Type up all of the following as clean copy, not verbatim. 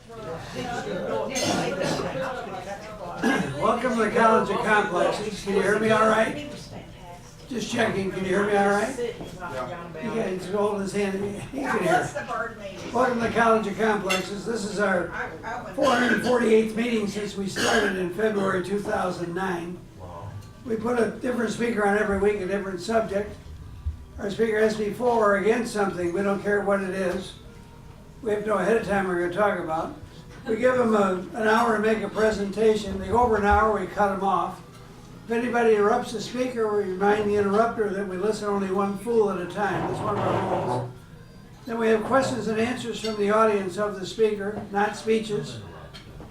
Welcome to the College of Complexes. Can you hear me all right? Just checking. Can you hear me all right? Yeah, he's holding his hand. He can hear. Welcome to the College of Complexes. This is our 448th meeting since we started in February 2009. We put a different speaker on every week, a different subject. Our speaker has to be for or against something. We don't care what it is. We have to know ahead of time what we're going to talk about. We give them an hour to make a presentation. They go over an hour, we cut them off. If anybody interrupts the speaker, we remind the interrupter that we listen only one fool at a time. That's one of our rules. Then we have questions and answers from the audience of the speaker, not speeches.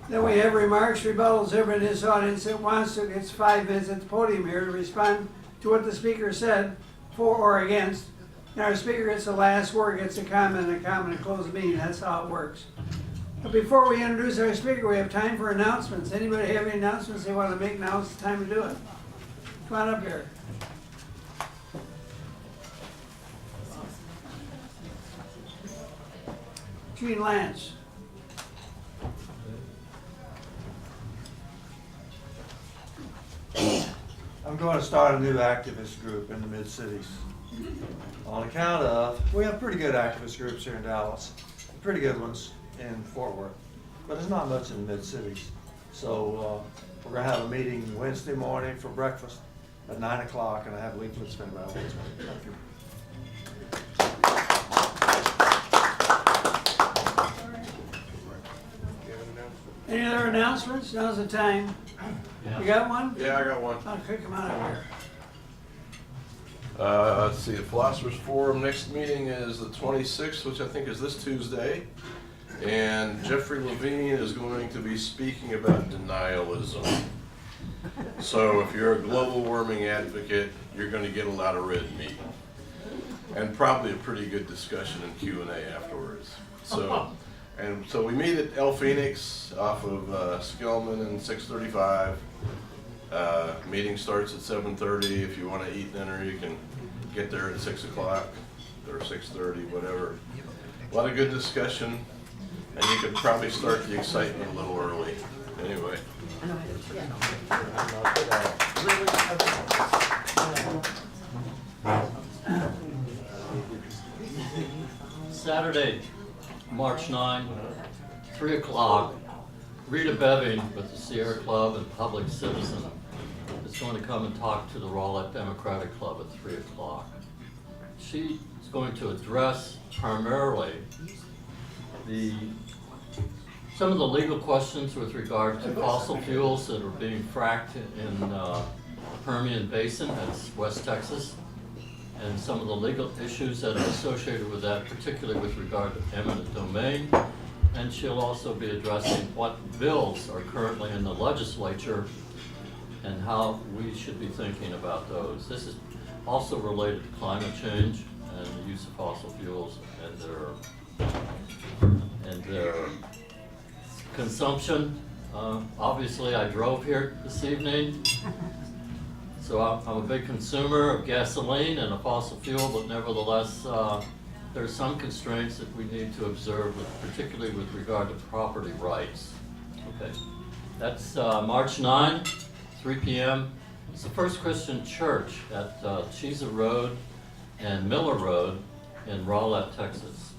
Then we have remarks, rebuttals. Everybody in this audience that wants to gets 5 minutes at the podium here to respond to what the speaker said, for or against. And our speaker gets the last word, gets a comment, and close the meeting. That's how it works. But before we introduce our speaker, we have time for announcements. Anybody have any announcements they want to make? Now it's the time to do it. Come on up here. Gene Lance. I'm going to start a new activist group in the mid-cities. On account of, we have pretty good activist groups here in Dallas, pretty good ones in Fort Worth, but there's not much in the mid-cities. So we're going to have a meeting Wednesday morning for breakfast at 9 o'clock, and I have leaflets spent around this way. Thank you. Any other announcements? Now's the time. You got one? Yeah, I got one. Okay, come on up here. Let's see, the Philosophers Forum next meeting is the 26th, which I think is this Tuesday. And Jeffrey Levine is going to be speaking about denialism. So if you're a global warming advocate, you're going to get a lot of red meat. And probably a pretty good discussion and Q&A afterwards. So we meet at El Phoenix off of Skillman and 635. Meeting starts at 7:30. If you want to eat dinner, you can get there at 6 o'clock or 6:30, whatever. A lot of good discussion, and you could probably start the excitement a little early. Anyway. Saturday, March 9, 3 o'clock, Rita Beving with the Sierra Club and Public Citizen is going to come and talk to the Rowlett Democratic Club at 3 o'clock. She is going to address primarily some of the legal questions with regard to fossil fuels that are being fracked in the Permian Basin, that's West Texas, and some of the legal issues that are associated with that, particularly with regard to eminent domain. And she'll also be addressing what bills are currently in the legislature and how we should be thinking about those. This is also related to climate change and the use of fossil fuels and their consumption. Obviously, I drove here this evening, so I'm a big consumer of gasoline and a fossil fuel, but nevertheless, there are some constraints that we need to observe, particularly with regard to property rights. Okay, that's March 9, 3 p.m. It's the First Christian Church at Chesa Road and Miller Road in Rowlett, Texas.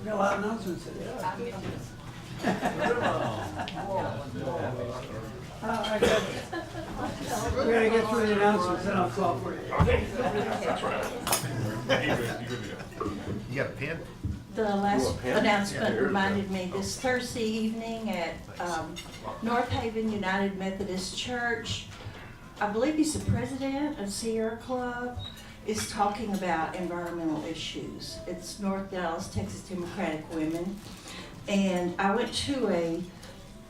We got a lot of announcements today. We're going to get through the announcements, then I'll call for you. That's right. You got a pen? The last announcement reminded me this Thursday evening at North Haven United Methodist Church, I believe he's the president of Sierra Club, is talking about environmental issues. It's North Dallas, Texas Democratic Women. And I went to a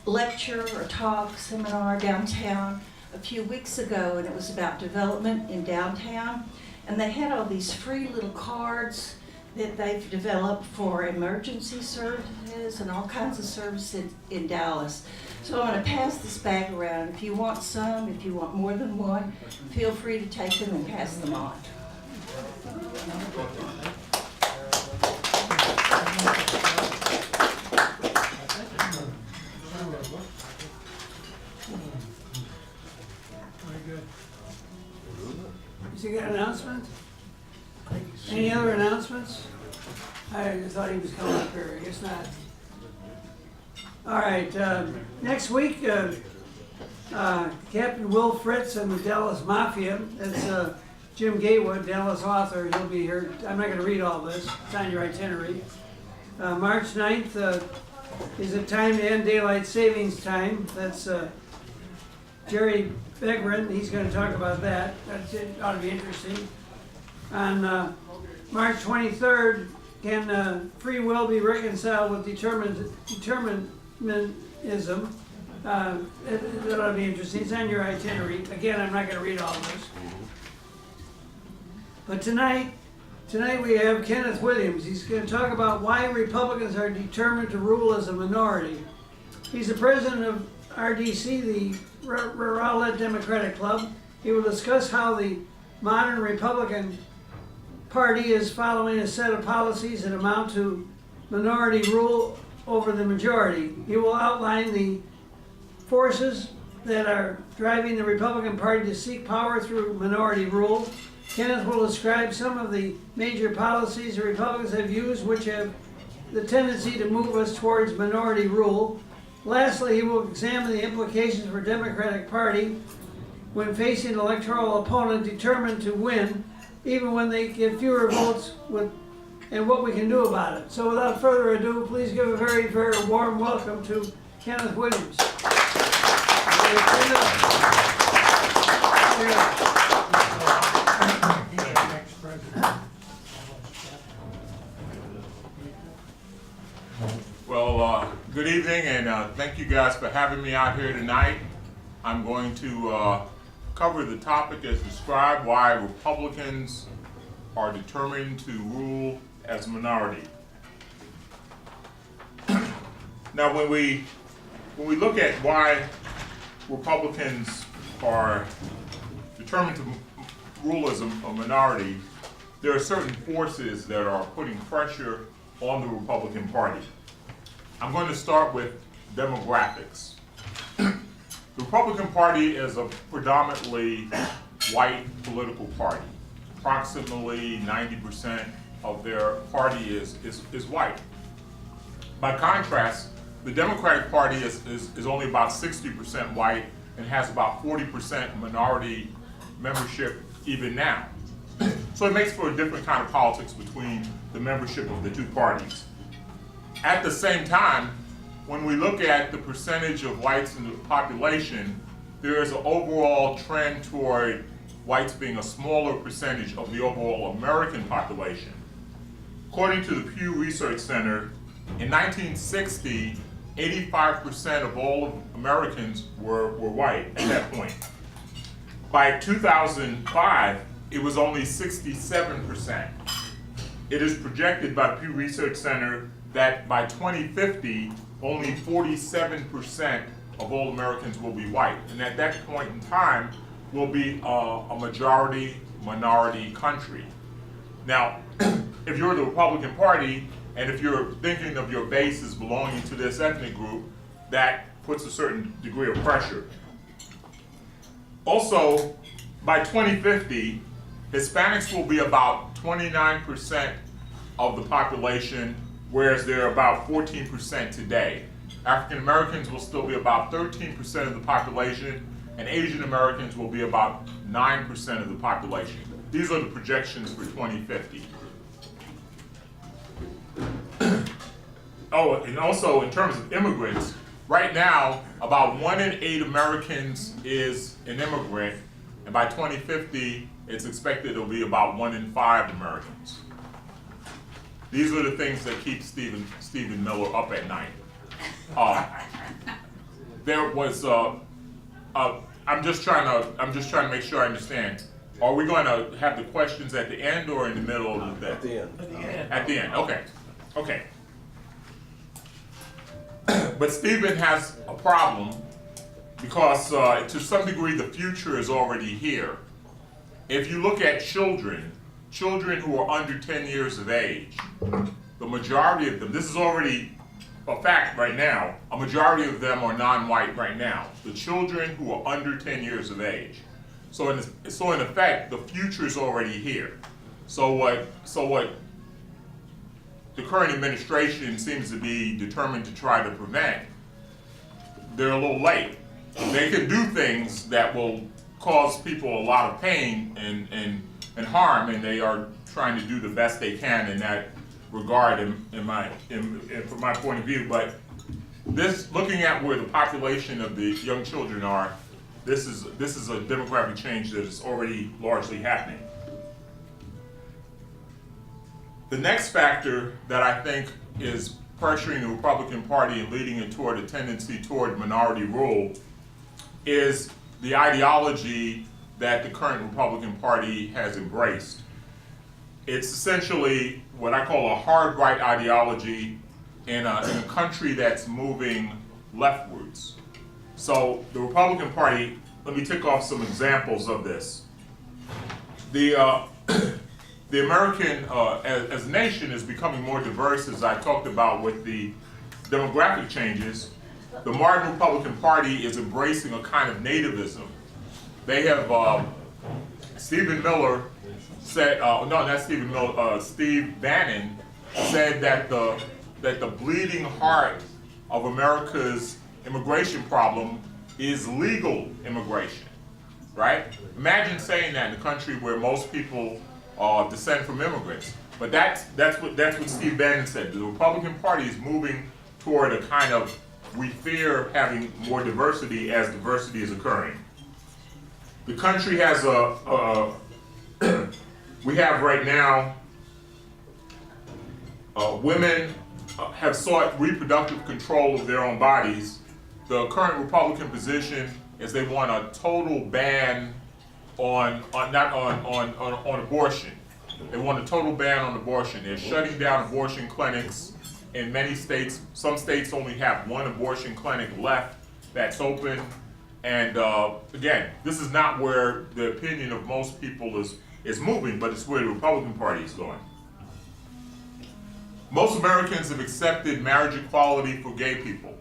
lecture or talk, seminar downtown a few weeks ago, and it was about development in downtown. And they had all these free little cards that they've developed for emergency services and all kinds of services in Dallas. So I'm gonna pass this bag around. If you want some, if you want more than one, feel free to take them and pass them on. Has he got an announcement? Any other announcements? I just thought he was coming up here, I guess not. All right, next week, Captain Will Fritz and the Dallas Mafia, that's Jim Gatewood, Dallas author, he'll be here. I'm not gonna read all this, it's on your itinerary. March 9th is a time to end daylight savings time. That's Jerry Begrin, he's gonna talk about that. It ought to be interesting. On March 23rd, can free will be reconciled with determinism? That ought to be interesting. It's on your itinerary. Again, I'm not gonna read all this. But tonight we have Kenneth Williams. He's going to talk about why Republicans are determined to rule as a minority. He's the president of RDC, the Rowlett Democratic Club. He will discuss how the modern Republican Party is following a set of policies that amount to minority rule over the majority. He will outline the forces that are driving the Republican Party to seek power through minority rule. Kenneth will describe some of the major policies the Republicans have used which have the tendency to move us towards minority rule. Lastly, he will examine the implications for Democratic Party when facing an electoral opponent determined to win, even when they get fewer votes, and what we can do about it. So without further ado, please give a very, very warm welcome to Kenneth Williams. Well, good evening, and thank you guys for having me out here tonight. I'm going to cover the topic as described, why Republicans are determined to rule as a minority. Now, when we look at why Republicans are determined to rule as a minority, there are certain forces that are putting pressure on the Republican Party. I'm going to start with demographics. The Republican Party is a predominantly white political party. Approximately 90% of their party is white. By contrast, the Democratic Party is only about 60% white and has about 40% minority membership even now. So it makes for a different kind of politics between the membership of the two parties. At the same time, when we look at the percentage of whites in the population, there is an overall trend toward whites being a smaller percentage of the overall American population. According to the Pew Research Center, in 1960, 85% of all Americans were white at that point. By 2005, it was only 67%. It is projected by Pew Research Center that by 2050, only 47% of all Americans will be white. And at that point in time, we'll be a majority-minority country. Now, if you're the Republican Party, and if you're thinking of your base as belonging to this ethnic group, that puts a certain degree of pressure. Also, by 2050, Hispanics will be about 29% of the population, whereas they're about 14% today. African Americans will still be about 13% of the population, and Asian Americans will be about 9% of the population. These are the projections for 2050. Oh, and also in terms of immigrants, right now, about 1 in 8 Americans is an immigrant, and by 2050, it's expected it'll be about 1 in 5 Americans. These are the things that keep Stephen Miller up at night. There was, I'm just trying to make sure I understand. Are we going to have the questions at the end or in the middle of the day? At the end. At the end, okay. but Stephen has a problem because to some degree the future is already here. If you look at children who are under 10 years of age, the majority of them, this is already a fact right now, a majority of them are non-white right now. The children who are under 10 years of age. So in effect, the future is already here. So what the current administration seems to be determined to try to prevent, they're a little late. They can do things that will cause people a lot of pain and harm, and they are trying to do the best they can in that regard, from my point of view. But this, looking at where the population of the young children are, this is a demographic change that is already largely happening. The next factor that I think is pressuring the Republican Party and leading it toward a tendency toward minority rule is the ideology that the current Republican Party has embraced. It's essentially what I call a hard right ideology in a country that's moving leftwards. So the Republican Party, let me tick off some examples of this. The American, as a nation, is becoming more diverse, as I talked about with the demographic changes. The modern Republican Party is embracing a kind of nativism. They have, Stephen Miller said, no, not Stephen Miller, Steve Bannon said that the bleeding heart of America's immigration problem is legal immigration, right? Imagine saying that in a country where most people descend from immigrants. But that's what Steve Bannon said. The Republican Party is moving toward a kind of, we fear having more diversity as diversity is occurring. The country has we have right now, women have sought reproductive control of their own bodies. The current Republican position is they want a total ban on abortion. They want a total ban on abortion. They're shutting down abortion clinics in many states. Some states only have one abortion clinic left that's open. And again, this is not where the opinion of most people is moving, but it's where the Republican Party is going. Most Americans have accepted marriage equality for gay people.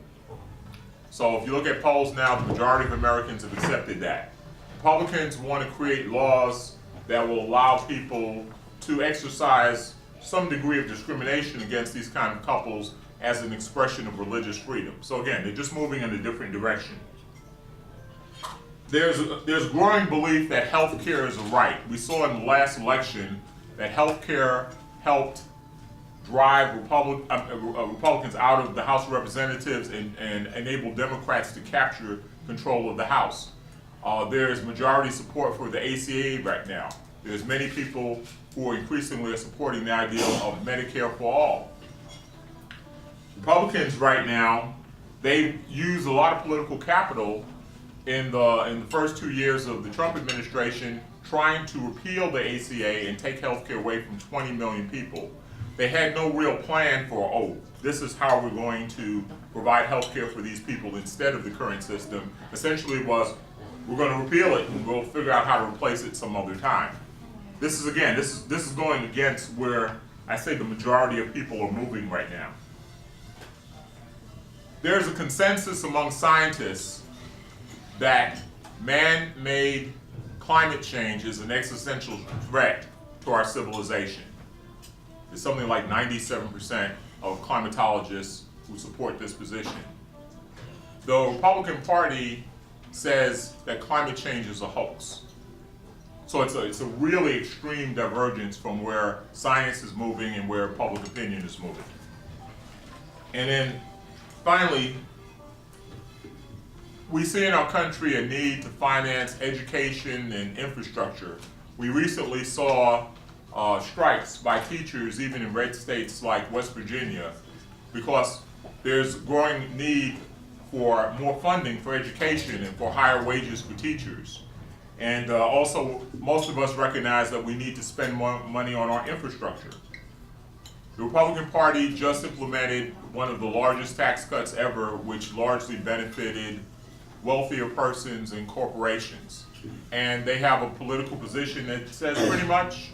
So if you look at polls now, the majority of Americans have accepted that. Republicans want to create laws that will allow people to exercise some degree of discrimination against these kind of couples as an expression of religious freedom. So again, they're just moving in a different direction. There's growing belief that health care is a right. We saw in the last election that health care helped drive Republicans out of the House of Representatives and enable Democrats to capture control of the House. There's majority support for the ACA right now. There's many people who are increasingly supporting the idea of Medicare for all. Republicans right now, they use a lot of political capital in the first 2 years of the Trump administration trying to repeal the ACA and take health care away from 20 million people. They had no real plan for, this is how we're going to provide health care for these people instead of the current system. Essentially it was, we're going to repeal it and we'll figure out how to replace it some other time. This is going against where I say the majority of people are moving right now. There's a consensus among scientists that man-made climate change is an existential threat to our civilization. There's something like 97% of climatologists who support this position. The Republican Party says that climate change is a hoax. So it's a really extreme divergence from where science is moving and where public opinion is moving. And then finally, we see in our country a need to finance education and infrastructure. We recently saw strikes by teachers even in red states like West Virginia because there's growing need for more funding for education and for higher wages for teachers. And also, most of us recognize that we need to spend more money on our infrastructure. The Republican Party just implemented one of the largest tax cuts ever, which largely benefited wealthier persons and corporations. And they have a political position that says pretty much,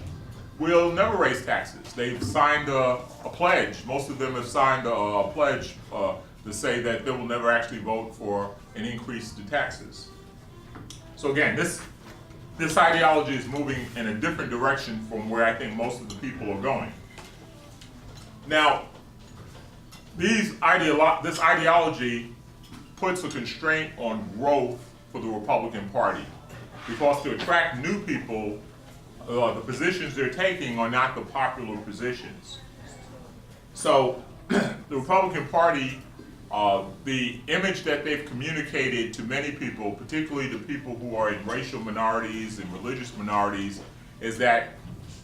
we'll never raise taxes. They've signed a pledge. Most of them have signed a pledge to say that they will never actually vote for an increase to taxes. So again, this ideology is moving in a different direction from where I think most of the people are going. Now, this ideology puts a constraint on growth for the Republican Party, because to attract new people, the positions they're taking are not the popular positions. So the Republican Party, the image that they've communicated to many people, particularly the people who are in racial minorities and religious minorities, is that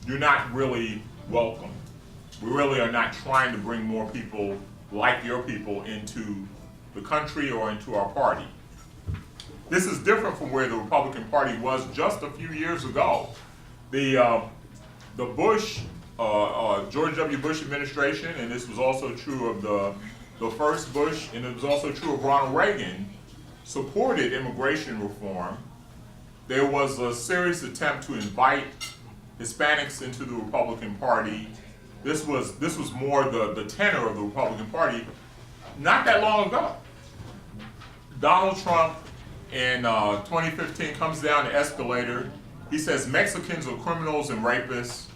you're not really welcome. We really are not trying to bring more people like your people into the country or into our party. This is different from where the Republican Party was just a few years ago. The Bush, George W. Bush administration, and this was also true of the first Bush, and it was also true of Ronald Reagan, supported immigration reform. There was a serious attempt to invite Hispanics into the Republican Party. This was more the tenor of the Republican Party not that long ago. Donald Trump in 2015 comes down the escalator. He says Mexicans are criminals and rapists,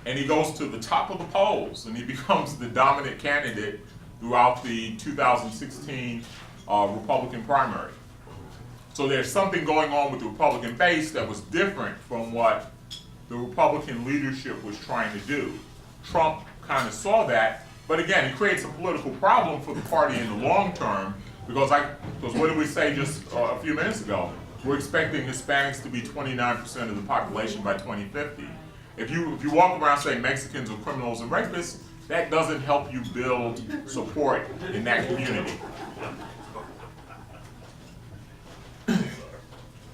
and he goes to the top of the polls, and he becomes the dominant candidate throughout the 2016 Republican primary. So there's something going on with the Republican base that was different from what the Republican leadership was trying to do. Trump kind of saw that, but again, it creates a political problem for the party in the long term, because what did we say just a few minutes ago? We're expecting Hispanics to be 29% of the population by 2050. If you walk around saying Mexicans are criminals and rapists, that doesn't help you build support in that community.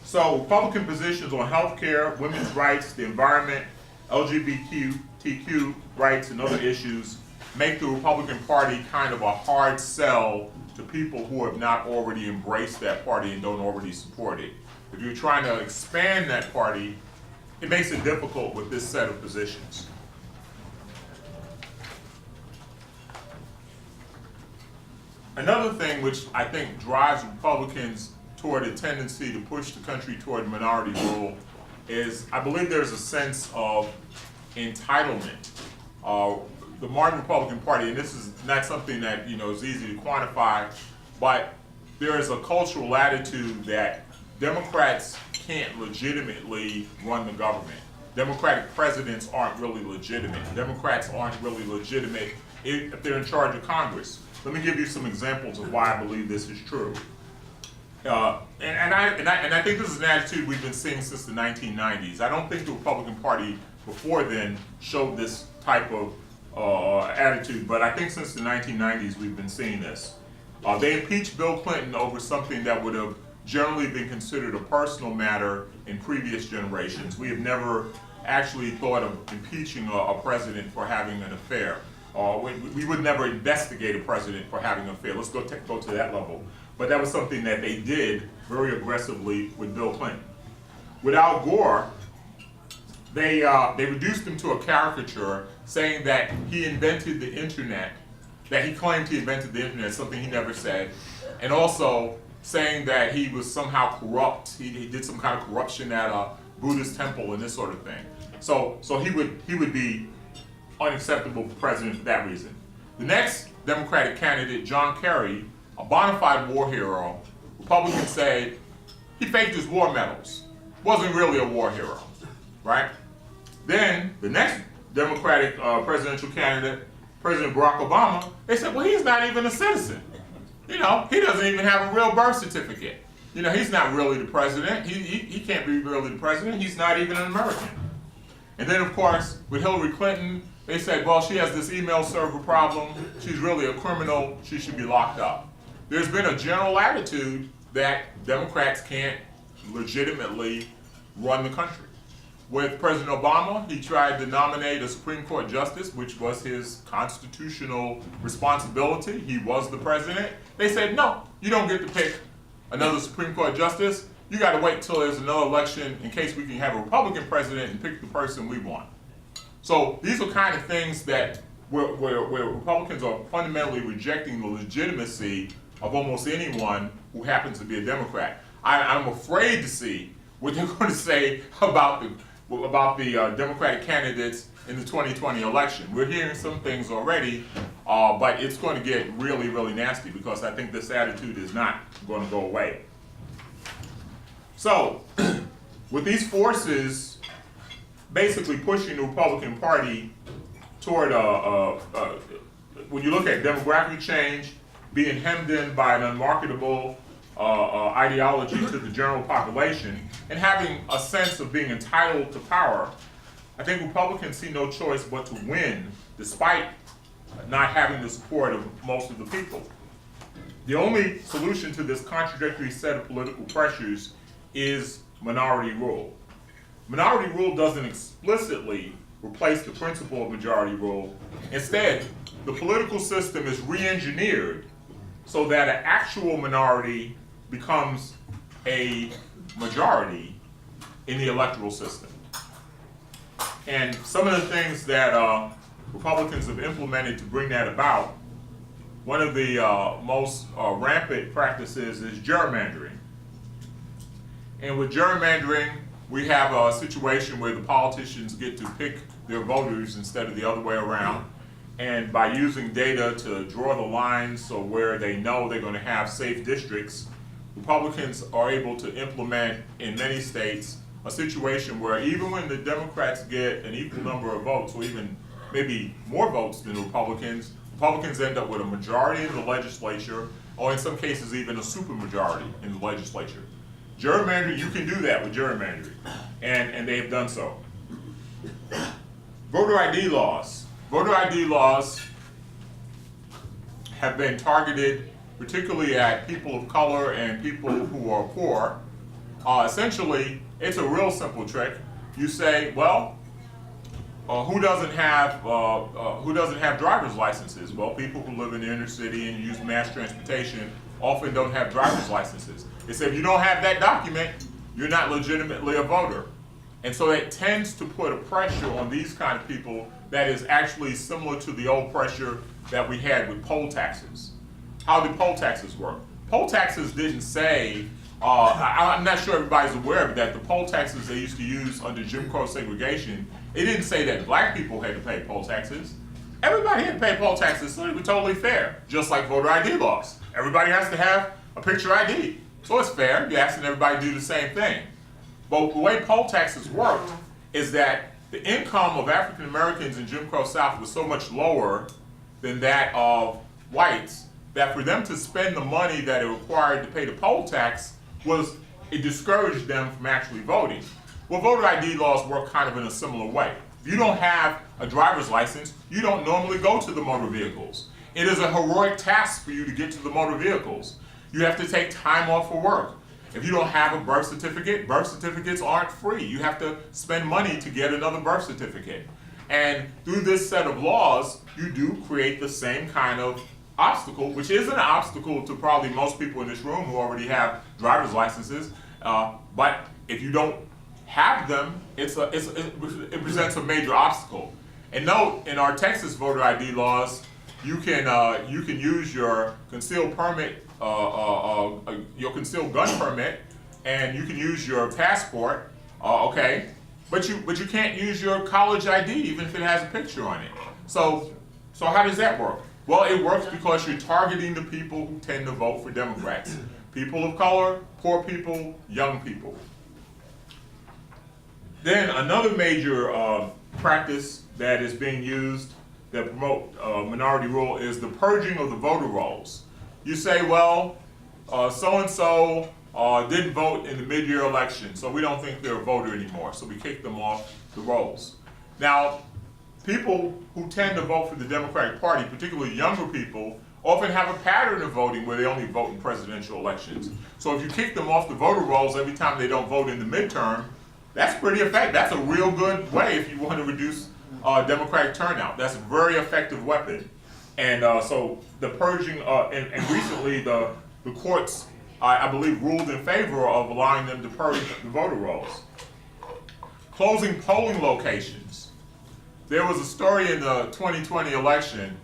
So Republican positions on healthcare, women's rights, the environment, LGBTQ rights, and other issues make the Republican Party kind of a hard sell to people who have not already embraced that party and don't already support it. If you're trying to expand that party, it makes it difficult with this set of positions. Another thing which I think drives Republicans toward a tendency to push the country toward minority rule is, I believe there's a sense of entitlement. The modern Republican Party, and this is not something that is easy to quantify, but there is a cultural attitude that Democrats can't legitimately run the government. Democratic presidents aren't really legitimate. Democrats aren't really legitimate if they're in charge of Congress. Let me give you some examples of why I believe this is true. And I think this is an attitude we've been seeing since the 1990s. I don't think the Republican Party before then showed this type of attitude, but I think since the 1990s we've been seeing this. They impeached Bill Clinton over something that would have generally been considered a personal matter in previous generations. We have never actually thought of impeaching a president for having an affair. We would never investigate a president for having an affair. Let's go to that level. But that was something that they did very aggressively with Bill Clinton. With Al Gore, they reduced him to a caricature, saying that he invented the internet, that he claimed he invented the internet, something he never said, and also saying that he was somehow corrupt. He did some kind of corruption at a Buddhist temple and this sort of thing. So he would be unacceptable for president for that reason. The next Democratic candidate, John Kerry, a bona fide war hero, Republicans say he faked his war medals. Wasn't really a war hero, right? Then the next Democratic presidential candidate, President Barack Obama, they said, well, he's not even a citizen. He doesn't even have a real birth certificate. He's not really the president. He can't be really the president. He's not even an American. And then, of course, with Hillary Clinton, they said, well, she has this email server problem. She's really a criminal. She should be locked up. There's been a general attitude that Democrats can't legitimately run the country. with President Obama. He tried to nominate a Supreme Court justice, which was his constitutional responsibility. He was the president. They said, no, you don't get to pick another Supreme Court justice. You got to wait till there's another election in case we can have a Republican president and pick the person we want. So these are kind of things that where Republicans are fundamentally rejecting the legitimacy of almost anyone who happens to be a Democrat. I'm afraid to see what they're going to say about the Democratic candidates in the 2020 election. We're hearing some things already, but it's going to get really, really nasty because I think this attitude is not going to go away. So, with these forces basically pushing the Republican Party toward, when you look at demographic change, being hemmed in by an unmarketable ideology to the general population, and having a sense of being entitled to power, I think Republicans see no choice but to win, despite not having the support of most of the people. The only solution to this contradictory set of political pressures is minority rule. Minority rule doesn't explicitly replace the principle of majority rule. Instead, the political system is re-engineered so that an actual minority becomes a majority in the electoral system. And some of the things that Republicans have implemented to bring that about, one of the most rampant practices is gerrymandering. And with gerrymandering, we have a situation where the politicians get to pick their voters instead of the other way around. And by using data to draw the lines so where they know they're going to have safe districts, Republicans are able to implement in many states a situation where even when the Democrats get an equal number of votes, or even maybe more votes than the Republicans, Republicans end up with a majority in the legislature, or in some cases even a supermajority in the legislature. Gerrymandering, you can do that with gerrymandering, and they've done so. Voter ID laws. Voter ID laws have been targeted particularly at people of color and people who are poor. Essentially, it's a real simple trick. You say, well, who doesn't have driver's licenses? Well, people who live in the inner city and use mass transportation often don't have driver's licenses. They say if you don't have that document, you're not legitimately a voter. And so it tends to put a pressure on these kind of people that is actually similar to the old pressure that we had with poll taxes. How did poll taxes work? Poll taxes didn't say, I'm not sure everybody's aware of that, the poll taxes they used to use under Jim Crow segregation, it didn't say that black people had to pay poll taxes. Everybody had to pay poll taxes, so it was totally fair, just like voter ID laws. Everybody has to have a picture ID, so it's fair. You're asking everybody to do the same thing. But the way poll taxes worked is that the income of African Americans in Jim Crow South was so much lower than that of whites that for them to spend the money that it required to pay the poll tax it discouraged them from actually voting. Well, voter ID laws work kind of in a similar way. If you don't have a driver's license, you don't normally go to the motor vehicles. It is a heroic task for you to get to the motor vehicles. You have to take time off for work. If you don't have a birth certificates aren't free. You have to spend money to get another birth certificate. And through this set of laws, you do create the same kind of obstacle, which isn't an obstacle to probably most people in this room who already have driver's licenses. But if you don't have them, it presents a major obstacle. And note, in our Texas voter ID laws, you can use your concealed permit, your concealed gun permit, and you can use your passport, okay, but you can't use your college ID even if it has a picture on it. So how does that work? Well, it works because you're targeting the people who tend to vote for Democrats. People of color, poor people, young people. Then another major practice that is being used that promote minority rule is the purging of the voter rolls. You say, well, so-and-so didn't vote in the mid-year election, so we don't think they're a voter anymore, so we kick them off the rolls. Now, people who tend to vote for the Democratic Party, particularly younger people, often have a pattern of voting where they only vote in presidential elections. So if you kick them off the voter rolls every time they don't vote in the midterm, That's pretty effective. That's a real good way if you want to reduce Democratic turnout. That's a very effective weapon. And so the purging, and recently the courts, I believe, ruled in favor of allowing them to purge the voter rolls. Closing polling locations. There was a story in the 2020 election.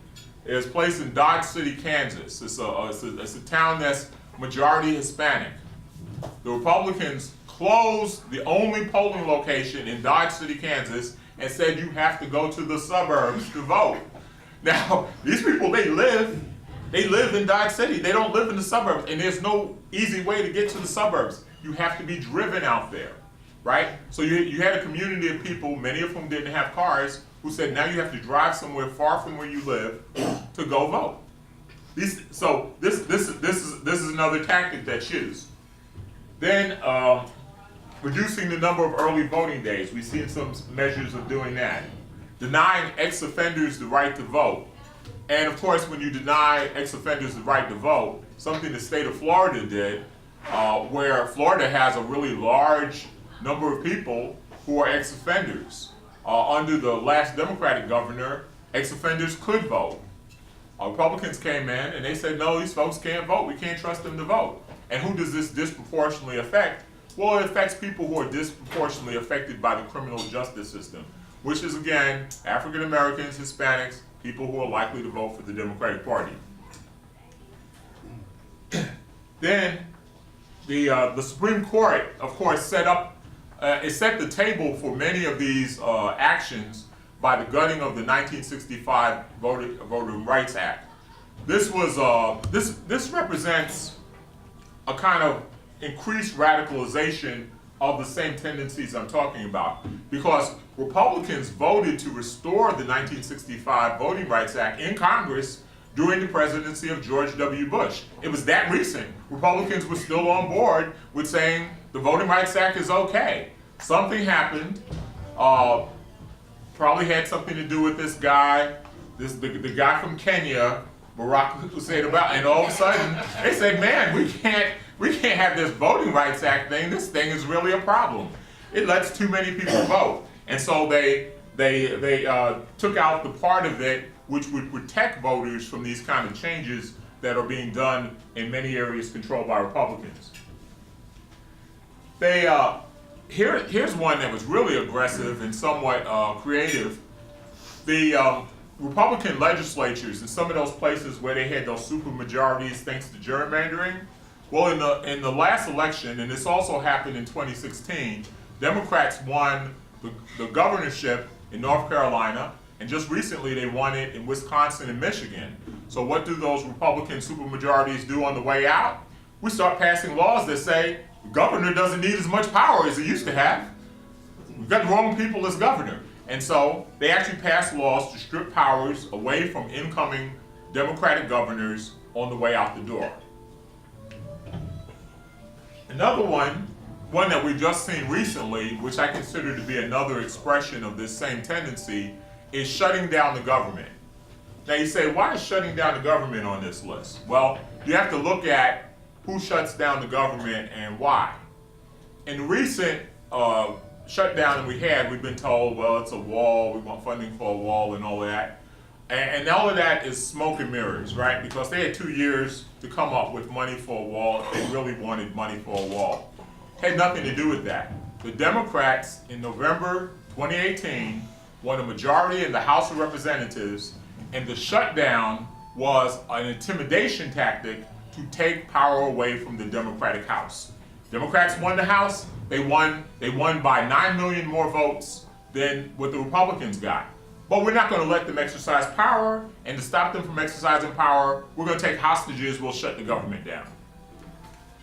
It was placed in Dodge City, Kansas. It's a town that's majority Hispanic. The Republicans closed the only polling location in Dodge City, Kansas, and said you have to go to the suburbs to vote. Now, these people, they live in Dodge City. They don't live in the suburbs, and there's no easy way to get to the suburbs. You have to be driven out there, right? So you had a community of people, many of whom didn't have cars, who said now you have to drive somewhere far from where you live to go vote. So this is another tactic that's used. Then reducing the number of early voting days. We've seen some measures of doing that. Denying ex-offenders the right to vote. And of course, when you deny ex-offenders the right to vote, something the state of Florida did, where Florida has a really large number of people who are ex-offenders. Under the last Democratic governor, ex-offenders could vote. Republicans came in and they said, no, these folks can't vote. We can't trust them to vote. And who does this disproportionately affect? Well, it affects people who are disproportionately affected by the criminal justice system, which is, again, African Americans, Hispanics, people who are likely to vote for the Democratic Party. Then the Supreme Court, of course, set the table for many of these actions by the gutting of the 1965 Voting Rights Act. This represents a kind of increased radicalization of the same tendencies I'm talking about, because Republicans voted to restore the 1965 Voting Rights Act in Congress during the presidency of George W. Bush. It was that recent. Republicans were still on board with saying the Voting Rights Act is okay. Something happened, probably had something to do with this guy, the guy from Kenya, Barack Hussein, and all of a sudden they said, man, we can't have this Voting Rights Act thing. This thing is really a problem. It lets too many people vote. And so they took out the part of it which would protect voters from these kind of changes that are being done in many areas controlled by Republicans. Here's one that was really aggressive and somewhat creative. The Republican legislatures in some of those places where they had those super majorities thanks to gerrymandering, well, in the last election, and this also happened in 2016, Democrats won the governorship in North Carolina, and just recently they won it in Wisconsin and Michigan. So what do those Republican supermajorities do on the way out? We start passing laws that say the governor doesn't need as much power as he used to have. We've got the wrong people as governor. And so they actually passed laws to strip powers away from incoming Democratic governors on the way out the door. Another one that we've just seen recently, which I consider to be another expression of this same tendency, is shutting down the government. Now you say, why is shutting down the government on this list? Well, you have to look at who shuts down the government and why. In the recent shutdown that we had, we've been told, well, it's a wall, we want funding for a wall and all that. And all of that is smoke and mirrors, right? Because they had 2 years to come up with money for a wall if they really wanted money for a wall. Had nothing to do with that. The Democrats in November 2018 won a majority in the House of Representatives, and the shutdown was an intimidation tactic to take power away from the Democratic House. Democrats won the House, they won by 9 million more votes than what the Republicans got. But we're not going to let them exercise power, and to stop them from exercising power, we're going to take hostages, we'll shut the government down.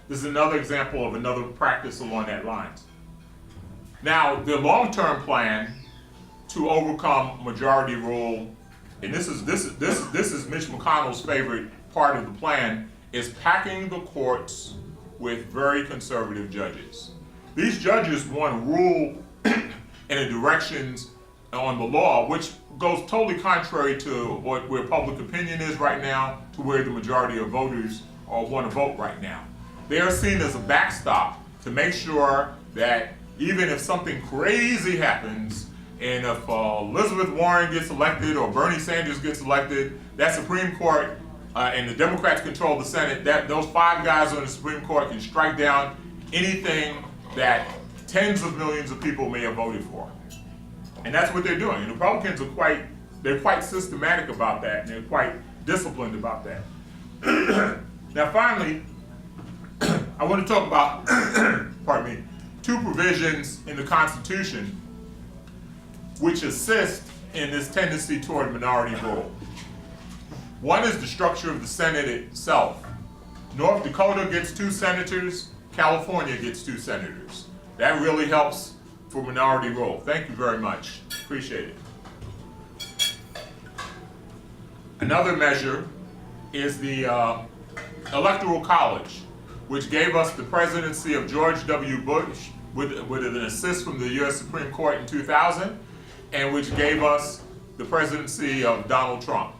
This is another example of another practice along that lines. Now, the long-term plan to overcome majority rule, and this is Mitch McConnell's favorite part of the plan, is packing the courts with very conservative judges. These judges want to rule in the directions on the law, which goes totally contrary to where public opinion is right now, to where the majority of voters want to vote right now. They are seen as a backstop to make sure that even if something crazy happens, and if Elizabeth Warren gets elected or Bernie Sanders gets elected, that Supreme Court and the Democrats control the Senate, those 5 guys on the Supreme Court can strike down anything that tens of millions of people may have voted for. And that's what they're doing. And the Republicans are quite systematic about that, and they're quite disciplined about that. Now finally, I want to talk about, pardon me, 2 provisions in the Constitution which assist in this tendency toward minority rule. One is the structure of the Senate itself. North Dakota gets 2 senators, California gets 2 senators. That really helps for minority rule. Thank you very much. Appreciate it. Another measure is the Electoral College, which gave us the presidency of George W. Bush with an assist from the U.S. Supreme Court in 2000, and which gave us the presidency of Donald Trump.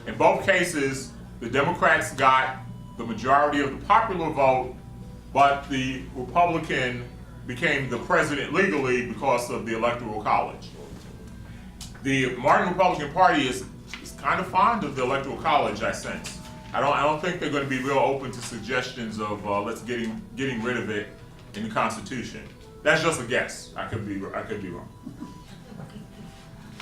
In both cases, the Democrats got the majority of the popular vote, but the Republican became the president legally because of the Electoral College. The Martin Republican Party is kind of fond of the Electoral College, I sense. I don't think they're going to be real open to suggestions of let's getting rid of it in the Constitution. That's just a guess. I could be wrong.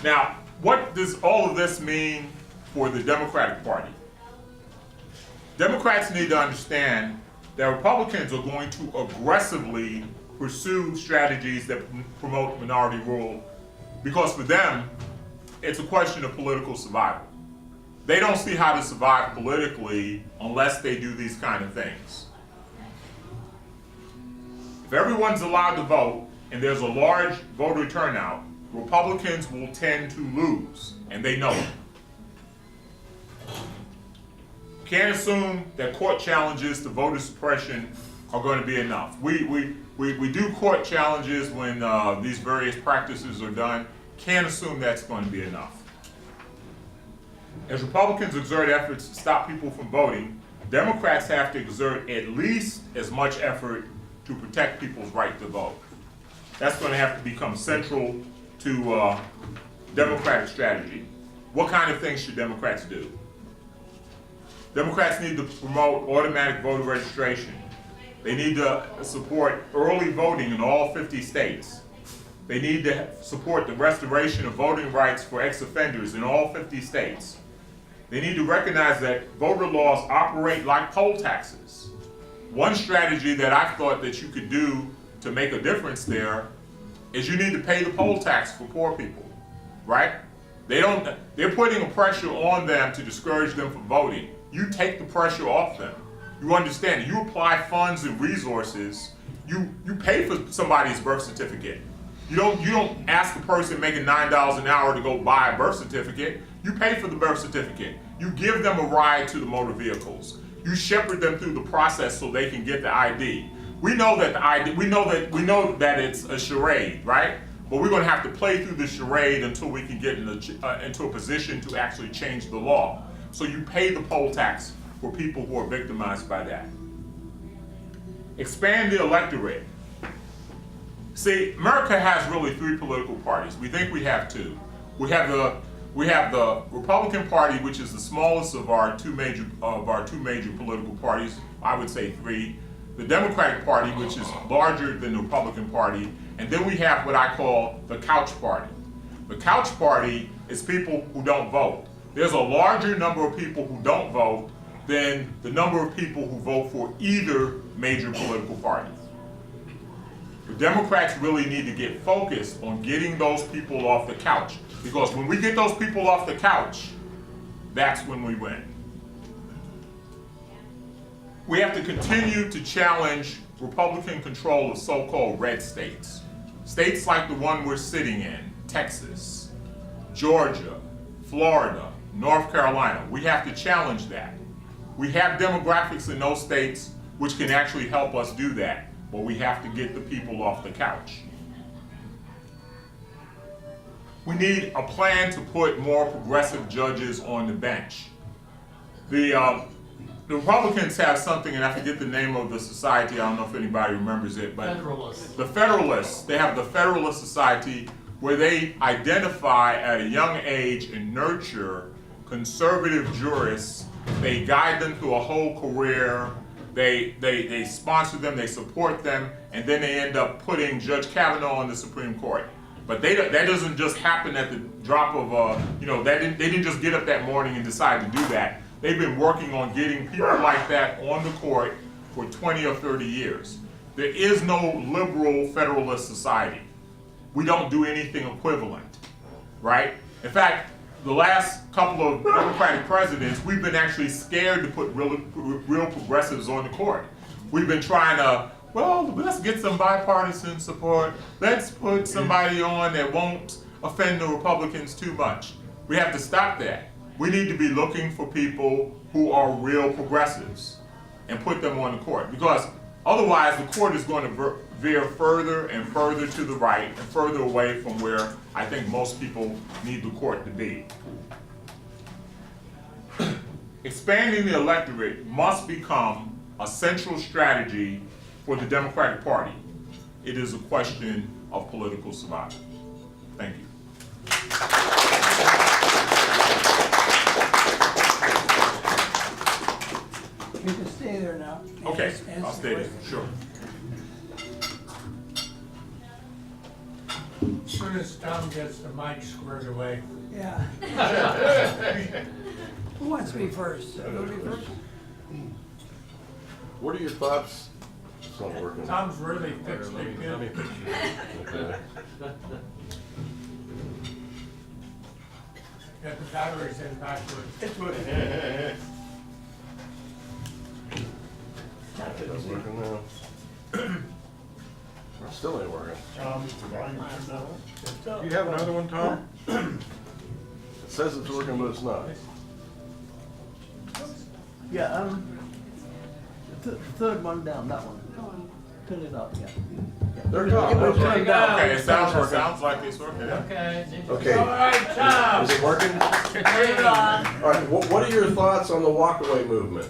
Now, what does all of this mean for the Democratic Party? Democrats need to understand that Republicans are going to aggressively pursue strategies that promote minority rule, because for them, it's a question of political survival. They don't see how to survive politically unless they do these kind of things. If everyone's allowed to vote and there's a large voter turnout, Republicans will tend to lose, and they know it. Can't assume that court challenges to voter suppression are going to be enough. We do court challenges when these various practices are done. Can't assume that's going to be enough. As Republicans exert efforts to stop people from voting, Democrats have to exert at least as much effort to protect people's right to vote. That's going to have to become central to Democratic strategy. What kind of things should Democrats do? Democrats need to promote automatic voter registration. They need to support early voting in all 50 states. They need to support the restoration of voting rights for ex-offenders in all 50 states. They need to recognize that voter laws operate like poll taxes. One strategy that I thought that you could do to make a difference there is you need to pay the poll tax for poor people, right? They're putting a pressure on them to discourage them from voting. You take the pressure off them. You understand, you apply funds and resources, you pay for somebody's birth certificate. You don't ask the person making $9 an hour to go buy a birth certificate. You pay for the birth certificate. You give them a ride to the motor vehicles. You shepherd them through the process so they can get the ID. We know that it's a charade, right? But we're going to have to play through the charade until we can get into a position to actually change the law. So you pay the poll tax for people who are victimized by that. Expand the electorate. See, America has really 3 political parties. We think we have 2. We have the Republican Party, which is the smallest of our two major political parties. I would say 3. The Democratic Party, which is larger than the Republican Party, and then we have what I call the couch party. The couch party is people who don't vote. There's a larger number of people who don't vote than the number of people who vote for either major political party. The Democrats really need to get focused on getting those people off the couch, because when we get those people off the couch, that's when we win. We have to continue to challenge Republican control of so-called red states. States like the one we're sitting in, Texas, Georgia, Florida, North Carolina. We have to challenge that. We have demographics in those states which can actually help us do that, but we have to get the people off the couch. We need a plan to put more progressive judges on the bench. the Republicans have something, and I forget the name of the society, I don't know if anybody remembers it, but Federalists. the Federalists, they have the Federalist Society where they identify at a young age and nurture conservative jurists. They guide them through a whole career. They sponsor them, they support them, and then they end up putting Judge Kavanaugh on the Supreme Court. But that doesn't just happen at the drop of they didn't just get up that morning and decide to do that. They've been working on getting people like that on the court for 20 or 30 years. There is no liberal Federalist Society. We don't do anything equivalent, right? In fact, the last couple of Democratic presidents, we've been actually scared to put real progressives on the court. We've been trying to, well, let's get some bipartisan support. Let's put somebody on that won't offend the Republicans too much. We have to stop that. We need to be looking for people who are real progressives and put them on the court, because otherwise the court is going to veer further and further to the right and further away from where I think most people need the court to be. Expanding the electorate must become a central strategy for the Democratic Party. It is a question of political survival. Thank you. You can stay there now. Okay, Answer I'll stay there, the sure. As soon as Tom gets the mic squared away. question. Yeah. Who wants to be first? You want to be first? What are your thoughts? It's not working. Tom's really fixed it Let me good. fix you. Okay. Got the batteries in backwards. It's working now. Still ain't working. Do you have another one, Tom? It says it's working, but it's not. Yeah, the third one down, that one. Turn it up, yeah. They're gone. It was turned down. Okay, it sounds like it's working. Okay. Okay. All right, Tom. Is it working? Turn it on. All right, what are your thoughts on the walkaway movement?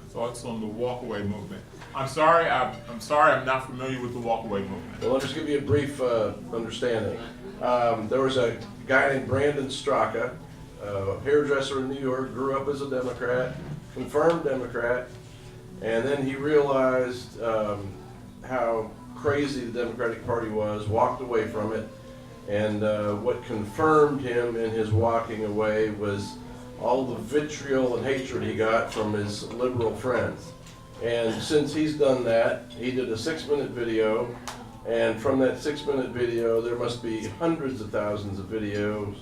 Thoughts on the walkaway movement? I'm sorry, I'm not familiar with the walkaway movement. Well, I'll just give you a brief understanding. There was a guy named Brandon Straka, a hairdresser in New York, grew up as a Democrat, confirmed Democrat, and then he realized how crazy the Democratic Party was, walked away from it, and what confirmed him in his walking away was all the vitriol and hatred he got from his liberal friends. And since he's done that, he did a 6-minute video, and from that 6-minute video, there must be hundreds of thousands of videos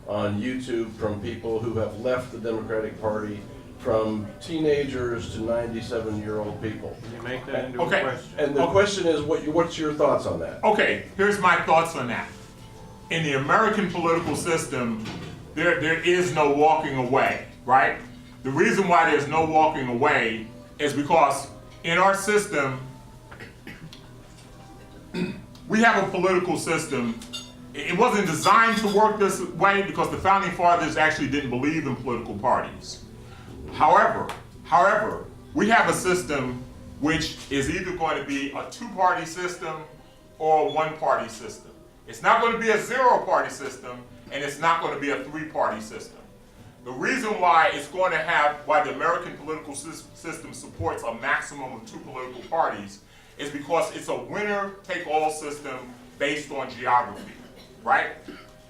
on YouTube from people who have left the Democratic Party, from teenagers to 97-year-old people. Can you make that into Okay. a question? And the question is, what's your thoughts on that? Okay, here's my thoughts on that. In the American political system, there is no walking away, right? The reason why there's no walking away is because in our system, we have a political system. It wasn't designed to work this way because the founding fathers actually didn't believe in political parties. However, we have a system which is either going to be a two-party system or a one-party system. It's not going to be a zero-party system, and it's not going to be a three-party system. The reason why the American political system supports a maximum of 2 political parties is because it's a winner-take-all system based on geography, right?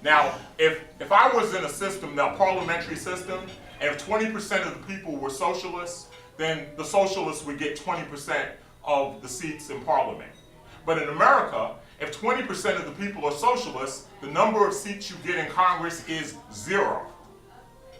Now, if I was in a system, a parliamentary system, and if 20% of the people were socialists, then the socialists would get 20% of the seats in parliament. But in America, if 20% of the people are socialists, the number of seats you get in Congress is 0.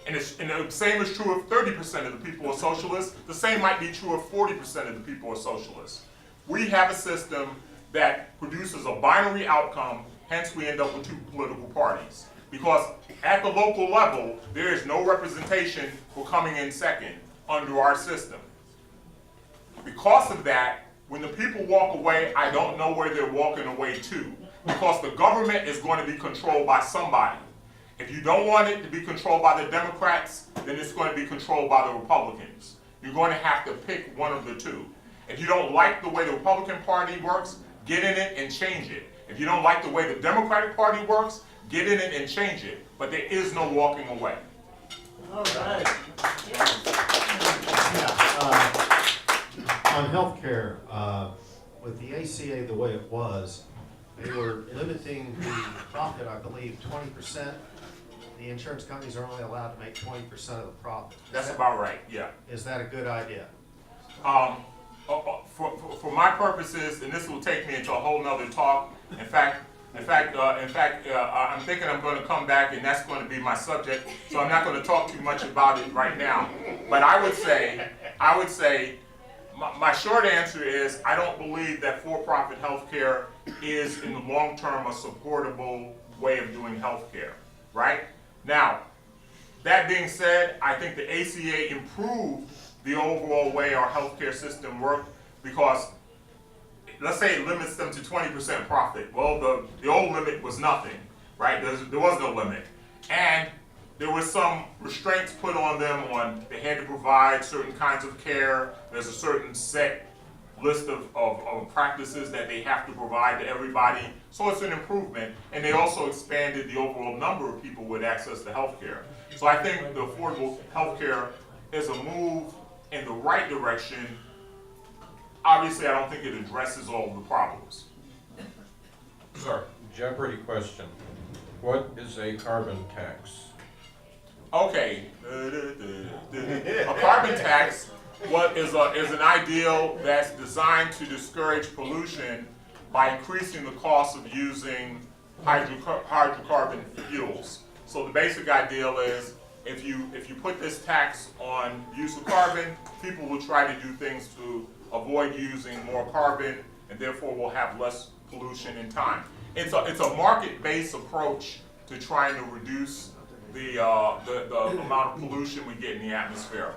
And the same is true if 30% of the people are socialists. The same might be true if 40% of the people are socialists. We have a system that produces a binary outcome, hence we end up with 2 political parties. Because at the local level, there is no representation for coming in second under our system. Because of that, when the people walk away, I don't know where they're walking away to. Because the government is going to be controlled by somebody. If you don't want it to be controlled by the Democrats, then it's going to be controlled by the Republicans. You're going to have to pick one of the two. If you don't like the way the Republican Party works, get in it and change it. If you don't like the way the Democratic Party works, get in it and change it. But there is no walking away. All right. On healthcare, with the ACA the way it was, they were limiting the profit, I believe, 20%. The insurance companies are only allowed to make 20% of the profit. That's about right, yeah. Is that a good idea? For my purposes, and this will take me into a whole nother talk. In fact, I'm thinking I'm going to come back, and that's going to be my subject. So I'm not going to talk too much about it right now. But I would say, my short answer is I don't believe that for-profit healthcare is, in the long term, a supportable way of doing healthcare. Right now, that being said, I think the ACA improved the overall way our healthcare system worked, because let's say it limits them to 20% profit. Well, the old limit was nothing, right? There was no limit. And there was some restraints put on them on they had to provide certain kinds of care. There's a certain set list of practices that they have to provide to everybody. So it's an improvement. And they also expanded the overall number of people with access to healthcare. So I think the affordable healthcare is a move in the right direction. Obviously, I don't think it addresses all of the problems. Sir. Jeopardy question. What is a carbon tax? Okay. A carbon tax is an ideal that's designed to discourage pollution by increasing the cost of using hydrocarbon fuels. So the basic ideal is if you put this tax on use of carbon, people will try to do things to avoid using more carbon, and therefore will have less pollution in time. It's a market-based approach to trying to reduce the amount of pollution we get in the atmosphere.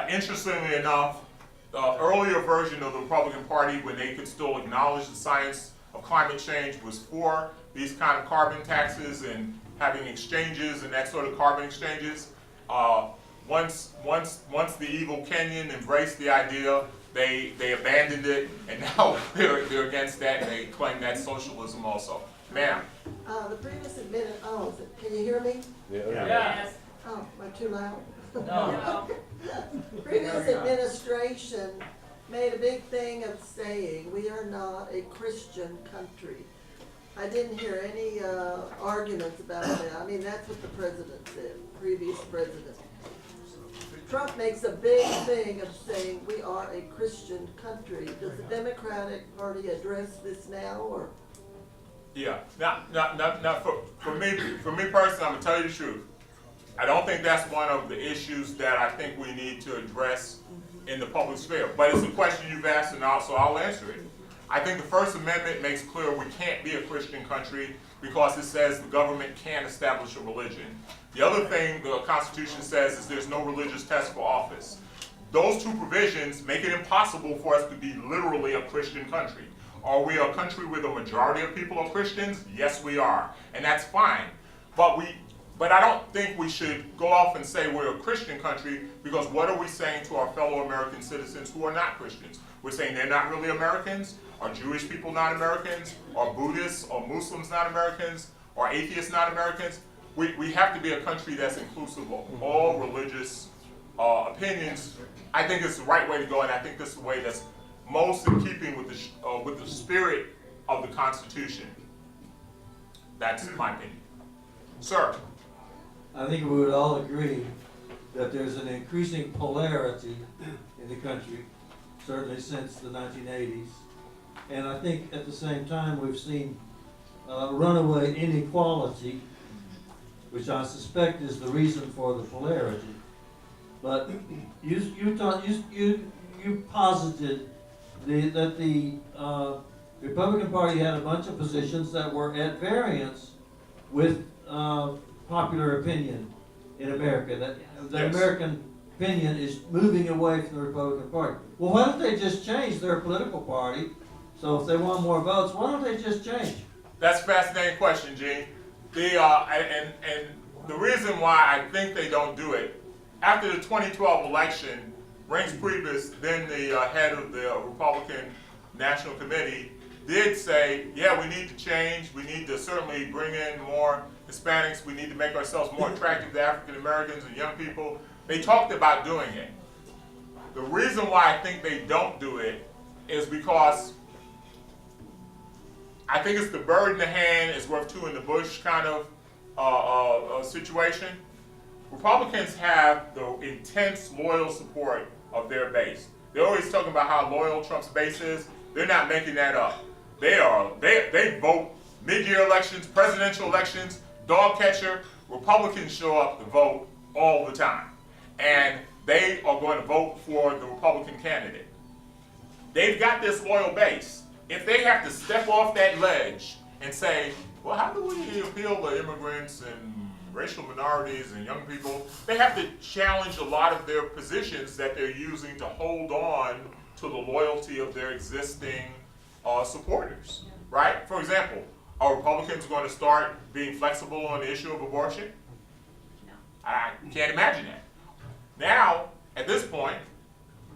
Interestingly enough, the earlier version of the Republican Party, when they could still acknowledge the science of climate change, was for these kind of carbon taxes and having exchanges and that sort of carbon exchanges. Once the evil Kenyan embraced the idea, they abandoned it, and now they're against that, and they claim that's socialism also. Ma'am. The previous can you hear me? Yes. Oh, am I too loud? No. Previous administration made a big thing of saying we are not a Christian country. I didn't hear any arguments about that. I mean, that's what the president said, previous president. Trump makes a big thing of saying we are a Christian country. Does the Democratic Party address this now, or? Yeah. Now for me personally, I'm gonna tell you the truth. I don't think that's one of the issues that I think we need to address in the public sphere. But it's a question you've asked, and so I'll answer it. I think the First Amendment makes clear we can't be a Christian country because it says the government can't establish a religion. The other thing the Constitution says is there's no religious test for office. Those two provisions make it impossible for us to be literally a Christian country. Are we a country where the majority of people are Christians? Yes, we are, and that's fine. But I don't think we should go off and say we're a Christian country, because what are we saying to our fellow American citizens who are not Christians? We're saying they're not really Americans? Are Jewish people not Americans? Are Buddhists or Muslims not Americans? Are atheists not Americans? We have to be a country that's inclusive of all religious opinions. I think it's the right way to go, and I think this is the way that's most in keeping with the spirit of the Constitution. That's my opinion. Sir. I think we would all agree that there's an increasing polarity in the country, certainly since the 1980s. And I think at the same time we've seen runaway inequality, which I suspect is the reason for the polarity. But you posited that the Republican Party had a bunch of positions that were at variance with popular opinion in America, that the Yes. American opinion is moving away from the Republican Party. Well, why don't they just change their political party? So if they want more votes, why don't they just change? That's a fascinating question, Gene. the reason why I think they don't do it, after the 2012 election, Reince Priebus, then the head of the Republican National Committee, did say, yeah, we need to change, we need to certainly bring in more Hispanics, we need to make ourselves more attractive to African Americans and young people. They talked about doing it. The reason why I think they don't do it is because I think it's the bird in the hand is worth two in the bush kind of situation. Republicans have the intense loyal support of their base. They're always talking about how loyal Trump's base is. They're not making that up. They vote mid-year elections, presidential elections, dog catcher. Republicans show up to vote all the time. And they are going to vote for the Republican candidate. They've got this loyal base. If they have to step off that ledge and say, well, how do we appeal to immigrants and racial minorities and young people, they have to challenge a lot of their positions that they're using to hold on to the loyalty of their existing supporters, right? For example, are Republicans going to start being flexible on the issue of abortion? No. I can't imagine that. Now, at this point,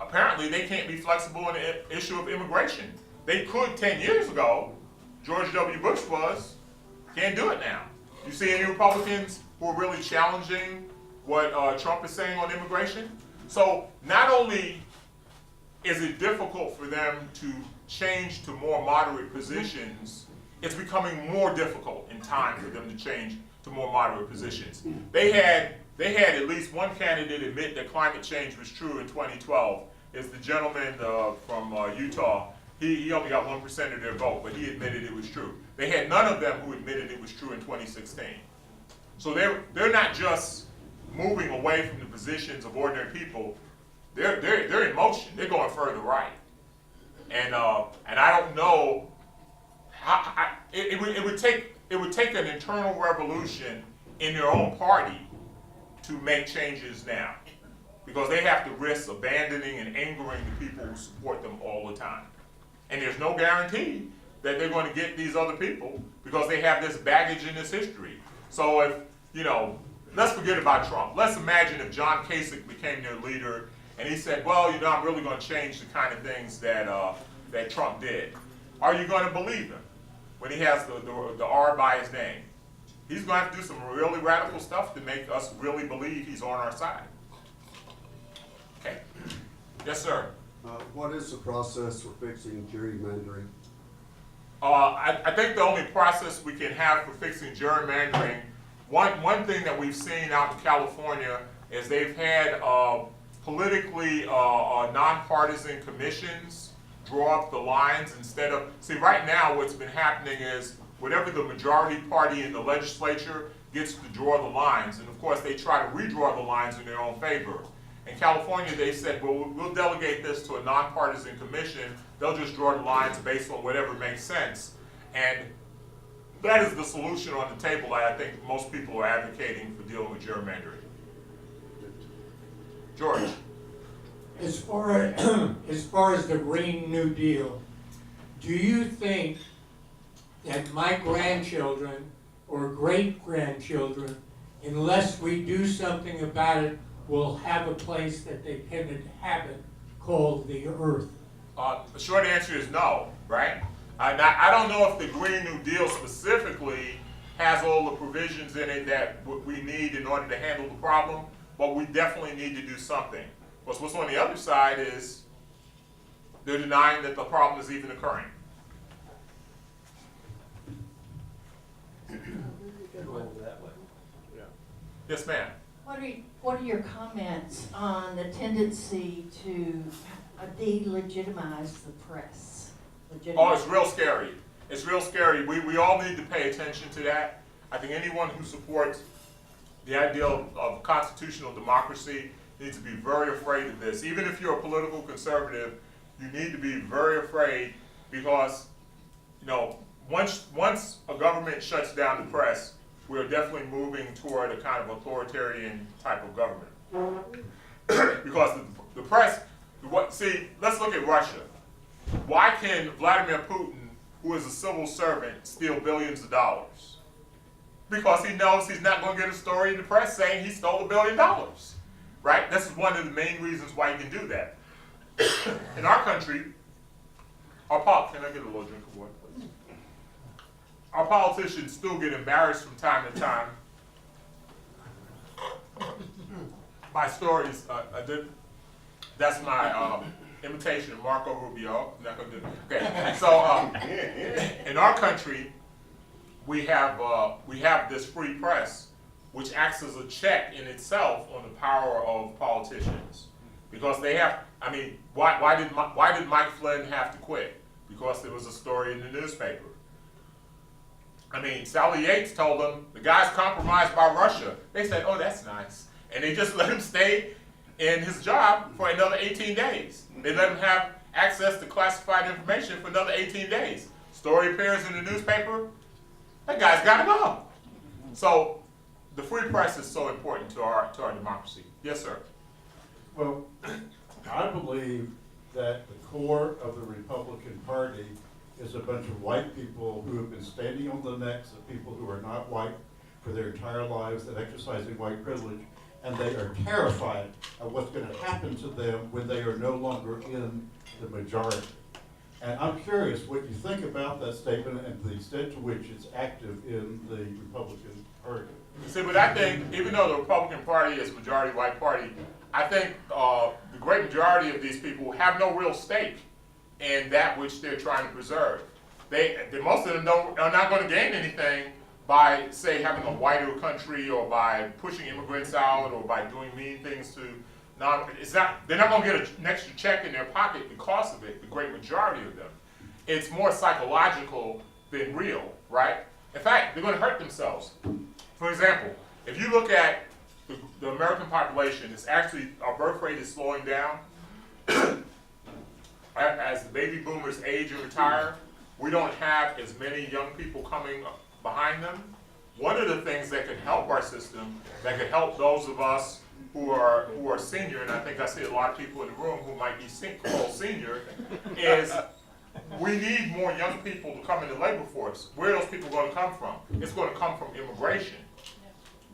apparently they can't be flexible on the issue of immigration. They could 10 years ago. George W. Bush was. Can't do it now. You see any Republicans who are really challenging what Trump is saying on immigration? So not only is it difficult for them to change to more moderate positions, it's becoming more difficult in time for them to change to more moderate positions. They had at least one candidate admit that climate change was true in 2012. It's the gentleman from Utah. He only got 1% of their vote, but he admitted it was true. They had none of them who admitted it was true in 2016. So they're not just moving away from the positions of ordinary people. They're in motion. They're going further right. And I don't know how it would take an internal revolution in their own party to make changes now, because they have to risk abandoning and angering the people who support them all the time. And there's no guarantee that they're going to get these other people because they have this baggage in this history. So if, let's forget about Trump. Let's imagine if John Kasich became their leader and he said, well, I'm really going to change the kind of things that Trump did. Are you going to believe him when he has the R by his name? He's going to have to do some really radical stuff to make us really believe he's on our side. Okay. Yes, sir. What is the process for fixing gerrymandering? I think the only process we can have for fixing gerrymandering, one thing that we've seen out in California is they've had politically nonpartisan commissions draw up the lines instead of, see, right now what's been happening is whatever the majority party in the legislature gets to draw the lines, and of course they try to redraw the lines in their own favor. In California, they said, well, we'll delegate this to a nonpartisan commission. They'll just draw the lines based on whatever makes sense. And that is the solution on the table that I think most people are advocating for dealing with gerrymandering. George. As far as the Green New Deal, do you think that my grandchildren or great-grandchildren, unless we do something about it, will have a place that they can inhabit called the Earth? The short answer is no, right? I don't know if the Green New Deal specifically has all the provisions in it that we need in order to handle the problem, but we definitely need to do something. Because what's on the other side is they're denying that the problem is even occurring. Yes, ma'am. What are your comments on the tendency to delegitimize the press? Oh, it's real scary. It's real scary. We all need to pay attention to that. I think anyone who supports the idea of constitutional democracy needs to be very afraid of this. Even if you're a political conservative, you need to be very afraid because, once a government shuts down the press, we're definitely moving toward a kind of authoritarian type of government. Because the press, let's look at Russia. Why can Vladimir Putin, who is a civil servant, steal billions of dollars? because he knows he's not going to get a story in the press saying he stole $1 billion, right? This is one of the main reasons why he can do that. In our country, can I get a little drink of water, please? Our politicians still get embarrassed from time to time by stories. That's my imitation of Marco Rubio. I'm not gonna do it. Okay, so in our country, we have this free press, which acts as a check in itself on the power of politicians, because they have. I mean, why did Mike Flynn have to quit? Because there was a story in the newspaper. I mean, Sally Yates told them the guy's compromised by Russia. They said, "Oh, that's nice," and they just let him stay in his job for another 18 days. They let him have access to classified information for another 18 days. Story appears in the newspaper. That guy's got to go. So the free press is so important to our democracy. Yes, sir. Well, I believe that the core of the Republican Party is a bunch of white people who have been standing on the necks of people who are not white for their entire lives and exercising white privilege, and they are terrified of what's going to happen to them when they are no longer in the majority. And I'm curious what you think about that statement and the extent to which it's active in the Republican Party. See, but I think even though the Republican Party is a majority white party, I think the great majority of these people have no real stake in that which they're trying to preserve. Most of them are not going to gain anything by, say, having a whiter country, or by pushing immigrants out, or by doing mean things to they're not going to get an extra check in their pocket because of it, the great majority of them. It's more psychological than real, right? In fact, they're going to hurt themselves. For example, if you look at the American population, it's actually, our birth rate is slowing down. As the baby boomers age and retire, we don't have as many young people coming behind them. One of the things that could help our system, that could help those of us who are senior, and I think I see a lot of people in the room who might be called senior, is we need more young people to come in the labor force. Where are those people going to come from? It's going to come from immigration,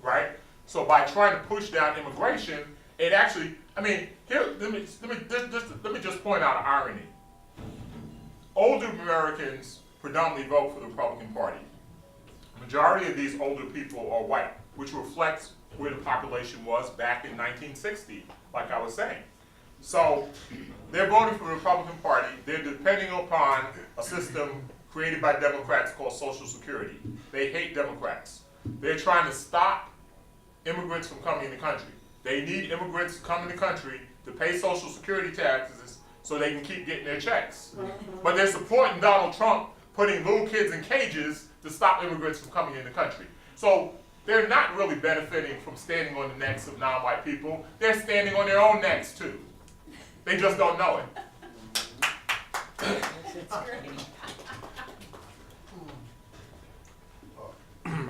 right? So by trying to push down immigration, it actually, I mean, here, let me just point out an irony. Older Americans predominantly vote for the Republican Party. The majority of these older people are white, which reflects where the population was back in 1960, like I was saying. So they're voting for the Republican Party. They're depending upon a system created by Democrats called Social Security. They hate Democrats. They're trying to stop immigrants from coming in the country. They need immigrants to come in the country to pay Social Security taxes so they can keep getting their checks. But they're supporting Donald Trump putting little kids in cages to stop immigrants from coming in the country. So they're not really benefiting from standing on the necks of non-white people. They're standing on their own necks too. They just don't know it.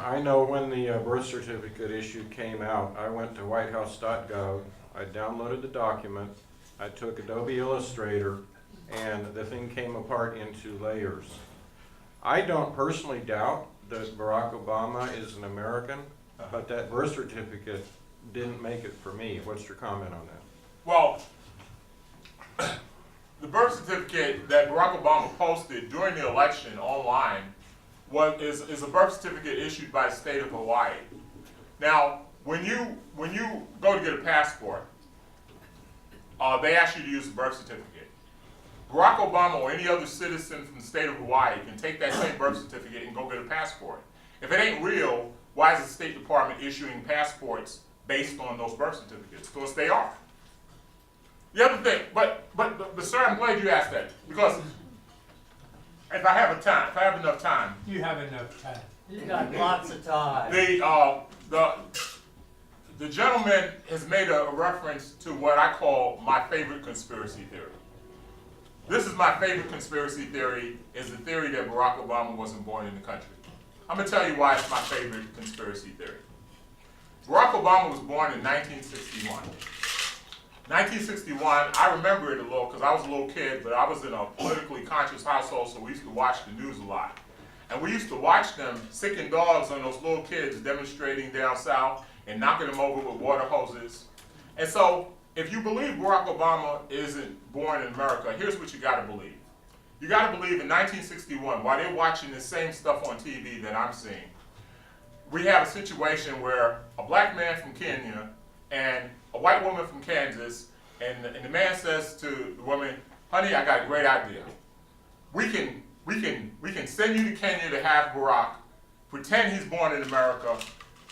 I know when the birth certificate issue came out, I went to whitehouse.gov, I downloaded the document, I took Adobe Illustrator, and the thing came apart into layers. I don't personally doubt that Barack Obama is an American, but that birth certificate didn't make it for me. What's your comment on that? Well, the birth certificate that Barack Obama posted during the election online is a birth certificate issued by the state of Hawaii. Now, when you go to get a passport, they ask you to use a birth certificate. Barack Obama or any other citizen from the state of Hawaii can take that same birth certificate and go get a passport. If it ain't real, why is the State Department issuing passports based on those birth certificates? Because they are. The other thing, but sir, I'm glad you asked that, because if I have enough time. You have enough time. You got lots of time. The gentleman has made a reference to what I call my favorite conspiracy theory. This is my favorite conspiracy theory, is the theory that Barack Obama wasn't born in the country. I'm going to tell you why it's my favorite conspiracy theory. Barack Obama was born in 1961. 1961, I remember it a little because I was a little kid, but I was in a politically conscious household, so we used to watch the news a lot. And we used to watch them sicking dogs on those little kids demonstrating down south and knocking them over with water hoses. And so, if you believe Barack Obama isn't born in America, here's what you gotta believe. You gotta believe in 1961, while they're watching the same stuff on TV that I'm seeing, we have a situation where a black man from Kenya and a white woman from Kansas, and the man says to the woman, honey, I got a great idea. We can send you to Kenya to have Barack, pretend he's born in America,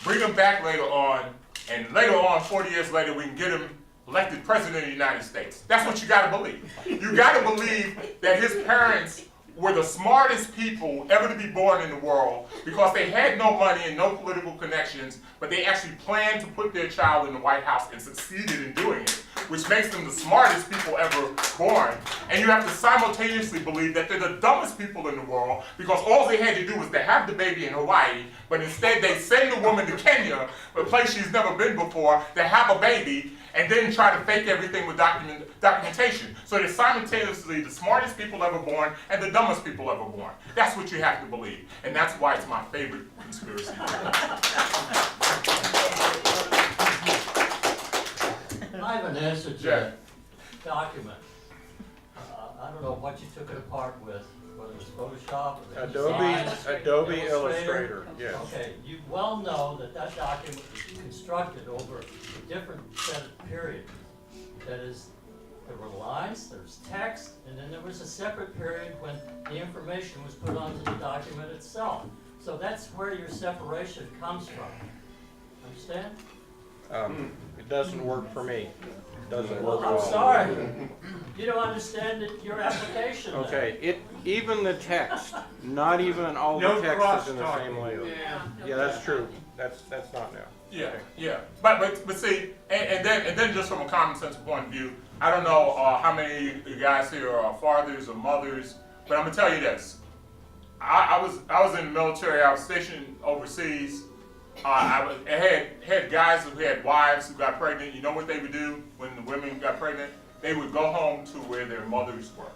bring him back later on, and later on, 40 years later, we can get him elected president of the United States. That's what you gotta believe. You gotta believe that his parents were the smartest people ever to be born in the world because they had no money and no political connections, but they actually planned to put their child in the White House and succeeded in doing it, which makes them the smartest people ever born. And you have to simultaneously believe that they're the dumbest people in the world because all they had to do was to have the baby in Hawaii, but instead they send the woman to Kenya, a place she's never been before, to have a baby, and then try to fake everything with documentation. So they're simultaneously the smartest people ever born and the dumbest people ever born. That's what you have to believe. And that's why it's my favorite conspiracy. I have an answer to that document. I don't know what you took it apart with, whether it was Photoshop or Adobe Illustrator, yes. Okay, you well know that that document was constructed over a different set of periods. That is, there were lines, there was text, and then there was a separate period when the information was put onto the document itself. So that's where your separation comes from. Understand? It doesn't work for me. It doesn't work at all. I'm sorry. You don't understand your application. then. Okay, even the text, not even all the text is in the same layout. Yeah, that's true. That's not new. Yeah, Okay. yeah. But see, and then just from a common sense point of view, I don't know how many of you guys here are fathers or mothers, but I'm gonna tell you this. I was in the military. I was stationed overseas. I had guys who had wives who got pregnant. You know what they would do when the women got pregnant? They would go home to where their mothers were.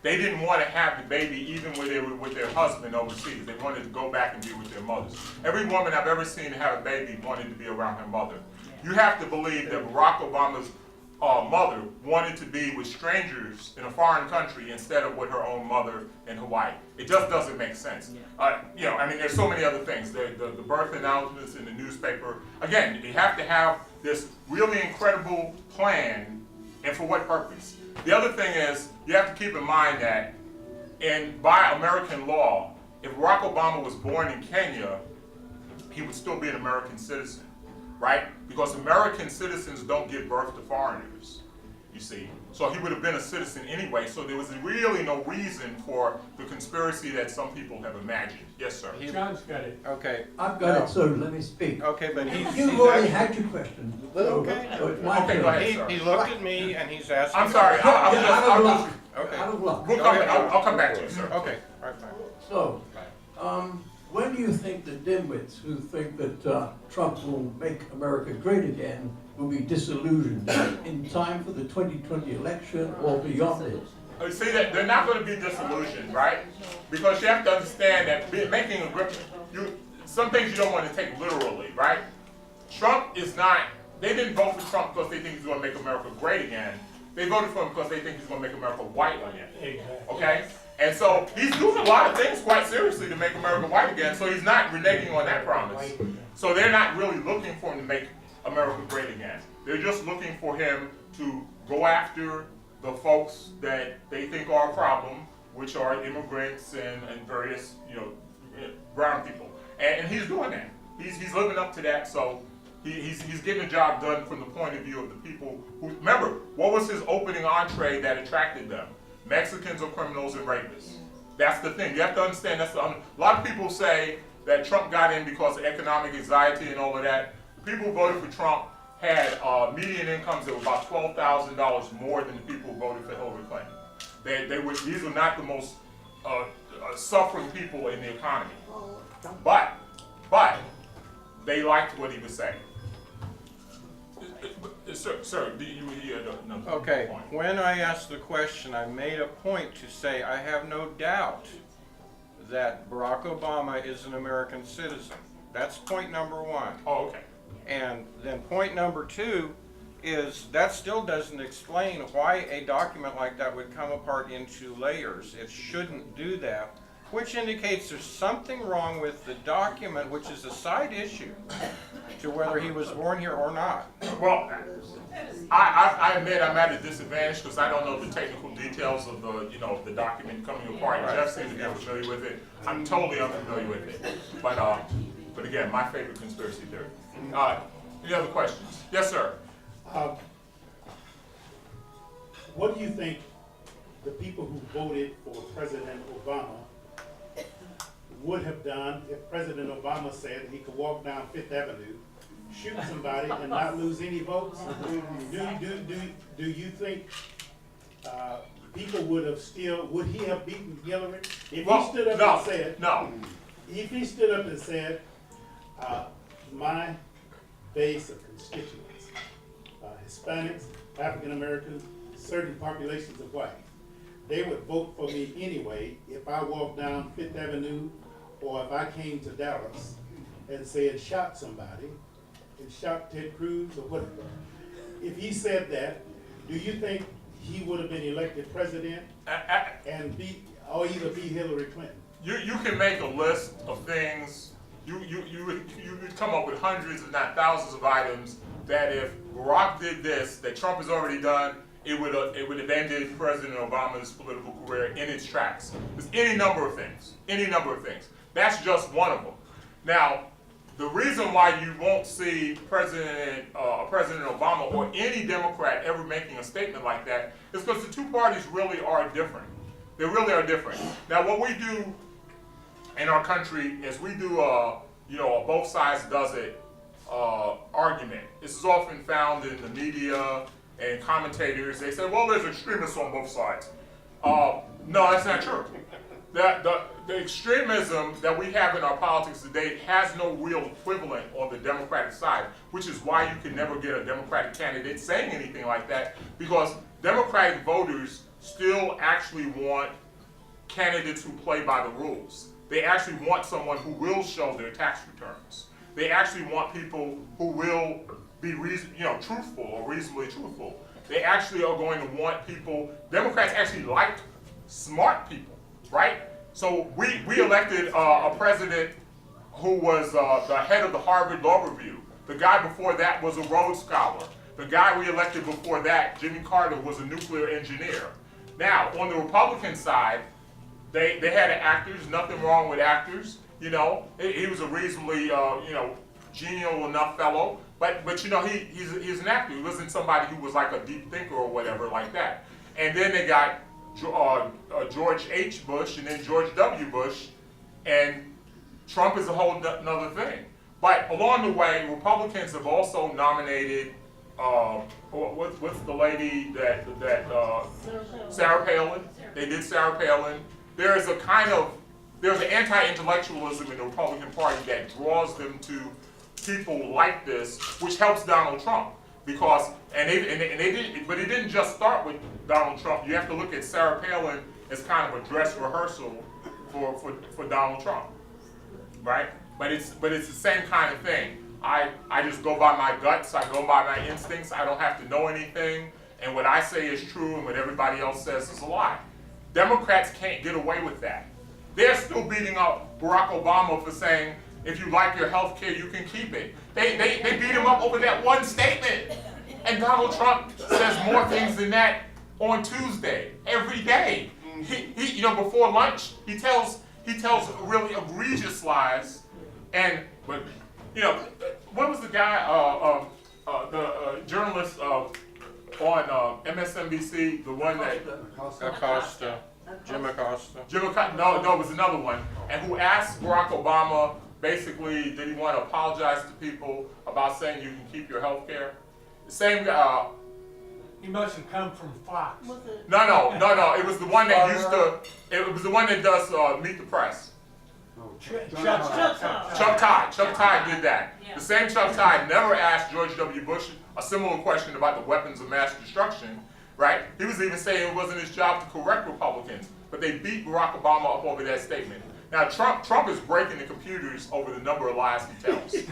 They didn't want to have the baby even when they were with their husband overseas. They wanted to go back and be with their mothers. Every woman I've ever seen have a baby wanted to be around her mother. You have to believe that Barack Obama's mother wanted to be with strangers in a foreign country instead of with her own mother in Hawaii. It just doesn't make sense. There's so many other things. The birth announcements in the newspaper. Again, you have to have this really incredible plan, and for what purpose? The other thing is, you have to keep in mind that by American law, if Barack Obama was born in Kenya, he would still be an American citizen. Right? Because American citizens don't give birth to foreigners, you see. So he would have been a citizen anyway, so there was really no reason for the conspiracy that some people have imagined. Yes, sir. John's got it. Okay. I've got it, so let me speak. Okay, but You've already had your question. Okay. So it's my Okay, turn. go ahead, sir. He looked at me and he's asking. I'm sorry. Out of luck. Okay. Out of luck. I'll come back to you, sir. Okay, all right, fine. So, when do you think the dimwits who think that Trump will make America great again will be disillusioned in time for the 2020 election or beyond it? See, that they're not going to be disillusioned, right? Because you have to understand that making a grip, some things you don't want to take literally, right? Trump is not, they didn't vote for Trump because they think he's going to make America great again. They voted for him because they think he's going to make America white again. Okay? And so he's doing a lot of things quite seriously to make America white again, so he's not reneging on that promise. So they're not really looking for him to make America great again. They're just looking for him to go after the folks that they think are a problem, which are immigrants and various, brown people. And he's doing that. He's living up to that, so he's getting the job done from the point of view of the people who, remember, what was his opening entree that attracted them? Mexicans or criminals and rapists. That's the thing. You have to understand. A lot of people say that Trump got in because of economic anxiety and all of that. The people who voted for Trump had median incomes that were about $12,000 more than the people who voted for Hillary Clinton. These were not the most suffering people in the economy. But they liked what he was saying. Sir, do you no, Okay, point. when I asked the question, I made a point to say I have no doubt that Barack Obama is an American citizen. That's point number one. Oh, okay. And then point number two is that still doesn't explain why a document like that would come apart into layers. It shouldn't do that, which indicates there's something wrong with the document, which is a side issue to whether he was born here or not. Well, I admit I'm at a disadvantage because I don't know the technical details of the, the document coming apart. Jeff seems to be familiar with it. I'm totally unfamiliar with it. But again, my favorite conspiracy theory. Any other questions? Yes, sir. What do you think the people who voted for President Obama would have done if President Obama said he could walk down Fifth Avenue, shoot somebody, and not lose any votes? Do you think people would he have beaten Hillary? If he stood up and said, if he stood up and said, my base of constituents, Hispanics, African Americans, certain populations of whites, they would vote for me anyway if I walked down Fifth Avenue or if I came to Dallas and said shot somebody and shot Ted Cruz or whatever. If he said that, do you think he would have been elected president and either beat Hillary Clinton? You can make a list of things. You could come up with hundreds, if not thousands, of items that if Barack did this, that Trump has already done, it would have ended President Obama's political career in its tracks. There's any number of things. Any number of things. That's just one of them. Now, the reason why you won't see President Obama or any Democrat ever making a statement like that is because the two parties really are different. They really are different. Now, what we do in our country is we do a both sides does it argument. This is often found in the media and commentators. They say, well, there's extremists on both sides. No, that's not true. The extremism that we have in our politics today has no real equivalent on the Democratic side, which is why you can never get a Democratic candidate saying anything like that, because Democratic voters still actually want candidates who play by the rules. They actually want someone who will show their tax returns. They actually want people who will be truthful or reasonably truthful. They actually are going to want people. Democrats actually like smart people, right? So we elected a president who was the head of the Harvard Law Review. The guy before that was a Rhodes Scholar. The guy we elected before that, Jimmy Carter, was a nuclear engineer. Now, on the Republican side, they had actors, nothing wrong with actors. He was a reasonably, genial enough fellow. But he's an actor. He wasn't somebody who was like a deep thinker or whatever like that. And then they got George H. Bush and then George W. Bush, and Trump is a whole another thing. But along the way, Republicans have also nominated what's the lady that Sarah Palin. They did Sarah Palin. There's an anti-intellectualism in the Republican Party that draws them to people like this, which helps Donald Trump. Because but it didn't just start with Donald Trump. You have to look at Sarah Palin as kind of a dress rehearsal for Donald Trump, right? But it's the same kind of thing. I just go by my guts. I go by my instincts. I don't have to know anything, and what I say is true, and what everybody else says is a lie. Democrats can't get away with that. They're still beating up Barack Obama for saying, if you like your health care, you can keep it. They beat him up over that one statement. And Donald Trump says more things than that on Tuesday, every day. He before lunch, he tells really egregious lies. But what was the guy, the journalist on MSNBC, the one that Acosta, Jim Acosta. No, it was another one, and who asked Barack Obama, basically, did he want to apologize to people about saying you can keep your health care? The same guy. He must have come from Fox. No. It was the one that It was the one that does Meet the Press. Chuck Todd did that. Yeah. The same Chuck Todd never asked George W. Bush a similar question about the weapons of mass destruction, right? He was even saying it wasn't his job to correct Republicans, but they beat Barack Obama up over that statement. Now, Trump is breaking the computers over the number of lies he tells. You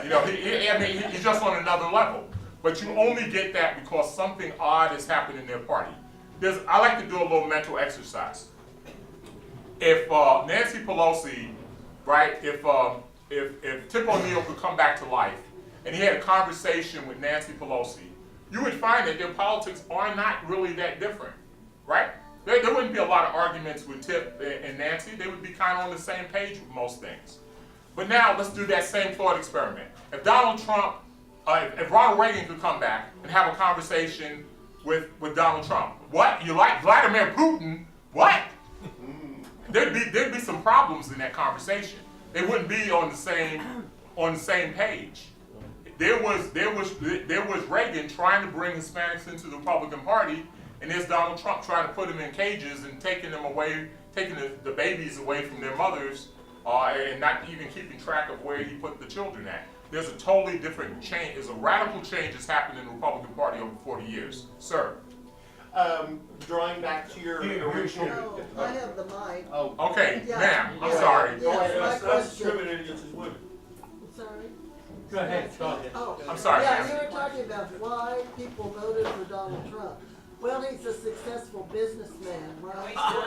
know, he's just on another level. But you only get that because something odd has happened in their party. I like to do a little mental exercise. If Nancy Pelosi, right, if Tip O'Neill could come back to life, and he had a conversation with Nancy Pelosi, you would find that their politics are not really that different, right? There wouldn't be a lot of arguments with Tip and Nancy. They would be kind of on the same page with most things. But now let's do that same thought experiment. If Donald Trump, if Ronald Reagan could come back and have a conversation with Donald Trump, what? You like Vladimir Putin? What? There'd be some problems in that conversation. They wouldn't be on the same page. There was Reagan trying to bring Hispanics into the Republican Party, and there's Donald Trump trying to put them in cages and taking the babies away from their mothers, and not even keeping track of where he put the children at. There's a totally different change. There's a radical change that's happened in the Republican Party over 40 years. Sir. Drawing back to your original. No, I have the mic. Oh, okay, Yeah. ma'am. I'm sorry. Yes, my question. discriminating against his women. Sorry? Go ahead, go ahead. Oh. I'm sorry, Yeah, ma'am. you were talking about why people voted for Donald Trump. Well, he's a successful businessman, right? Well,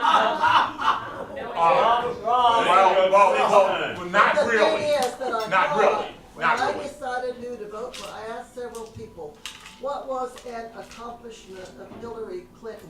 not The really. thing is that I Not thought, really. when Not I really. decided who to vote for, I asked several people, what was an accomplishment of Hillary Clinton?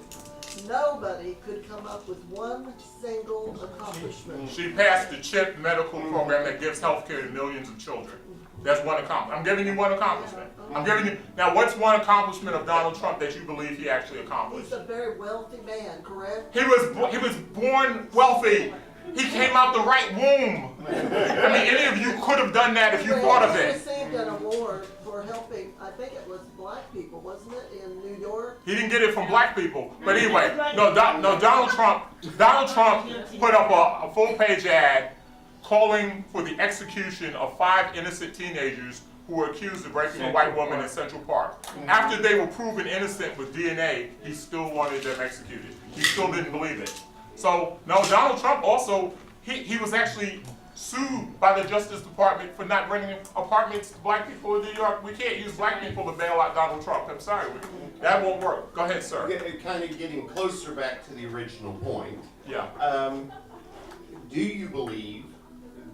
Nobody could come up with one single accomplishment. She passed the CHIP medical program that gives health care to millions of children. That's one accomplishment. I'm giving you one accomplishment. I'm giving you, now what's one accomplishment of Donald Trump that you believe he actually accomplished? He's a very wealthy man, correct? He was born wealthy. He came out the right womb. I mean, any of you could have done that if you thought of He it. received an award for helping, I think it was black people, wasn't it, in New York? He didn't get it from black people. But anyway, Donald Trump put up a full-page ad calling for the execution of 5 innocent teenagers who were accused of raping a white woman in Central Park. After they were proven innocent with DNA, he still wanted them executed. He still didn't believe it. So, no, Donald Trump also, he was actually sued by the Justice Department for not renting apartments to black people in New York. We can't use black people to bail out Donald Trump. I'm sorry, that won't work. Go ahead, sir. kind of getting closer back to the original point. Yeah. Do you believe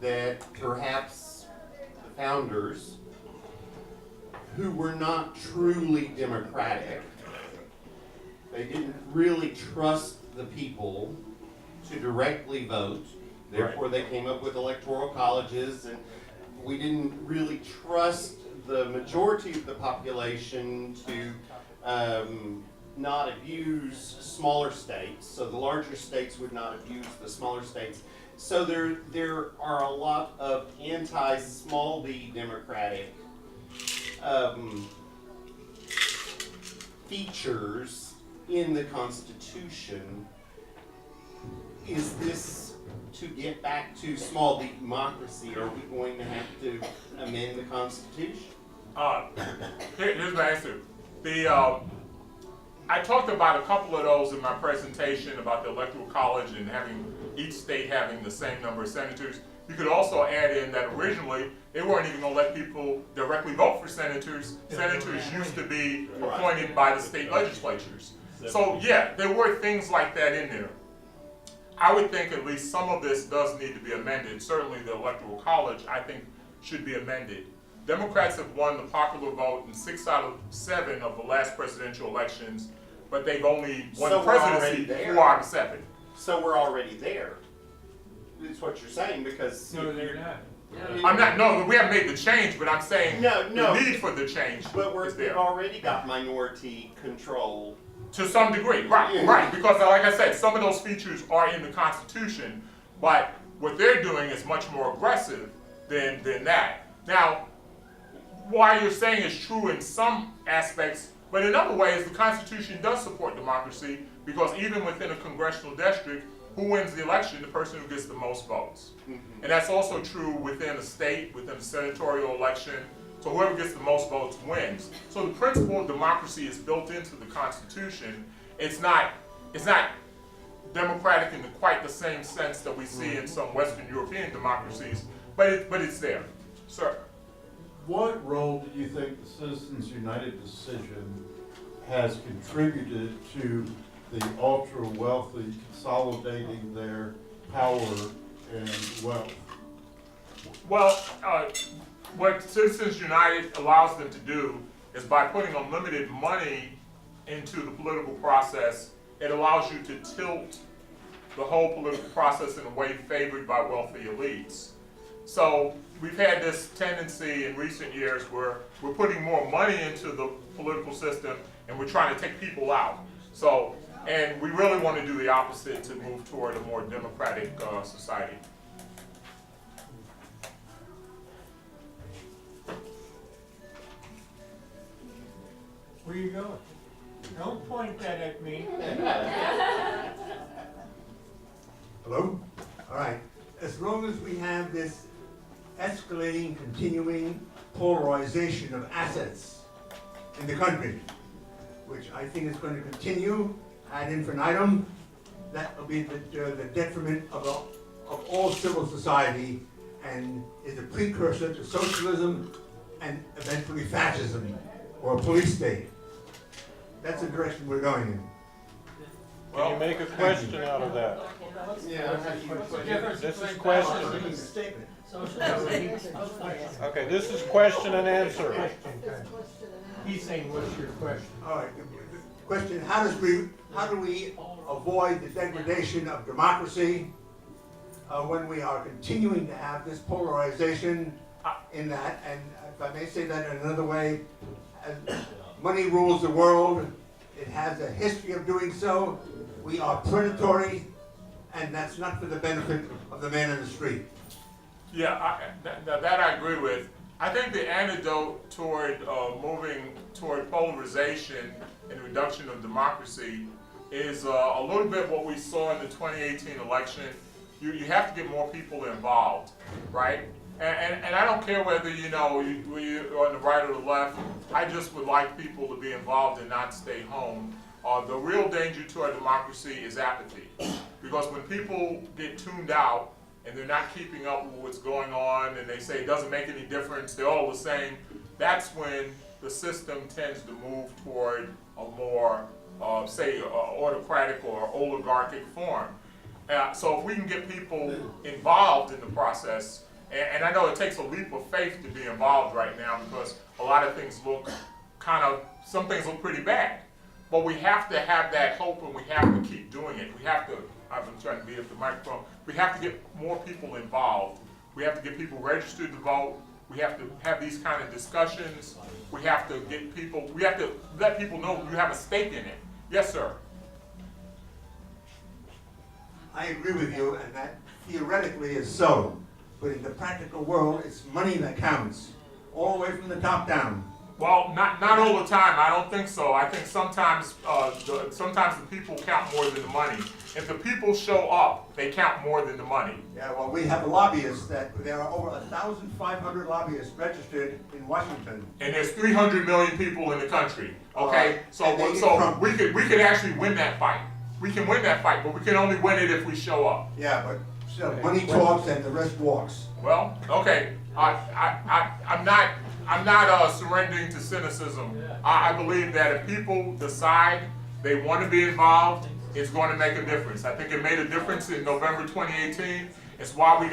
that perhaps the founders, who were not truly democratic, they didn't really trust the people to directly vote, therefore they came up with electoral colleges, and we didn't really trust the majority of the population to not abuse smaller states, so the larger states would not abuse the smaller states. So there are a lot of anti-small d democratic features in the Constitution. Is this to get back to small d democracy? Are we going to have to amend the Constitution? Here's my answer. I talked about a couple of those in my presentation about the Electoral College and having each state having the same number of senators. You could also add in that originally they weren't even going to let people directly vote for senators. Senators used to be appointed by the state legislatures. So yeah, there were things like that in there. I would think at least some of this does need to be amended. Certainly the Electoral College, I think, should be amended. Democrats have won the popular vote in 6 out of 7 of the last presidential elections, but they've only won the presidency 4 out of 7. So we're already there. That's what you're saying, because No, they're not. I'm not, no, we haven't made the change, but I'm saying No. the need for the change But is we've there. already got minority control. To some degree, right, because like I said, some of those features are in the Constitution, but what they're doing is much more aggressive than that. Now, why you're saying is true in some aspects, but in other ways, the Constitution does support democracy, because even within a congressional district, who wins the election? The person who gets the most votes. And that's also true within a state, within a senatorial election. So whoever gets the most votes wins. So the principle of democracy is built into the Constitution. It's not democratic in quite the same sense that we see in some Western European democracies, but it's there. Sir? What role do you think the Citizens United decision has contributed to the ultra wealthy consolidating their power and wealth? Well, what Citizens United allows them to do is by putting unlimited money into the political process, it allows you to tilt the whole political process in a way favored by wealthy elites. So we've had this tendency in recent years where we're putting more money into the political system and we're trying to take people out. So, and we really want to do the opposite to move toward a more democratic society. Where you going? Don't point that at me. Hello? All right. As long as we have this escalating, continuing polarization of assets in the country, which I think is going to continue ad infinitum, that will be the detriment of all civil society and is a precursor to socialism and eventually fascism or a police state. That's the direction we're going in. Can you make a question out of that? Yeah, This is question. Okay, this is question and answer. He's saying, what's your question? All right. The question: how do we avoid the degradation of democracy when we are continuing to have this polarization in that? And if I may say that in another way, money rules the world. It has a history of doing so. We are predatory, and that's not for the benefit of the man in the street. Yeah, that I agree with. I think the antidote toward moving toward polarization and reduction of democracy is a little bit what we saw in the 2018 election. You have to get more people involved, right? And I don't care whether you're on the right or the left. I just would like people to be involved and not stay home. The real danger to our democracy is apathy, because when people get tuned out and they're not keeping up with what's going on and they say it doesn't make any difference, they're all the same, that's when the system tends to move toward a more, say, autocratic or oligarchic form. So if we can get people involved in the process, and I know it takes a leap of faith to be involved right now because a lot of things look some things look pretty bad. But we have to have that hope and we have to keep doing it. We have to, I've been trying to beat up the microphone, we have to get more people involved. We have to get people registered to vote. We have to have these kind of discussions. We have to get people, we have to let people know you have a stake in it. Yes, sir. I agree with you, and that theoretically is so. But in the practical world, it's money that counts, all the way from the top down. Well, not all the time. I don't think so. I think sometimes the people count more than the money. If the people show up, they count more than the money. Yeah, well, we have lobbyists there are over 1,500 lobbyists registered in Washington. And there's 300 million people in the country. Okay, so we could actually win that fight. We can win that fight, but we can only win it if we show up. Yeah, but still, money talks and the rest walks. Well, okay. I'm not surrendering to cynicism. I believe that if people decide they want to be involved, it's going to make a difference. I think it made a difference in November 2018. It's why we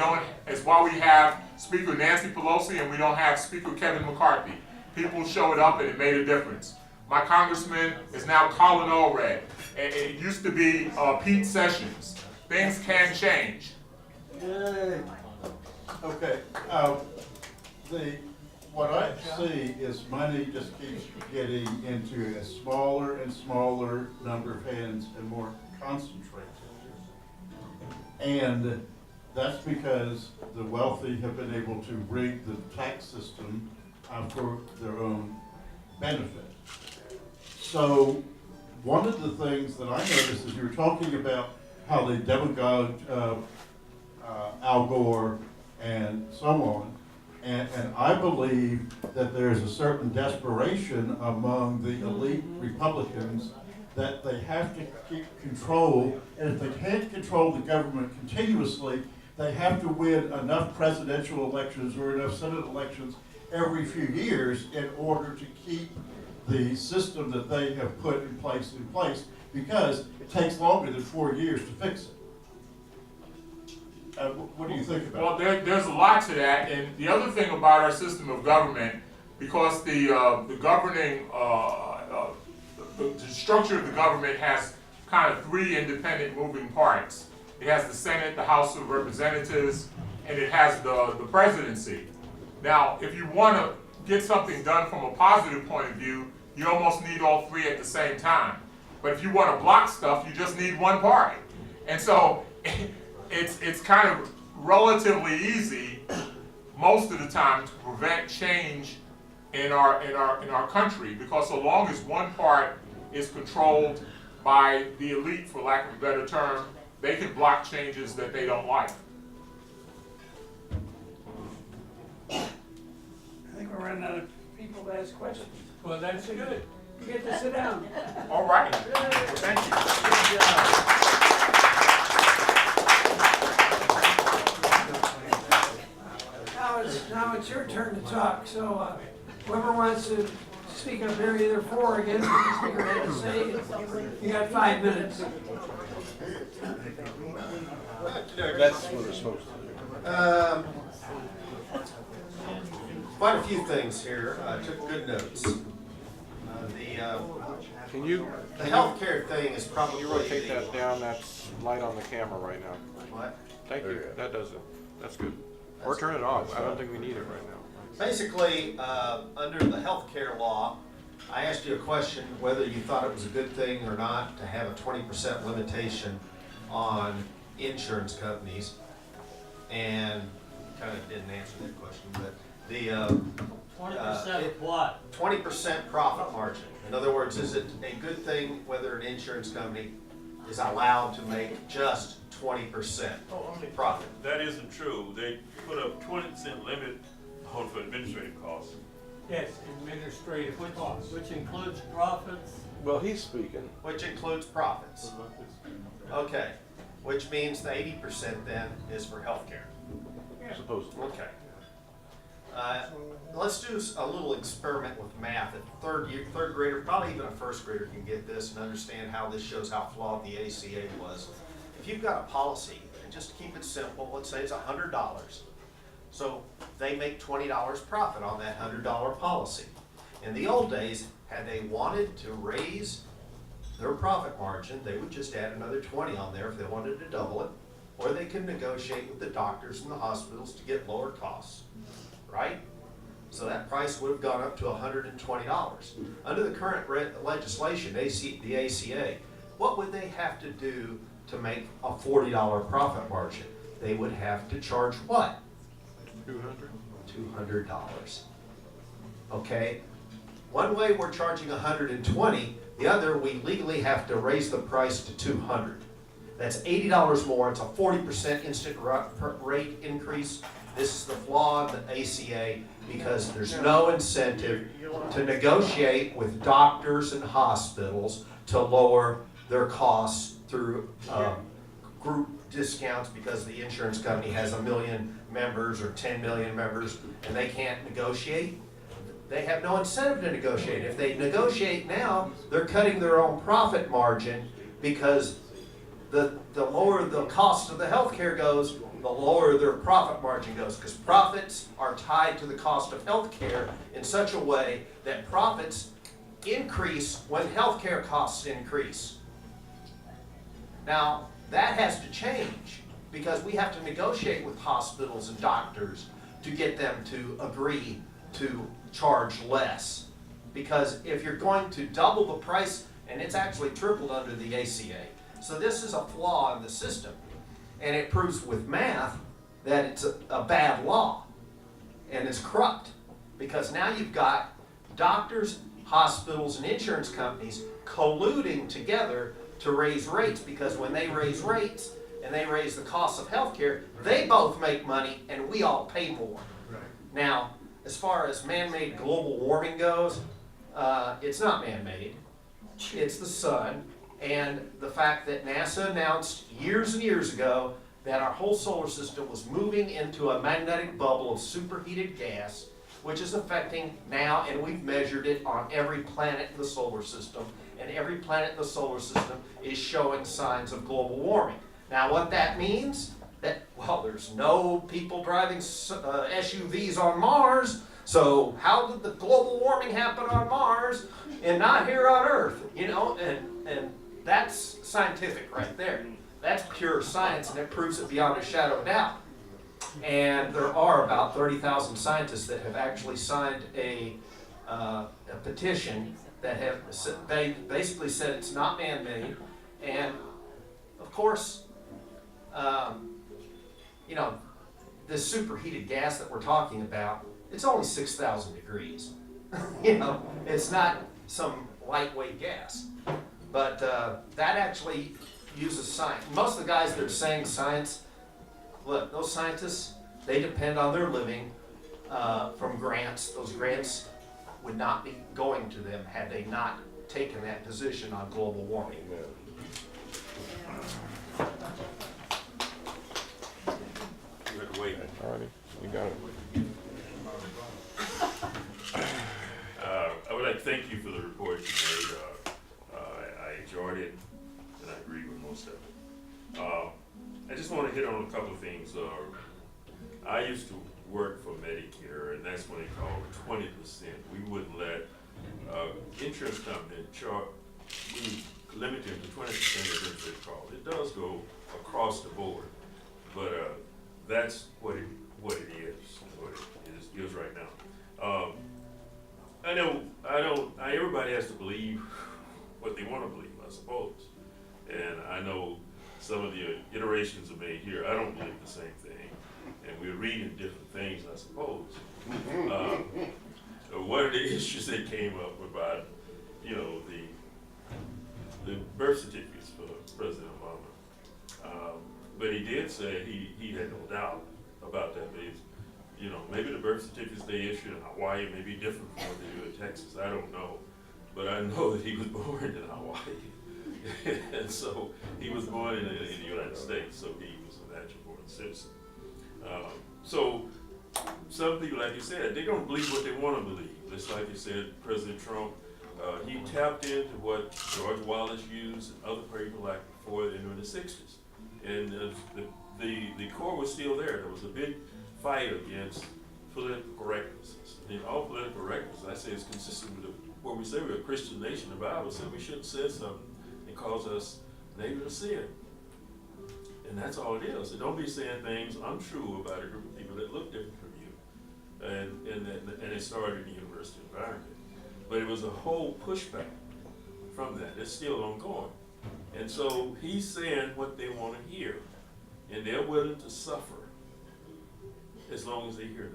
have Speaker Nancy Pelosi and we don't have Speaker Kevin McCarthy. People showed up and it made a difference. My congressman is now Colin Allred. It used to be Pete Sessions. Things can change. Yay. Okay. What I see is money just keeps getting into a smaller and smaller number of hands and more concentrated. And that's because the wealthy have been able to rig the tax system for their own benefit. So one of the things that I noticed is you were talking about how they demagogued Al Gore and so on. And I believe that there's a certain desperation among the elite Republicans that they have to keep control, and if they can't control the government continuously, they have to win enough presidential elections or enough Senate elections every few years in order to keep the system that they have put in place, because it takes longer than 4 years to fix it. What do you think about it? Well, there's a lot to that, and the other thing about our system of government, because the governing, the structure of the government has kind of 3 independent moving parts. It has the Senate, the House of Representatives, and it has the presidency. Now, if you want to get something done from a positive point of view, you almost need all 3 at the same time. But if you want to block stuff, you just need one party. And so it's kind of relatively easy most of the time to prevent change in our country, because so long as one part is controlled by the elite, for lack of a better term, they can block changes that they don't like. I think we're running out of people to ask questions. Well, that's good. You get to sit down. All right. Well, thank you. Good job. Now it's your turn to talk, so whoever wants to speak up here, either for or against what the speaker had to say, you got 5 minutes. That's what we're supposed to do. Quite a few things here. I took good notes. The healthcare thing is probably. Can you rotate that down? That's light on the camera right now. What? Thank you. That does it. That's good. Or turn it off. I don't think we need it right now. Basically, under the healthcare law, I asked you a question whether you thought it was a good thing or not to have a 20% limitation on insurance companies, and kind of didn't answer that question, but the 20% what? 20% profit margin. In other words, is it a good thing whether an insurance company is allowed to make just 20% profit? That isn't true. They put a 20% limit on for administrative costs. Yes, administrative costs. Which includes profits? Well, he's speaking. Which includes profits. Okay, which means the 80% then is for healthcare. Supposedly. Okay. Let's do a little experiment with math. A third grader, probably even a first grader can get this and understand how this shows how flawed the ACA was. If you've got a policy, and just to keep it simple, let's say it's $100. So they make $20 profit on that $100 policy. In the old days, had they wanted to raise their profit margin, they would just add another 20 on there if they wanted to double it, or they could negotiate with the doctors and the hospitals to get lower costs, right? So that price would have gone up to $120. Under the current legislation, the ACA, what would they have to do to make a $40 profit margin? They would have to charge what? $200. Okay? One way we're charging $120, the other we legally have to raise the price to $200. That's $80 more. It's a 40% instant rate increase. This is the flaw in the ACA because there's no incentive to negotiate with doctors and hospitals to lower their costs through group discounts because the insurance company has 1 million members or 10 million members and they can't negotiate. They have no incentive to negotiate. If they negotiate now, they're cutting their own profit margin because the lower the cost of the healthcare goes, the lower their profit margin goes, because profits are tied to the cost of healthcare in such a way that profits increase when healthcare costs increase. Now, that has to change because we have to negotiate with hospitals and doctors to get them to agree to charge less. Because if you're going to double the price, and it's actually tripled under the ACA, so this is a flaw in the system. And it proves with math that it's a bad law and it's corrupt. Because now you've got doctors, hospitals, and insurance companies colluding together to raise rates, because when they raise rates and they raise the cost of healthcare, they both make money and we all pay more. Right. Now, as far as man-made global warming goes, it's not man-made. It's the sun, and the fact that NASA announced years and years ago that our whole solar system was moving into a magnetic bubble of superheated gas, which is affecting now, and we've measured it on every planet in the solar system, and every planet in the solar system is showing signs of global warming. Now what that means, that, well, there's no people driving SUVs on Mars, so how did the global warming happen on Mars and not here on Earth? You know, and that's scientific right there. That's pure science, and it proves it beyond a shadow of doubt. And there are about 30,000 scientists that have actually signed a petition that have basically said it's not man-made. And of course, you know, this superheated gas that we're talking about, it's only 6,000 degrees. You know, it's not some lightweight gas. But that actually uses science. Most of the guys that are saying science, look, those scientists, they depend on their living from grants. Those grants would not be going to them had they not taken that position on global warming. Wait. All righty, you got it. I would like to thank you for the report you made. I enjoyed it, and I agree with most of it. I just want to hit on a couple of things. I used to work for Medicare, and that's when they called 20%. We wouldn't let insurance company we limit them to 20% of insurance calls. It does go across the board, but that's what it is right now. Everybody has to believe what they want to believe, I suppose. And I know some of the iterations are made here. I don't believe the same thing, and we're reading different things, I suppose. One of the issues that came up about, you know, the birth certificates for President Obama. But he did say he had no doubt about that. You know, maybe the birth certificates they issued in Hawaii may be different from what they do in Texas. I don't know. But I know that he was born in Hawaii. And so he was born in the United States, so he was a natural born citizen. So some people, like you said, they don't believe what they want to believe. Just like you said, President Trump, he tapped into what George Wallace used and other people like before in the 60s. And the core was still there. There was a big fight against political correctness. And all political correctness, I say, is consistent with what we say we're a Christian nation. The Bible said we shouldn't say something that causes us negative sin. And that's all it is. So don't be saying things untrue about a group of people that look different from you. And it started in the university environment. But it was a whole pushback from that. It's still ongoing. And so he's saying what they want to hear. And they're willing to suffer as long as they hear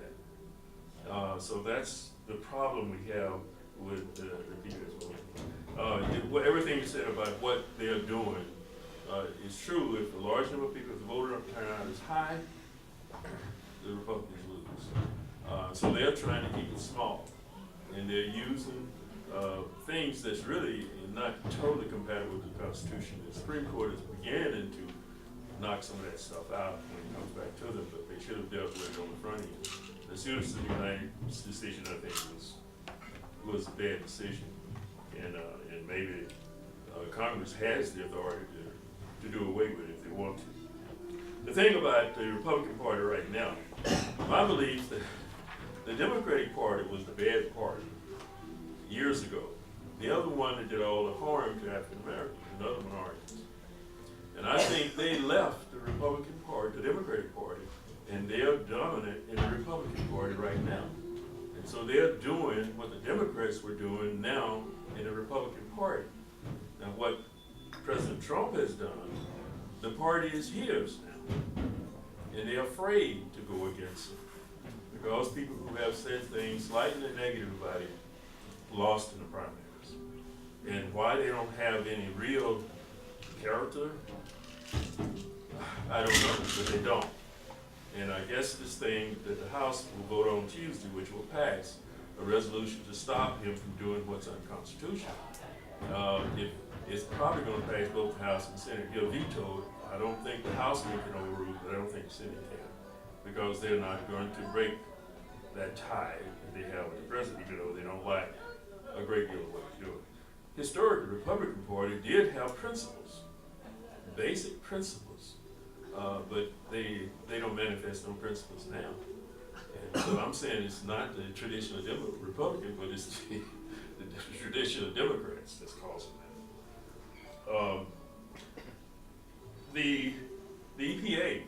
that. So that's the problem we have with the people as well. Everything you said about what they're doing is true. If a large number of people, if the voter turnout is high, the Republicans lose. So they're trying to keep it small. And they're using things that's really not totally compatible with the Constitution. The Supreme Court is beginning to knock some of that stuff out when it comes back to them, but they should have dealt with it on the front end. The Citizens United decision, I think, was a bad decision, and maybe Congress has the authority to do away with it if they want to. The thing about the Republican Party right now, my belief that the Democratic Party was the bad party years ago. The other one that did all the harm to African Americans and other minorities. And I think they left the Republican Party, the Democratic Party, and they're dominant in the Republican Party right now. And so they're doing what the Democrats were doing now in the Republican Party. Now what President Trump has done, the party is his now. And they're afraid to go against him. Because people who have said things slightly negative about him lost in the primaries. And why they don't have any real character, I don't know, but they don't. And I guess this thing that the House will vote on Tuesday, which will pass a resolution to stop him from doing what's unconstitutional. If it's probably going to pass both the House and Senate, he'll veto it. I don't think the House can overrule, but I don't think the Senate can, because they're not going to break that tie that they have with the president, even though they don't like a great deal of what he's doing. Historically, the Republican Party did have principles, basic principles, but they don't manifest those principles now. And so I'm saying it's not the traditional Republican, but it's the traditional Democrats that's causing that. The EPA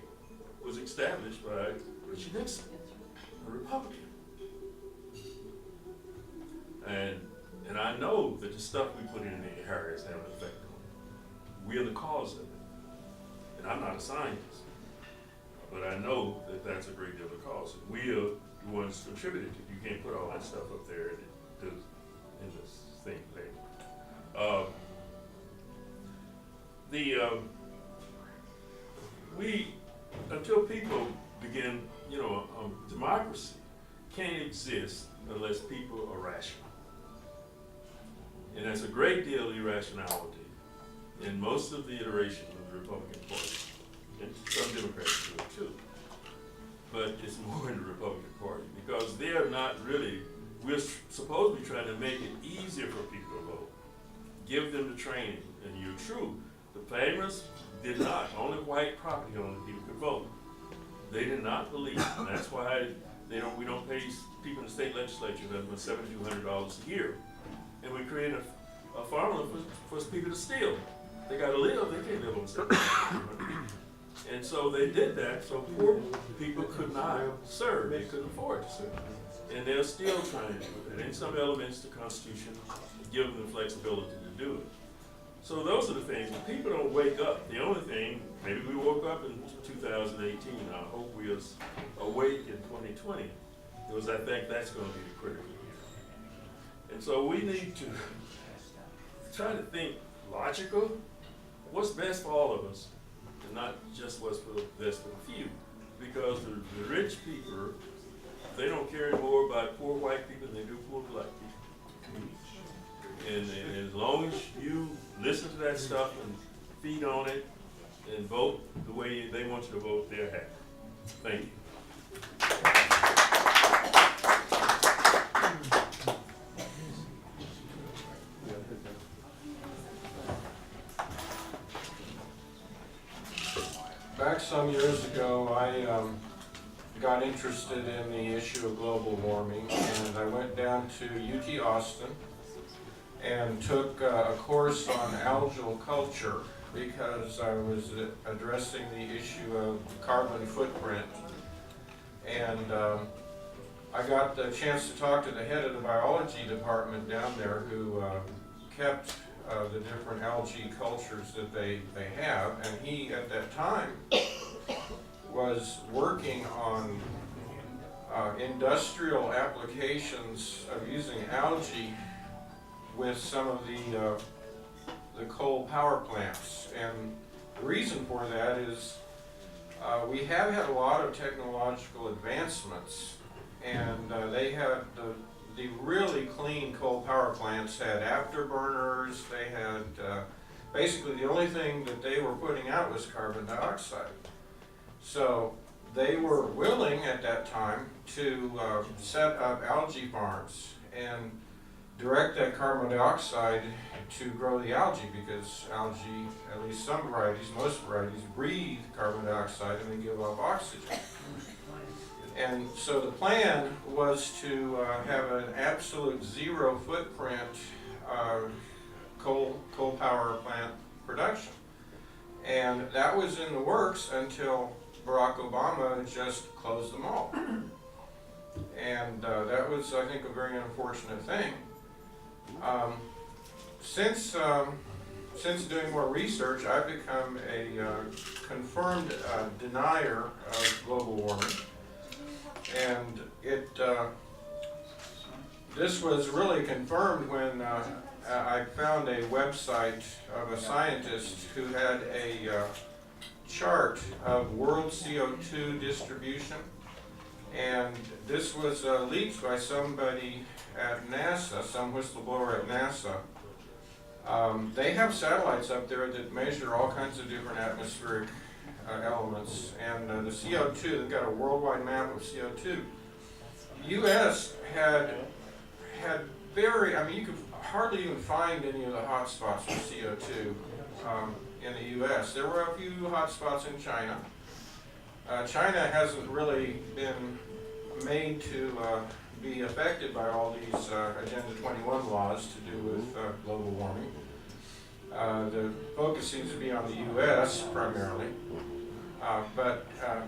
was established by Richard Nixon, a Republican. And I know that the stuff we put in there has had an effect on it. We're the cause of it. And I'm not a scientist, but I know that that's a great deal of cause. And we are the ones contributed to it. You can't put all that stuff up there in this thing later. Until people begin, democracy can't exist unless people are rational. And there's a great deal of irrationality in most of the iterations of the Republican Party. And some Democrats do it too. But it's more in the Republican Party because they're not really, we're supposed to be trying to make it easier for people to vote. Give them the training. And you're true. The framers did not. Only white property owner people could vote. They did not believe, and that's why we don't pay people in the state legislature that was $7,200 a year. And we created a formula for people to steal. They got to live, they can't live on $7,200. And so they did that so poor people could not serve, they couldn't afford to serve. And they're still trying to do it. And in some elements, the Constitution gives them the flexibility to do it. So those are the things. If people don't wake up, the only thing, maybe we woke up in 2018, I hope we are awake in 2020, because I think that's going to be the critical year. And so we need to try to think logical, what's best for all of us, and not just what's best for the few. Because the rich people, they don't care more about poor white people than they do poor black people. And as long as you listen to that stuff and feed on it and vote the way they want you to vote, they're happy. Thank you. Back some years ago, I got interested in the issue of global warming, and I went down to UT Austin and took a course on algal culture because I was addressing the issue of carbon footprint. And I got the chance to talk to the head of the biology department down there who kept the different algae cultures that they have. And he, at that time, was working on industrial applications of using algae with some of the coal power plants. And the reason for that is we have had a lot of technological advancements, and they had the really clean coal power plants had afterburners. They had basically the only thing that they were putting out was carbon dioxide. So they were willing at that time to set up algae farms and direct that carbon dioxide to grow the algae, because algae, at least some varieties, most varieties, breathe carbon dioxide and they give off oxygen. And so the plan was to have an absolute zero footprint coal power plant production. And that was in the works until Barack Obama just closed them all. And that was, I think, a very unfortunate thing. Since doing more research, I've become a confirmed denier of global warming. And this was really confirmed when I found a website of a scientist who had a chart of world CO2 distribution. And this was leaked by somebody at NASA, some whistleblower at NASA. They have satellites up there that measure all kinds of different atmospheric elements, and the CO2, they've got a worldwide map of CO2. The U.S. had very, I mean, you could hardly even find any of the hot spots for CO2 in the U.S. There were a few hot spots in China. China hasn't really been made to be affected by all these Agenda 21 laws to do with global warming. The focus seems to be on the U.S. primarily.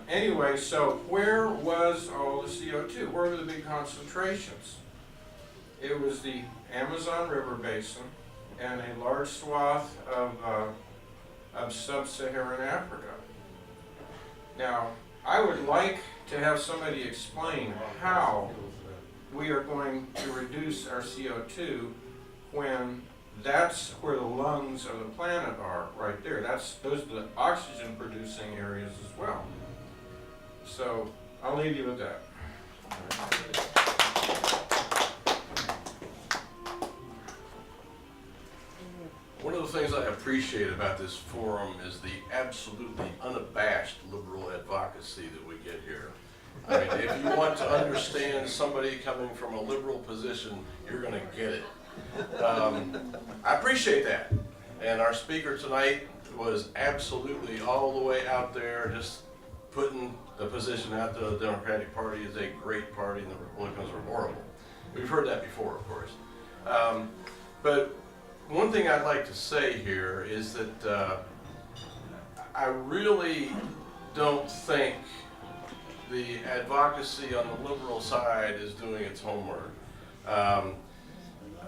Anyway, so where was all the CO2? Where were the big concentrations? It was the Amazon River Basin and a large swath of sub-Saharan Africa. Now, I would like to have somebody explain how we are going to reduce our CO2 when that's where the lungs of the planet are, right there. Those are the oxygen-producing areas as well. So, I'll leave you with that. One of the things I appreciate about this forum is the absolutely unabashed liberal advocacy that we get here. I mean, if you want to understand somebody coming from a liberal position, you're going to get it. I appreciate that. And our speaker tonight was absolutely all the way out there, just putting the position out there. The Democratic Party is a great party and the Republicans are horrible. We've heard that before, of course. But one thing I'd like to say here is that I really don't think the advocacy on the liberal side is doing its homework.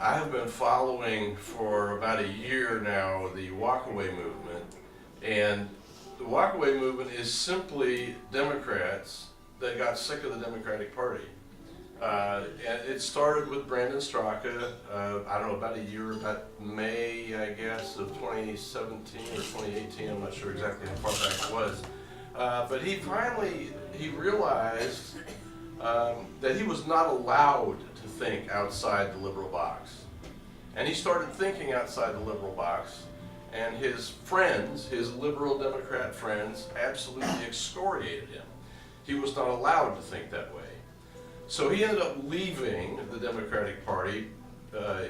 I have been following for about a year now the walkaway movement, and the walkaway movement is simply Democrats that got sick of the Democratic Party. And it started with Brandon Straka, I don't know, about May, I guess, of 2017 or 2018, I'm not sure exactly how far back it was. But he realized that he was not allowed to think outside the liberal box. And he started thinking outside the liberal box, and his friends, his liberal Democrat friends, absolutely excoriated him. He was not allowed to think that way. So he ended up leaving the Democratic Party.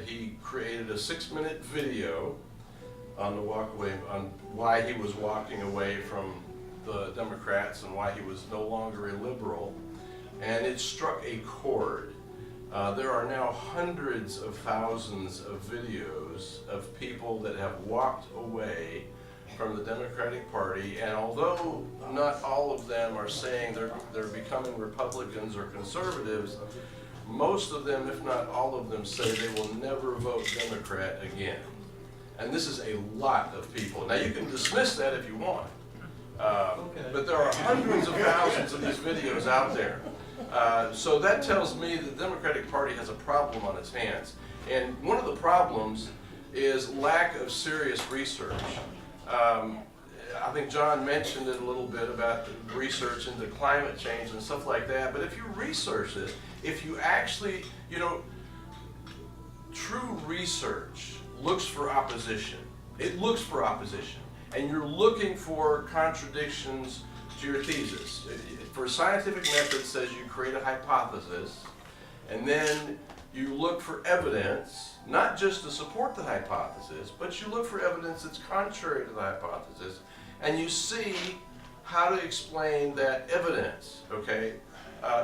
He created a 6-minute video on the walkaway, on why he was walking away from the Democrats and why he was no longer a liberal, and it struck a chord. There are now hundreds of thousands of videos of people that have walked away from the Democratic Party, and although not all of them are saying they're becoming Republicans or conservatives, most of them, if not all of them, say they will never vote Democrat again. And this is a lot of people. Now you can dismiss that if you want, but there are hundreds of thousands of these videos out there. So that tells me the Democratic Party has a problem on its hands. And one of the problems is lack of serious research. I think John mentioned it a little bit about the research into climate change and stuff like that, but if you research this, if you actually, true research looks for opposition. It looks for opposition. And you're looking for contradictions to your thesis. For a scientific method, it says you create a hypothesis, and then you look for evidence, not just to support the hypothesis, but you look for evidence that's contrary to the hypothesis, and you see how to explain that evidence, okay?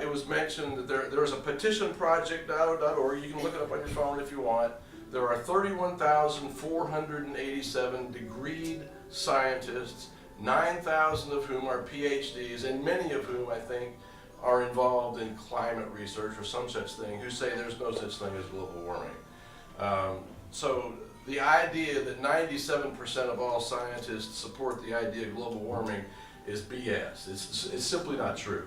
It was mentioned that there's a petition project.org, you can look it up on your phone if you want. There are 31,487 degreed scientists, 9,000 of whom are PhDs, and many of whom I think are involved in climate research or some such thing, who say there's no such thing as global warming. So the idea that 97% of all scientists support the idea of global warming is BS. It's simply not true.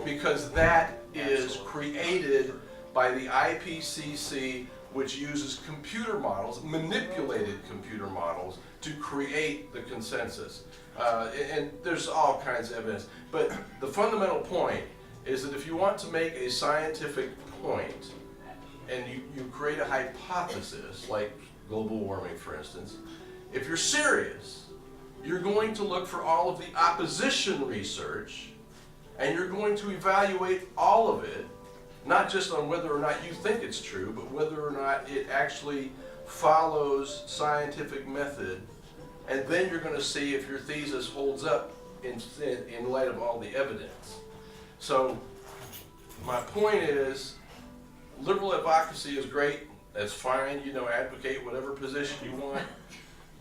Because that is created by the IPCC, which uses computer models, manipulated computer models, to create the consensus. And there's all kinds of evidence. But the fundamental point is that if you want to make a scientific point, and you create a hypothesis, like global warming, for instance, if you're serious, you're going to look for all of the opposition research, and you're going to evaluate all of it, not just on whether or not you think it's true, but whether or not it actually follows scientific method, and then you're going to see if your thesis holds up in light of all the evidence. So my point is, liberal advocacy is great. That's fine, you know, advocate whatever position you want,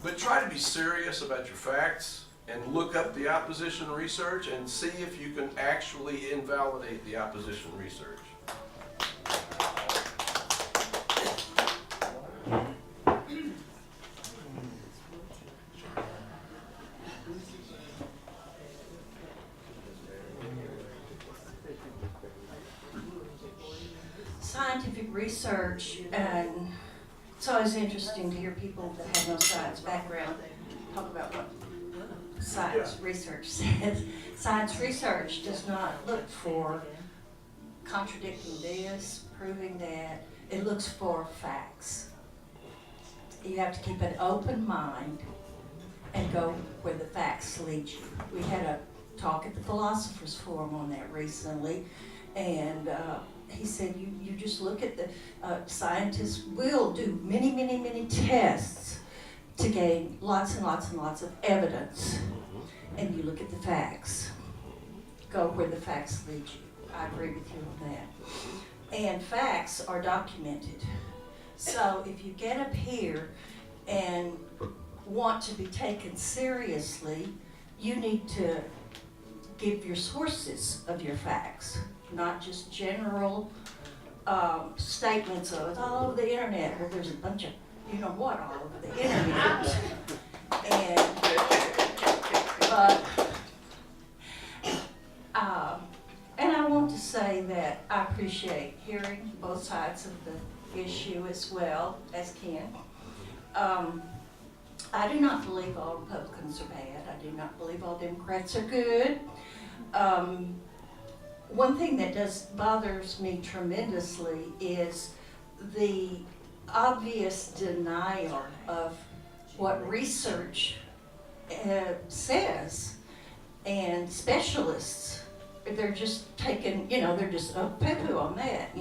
but try to be serious about your facts and look up the opposition research and see if you can actually invalidate the opposition research. Scientific research, and it's always interesting to hear people that have no science background talk about what science research says. Science research does not look for contradicting this, proving that. It looks for facts. You have to keep an open mind and go where the facts lead you. We had a talk at the Philosophers Forum on that recently, and he said, you just look at the, scientists will do many, many, many tests to gain lots and lots and lots of evidence, and you look at the facts. Go where the facts lead you. I agree with you on that. And facts are documented. So if you get up here and want to be taken seriously, you need to give your sources of your facts, not just general statements of it's all over the internet. Well, there's a bunch of you know what all over the internet. And I want to say that I appreciate hearing both sides of the issue as well as Ken. I do not believe all Republicans are bad. I do not believe all Democrats are good. One thing that bothers me tremendously is the obvious denial of what research says, and specialists, they're just taking, they're just poo-poo on that,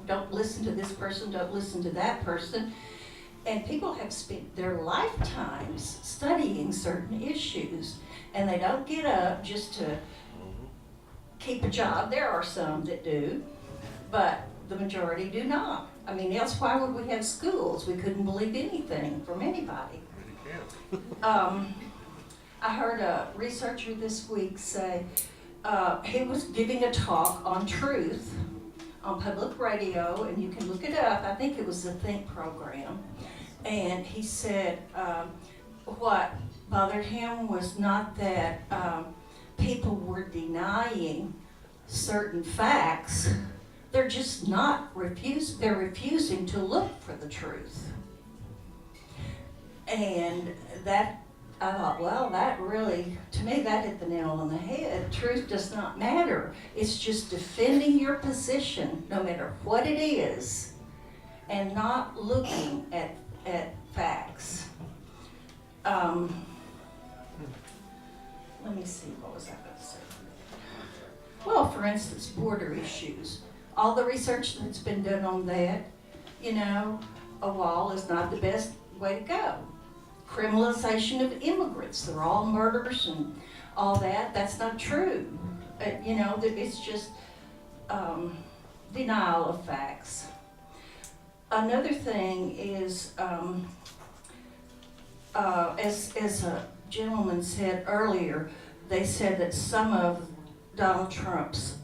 don't listen to this person, don't listen to that person. And people have spent their lifetimes studying certain issues, and they don't get up just to keep a job. There are some that do, but the majority do not. I mean, else why would we have schools? We couldn't believe anything from anybody. I heard a researcher this week say, he was giving a talk on truth on public radio, and you can look it up. I think it was the Think program. And he said what bothered him was not that people were denying certain facts. They're just not they're refusing to look for the truth. And that, I thought, well, that really, to me, that hit the nail on the head. Truth does not matter. It's just defending your position, no matter what it is, and not looking at facts. Let me see, what was I going to say? Well, for instance, border issues. All the research that's been done on that, a wall is not the best way to go. Criminalization of immigrants, they're all murderers and all that, that's not true. It's just denial of facts. Another thing is, as a gentleman said earlier, they said that some of Donald Trump's,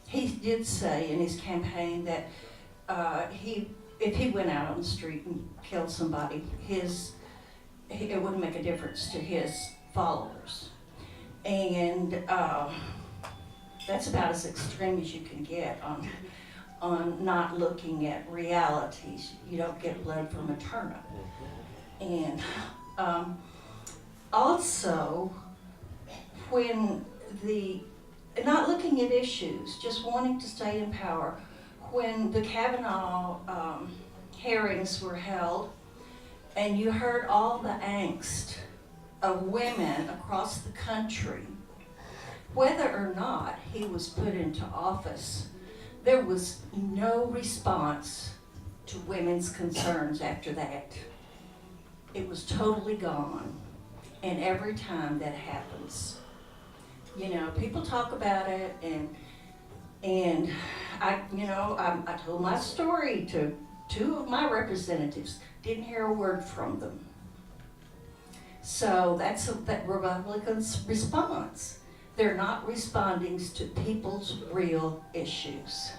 he did say in his campaign that if he went out on the street and killed somebody, it wouldn't make a difference to his followers. And that's about as extreme as you can get on not looking at realities. You don't get blood from a turnip. And also, when not looking at issues, just wanting to stay in power, when the Kavanaugh hearings were held, and you heard all the angst of women across the country, whether or not he was put into office, there was no response to women's concerns after that. It was totally gone. And every time that happens, you know, people talk about it, and I told my story to 2 of my representatives, didn't hear a word from them. So that's that Republicans' response. They're not responding to people's real issues.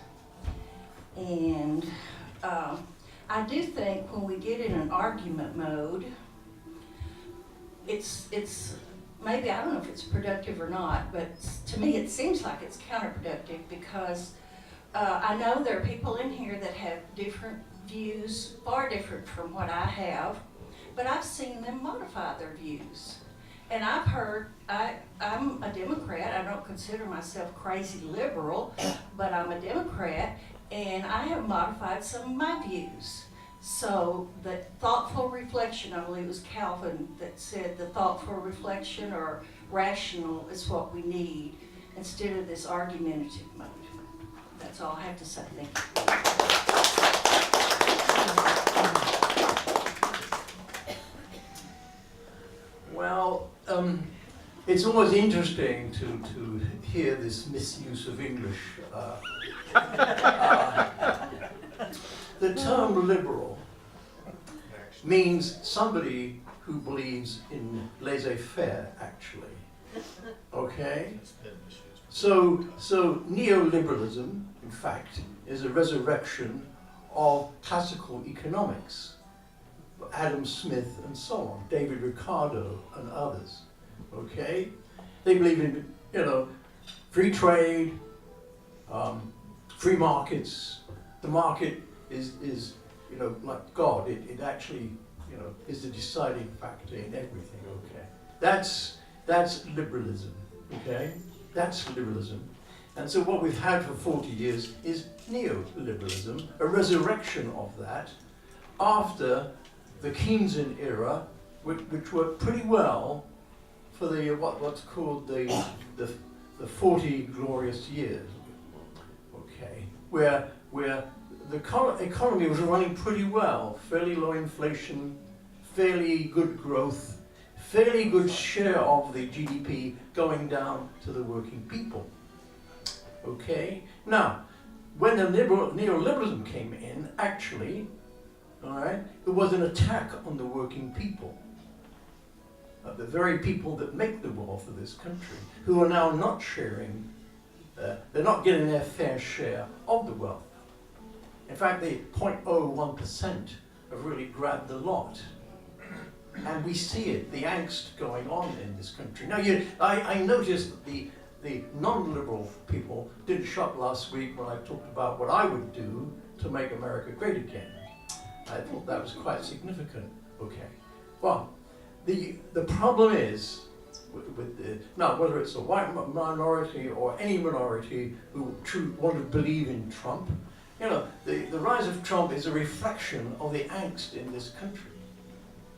And I do think when we get in an argument mode, it's maybe, I don't know if it's productive or not, but to me it seems like it's counterproductive, because I know there are people in here that have different views, far different from what I have, but I've seen them modify their views. And I've heard, I'm a Democrat, I don't consider myself crazy liberal, but I'm a Democrat, and I have modified some of my views. So the thoughtful reflection, I believe it was Calvin that said the thoughtful reflection or rational is what we need instead of this argumentative mode. That's all I have to say. Thank you. Well, it's always interesting to hear this misuse of English. The term liberal means somebody who believes in laissez-faire, actually. Okay? So neoliberalism, in fact, is a resurrection of classical economics. Adam Smith and so on, David Ricardo and others. Okay? They believe in, free trade, free markets. The market is like God. It actually, is the deciding factor in everything. Okay? That's liberalism. Okay? That's liberalism. And so what we've had for 40 years is neoliberalism, a resurrection of that after the Keynesian era, which worked pretty well for the what's called the 40 glorious years. Okay, where the economy was running pretty well, fairly low inflation, fairly good growth, fairly good share of the GDP going down to the working people. Okay, now when the neoliberalism came in, actually, all right, there was an attack on the working people, the very people that make the wealth of this country, who are now not sharing, they're not getting their fair share of the wealth. In fact, the 0.01% have really grabbed the lot. And we see it, the angst going on in this country. Now, I noticed that the non-liberal people didn't show up last week when I talked about what I would do to make America great again. I thought that was quite significant. Okay. Well, the problem is, now whether it's a white minority or any minority who want to believe in Trump, the rise of Trump is a reflection of the angst in this country.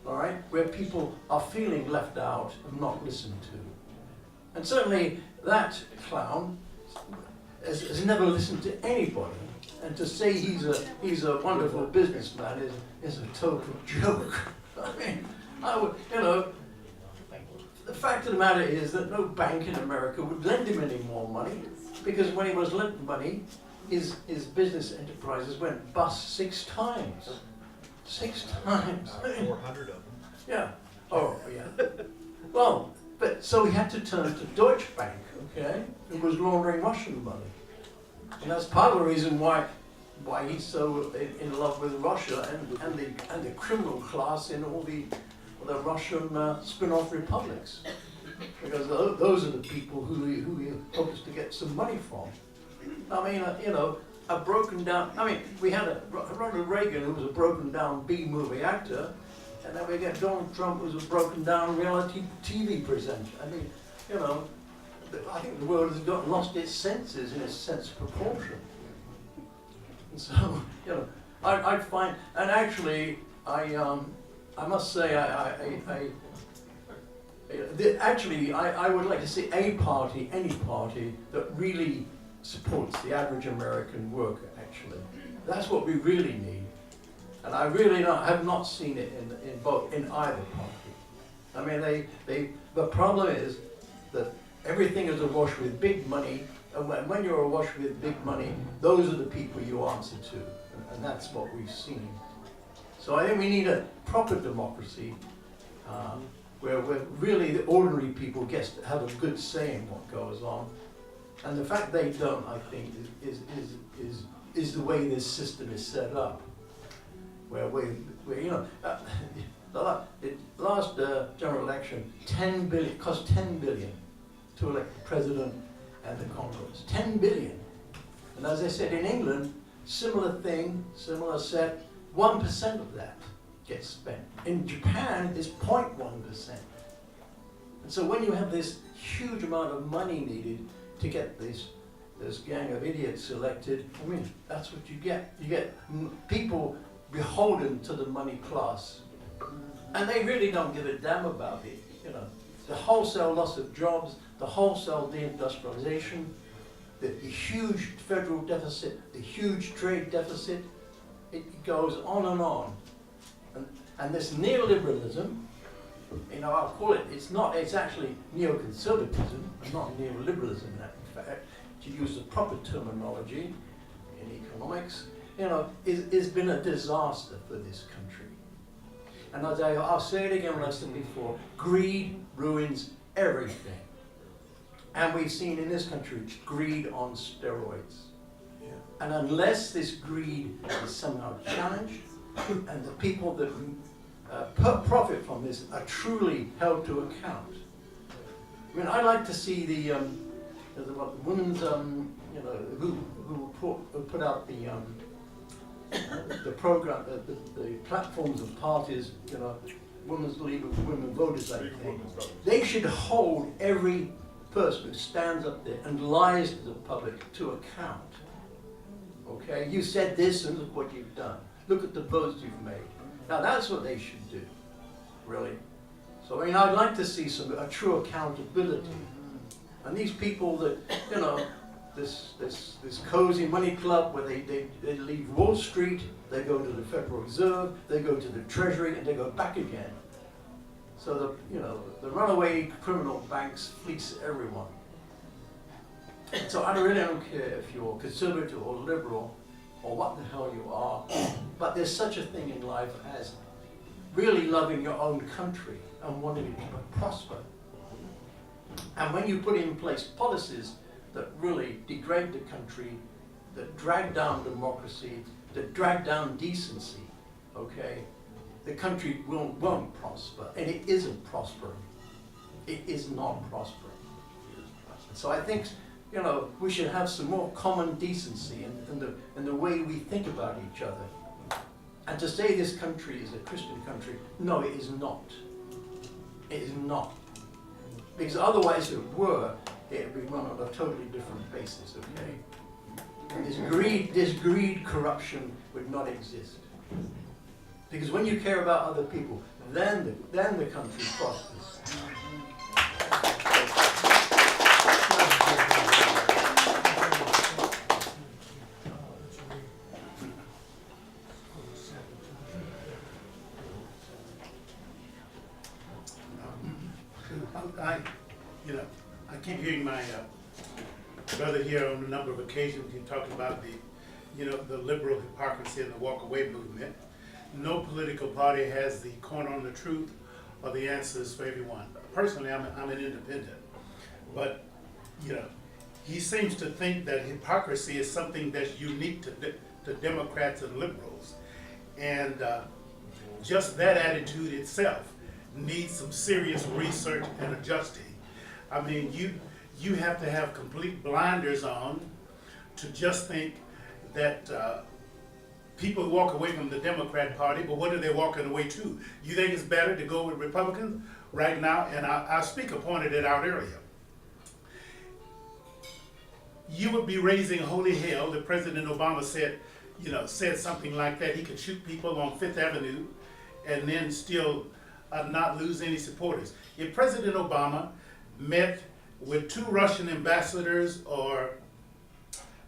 All right, where people are feeling left out and not listened to. And certainly that clown has never listened to anybody. And to say he's a wonderful businessman is a total joke. I mean, the fact of the matter is that no bank in America would lend him any more money, because when he was lent money, his business enterprises went bust 6 times. 6 times. 400 of them. Yeah. Oh, yeah. Well, but so he had to turn to Deutsche Bank, okay, who was laundering Russian money. And that's part of the reason why he's so in love with Russia and the criminal class in all the Russian spin-off republics, because those are the people who he hopes to get some money from. I mean, a broken down. I mean, we had Ronald Reagan, who was a broken down B-movie actor, and then we get Donald Trump, who's a broken down reality TV presenter. I mean, I think the world has lost its senses in its sense of proportion. And so, I find, and actually, I must say, actually, I would like to see a party, any party, that really supports the average American worker, actually. That's what we really need. And I really have not seen it in either party. I mean, the problem is that everything is awash with big money, and when you're awash with big money, those are the people you answer to, and that's what we've seen. So I think we need a proper democracy where really the ordinary people get to have a good say in what goes on. And the fact they don't, I think, is the way this system is set up. Where you know, the last general election, cost $10 billion to elect the president and the Congress. $10 billion. And as I said, in England, similar thing, similar set, 1% of that gets spent. In Japan, it's 0.1%. And so when you have this huge amount of money needed to get this gang of idiots elected, I mean, that's what you get. You get people beholden to the money class. And they really don't give a damn about it, you know. The wholesale loss of jobs, the wholesale deindustrialization, the huge federal deficit, the huge trade deficit, it goes on and on. And this neoliberalism, you know, I'll call it, it's actually neoconservatism, and not neoliberalism in fact, to use the proper terminology in economics, you know, has been a disaster for this country. And I'll say it again what I said before, greed ruins everything. And we've seen in this country greed on steroids. Yeah. And unless this greed is somehow challenged, and the people that profit from this are truly held to account. I mean, I like to see the women's, you know, who put out the program, the platforms of parties, you know, Women's League of Women Voters, I think. They should hold every person who stands up there and lies to the public to account. Okay, you said this and look what you've done. Look at the votes you've made. Now that's what they should do, really. So I mean, I'd like to see a true accountability. And these people that, you know, this cozy money club where they leave Wall Street, they go to the Federal Reserve, they go to the Treasury, and they go back again. So the runaway criminal banks fleece everyone. So I really don't care if you're conservative or liberal or what the hell you are, but there's such a thing in life as really loving your own country and wanting it to prosper. And when you put in place policies that really degrade the country, that drag down democracy, that drag down decency, okay, the country won't prosper, and it isn't prospering. It is not prospering. So I think, you know, we should have some more common decency in the way we think about each other. And to say this country is a Christian country, no, it is not. It is not. Because otherwise, if it were, it would be run on a totally different basis, okay? This greed, corruption would not exist. Because when you care about other people, then the country prospers. I keep hearing my brother here on a number of occasions. He talked about the liberal hypocrisy and the walk away movement. No political party has the corner on the truth or the answers for everyone. Personally, I'm an independent, but he seems to think that hypocrisy is something that's unique to Democrats and liberals, and just that attitude itself needs some serious research and adjusting. I mean, you have to have complete blinders on to just think that people walk away from the Democrat Party, but what are they walking away to? You think it's better to go with Republicans right now? And our speaker pointed it out earlier. You would be raising holy hell if President Obama said something like that. He could shoot people on Fifth Avenue and then still not lose any supporters. If President Obama met with 2 Russian ambassadors or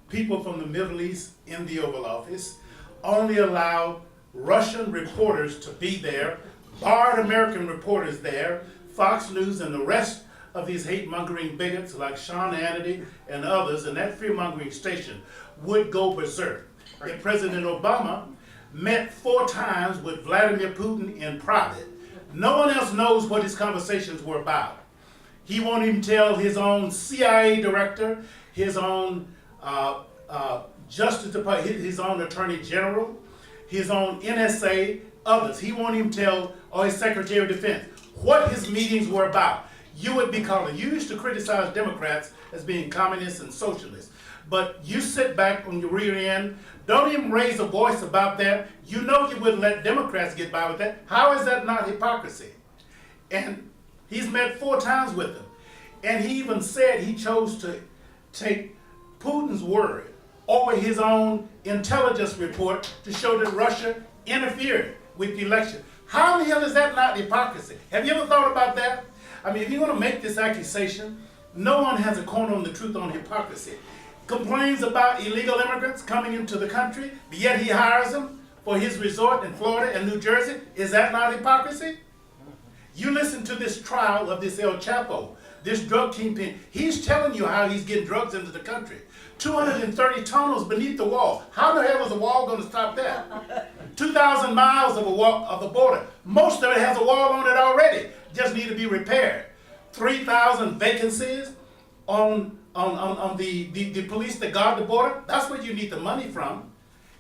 people from the Middle East in the Oval Office, only allowed Russian reporters to be there, barred American reporters there, Fox News and the rest of these hate-mongering bigots like Sean Hannity and others, and that fear-mongering station would go berserk. If President Obama met 4 times with Vladimir Putin in private, no one else knows what his conversations were about. He won't even tell his own CIA director, his own Justice Department, his own Attorney General, his own NSA, others. He won't even tell, or his Secretary of Defense, what his meetings were about. You would be calling. You used to criticize Democrats as being communists and socialists, but you sit back on your rear end, don't even raise a voice about that. You know you wouldn't let Democrats get by with that. How is that not hypocrisy? And he's met 4 times with them. And he even said he chose to take Putin's word over his own intelligence report to show that Russia interfered with the election. How in the hell is that not hypocrisy? Have you ever thought about that? I mean, if you want to make this accusation, no one has a corner on the truth on hypocrisy. Complains about illegal immigrants coming into the country, but yet he hires them for his resort in Florida and New Jersey. Is that not hypocrisy? You listen to this trial of this El Chapo, this drug kingpin. He's telling you how he's getting drugs into the country. 230 tunnels beneath the wall. How the hell is the wall going to stop that? 2,000 miles of the border. Most of it has a wall on it already. Just need to be repaired. 3,000 vacancies on the police that guard the border. That's where you need the money from.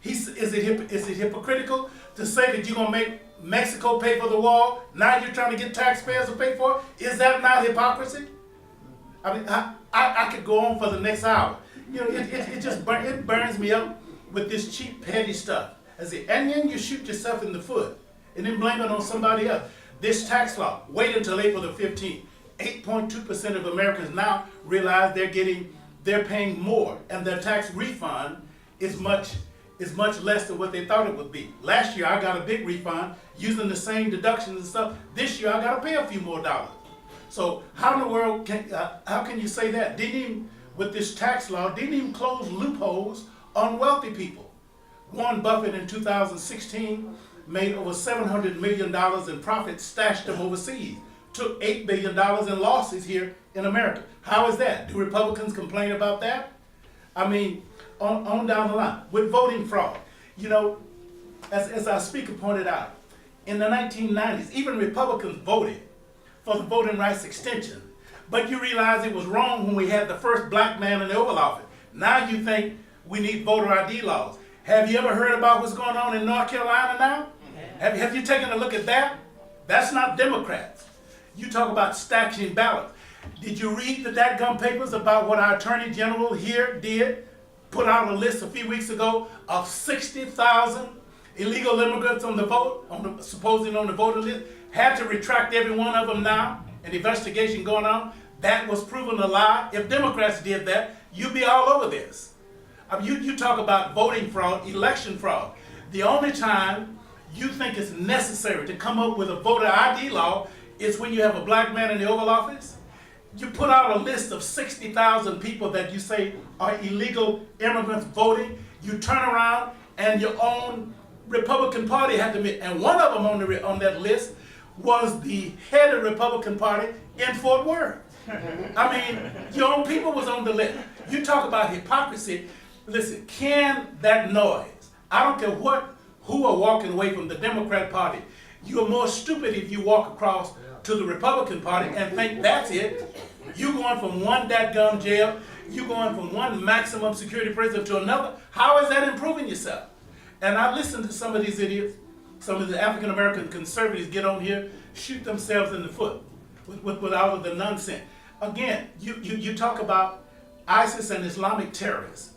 Is it hypocritical to say that you're going to make Mexico pay for the wall? Now you're trying to get taxpayers to pay for it? Is that not hypocrisy? I mean, I could go on for the next hour. You know, it burns me up with this cheap, petty stuff. And then you shoot yourself in the foot and then blame it on somebody else. This tax law, wait until April the 15th. 8.2% of Americans now realize they're paying more, and their tax refund is much less than what they thought it would be. Last year I got a big refund using the same deductions and stuff. This year I got to pay a few more dollars. So how in the world how can you say that? With this tax law, didn't even close loopholes on wealthy people. Warren Buffett in 2016 made over $700 million in profits, stashed them overseas. Took $8 billion in losses here in America. How is that? Do Republicans complain about that? I mean, on down the line. With voting fraud, you know, as our speaker pointed out, in the 1990s, even Republicans voted for the voting rights extension. But you realize it was wrong when we had the first black man in the Oval Office. Now you think we need voter ID laws. Have you ever heard about what's going on in North Carolina now? Have you taken a look at that? That's not Democrats. You talk about stacking ballots. Did you read the dadgum papers about what our Attorney General here did? Put out a list a few weeks ago of 60,000 illegal immigrants on the vote, supposedly on the voter list. Had to retract every one of them now. An investigation going on. That was proven a lie. If Democrats did that, you'd be all over this. I mean, you talk about voting fraud, election fraud. The only time you think it's necessary to come up with a voter ID law is when you have a black man in the Oval Office. You put out a list of 60,000 people that you say are illegal immigrants voting. You turn around and your own Republican Party had to meet. And one of them on that list was the head of the Republican Party in Fort Worth. I mean, your own people was on the list. You talk about hypocrisy. Listen, can that noise, I don't care who are walking away from the Democrat Party, you are more stupid if you walk across to the Republican Party and think that's it. You going from one dadgum jail, you going from one maximum security prison to another. How is that improving yourself? And I listen to some of these idiots, some of the African American conservatives get on here, shoot themselves in the foot with all of the nonsense. Again, you talk about ISIS and Islamic terrorists.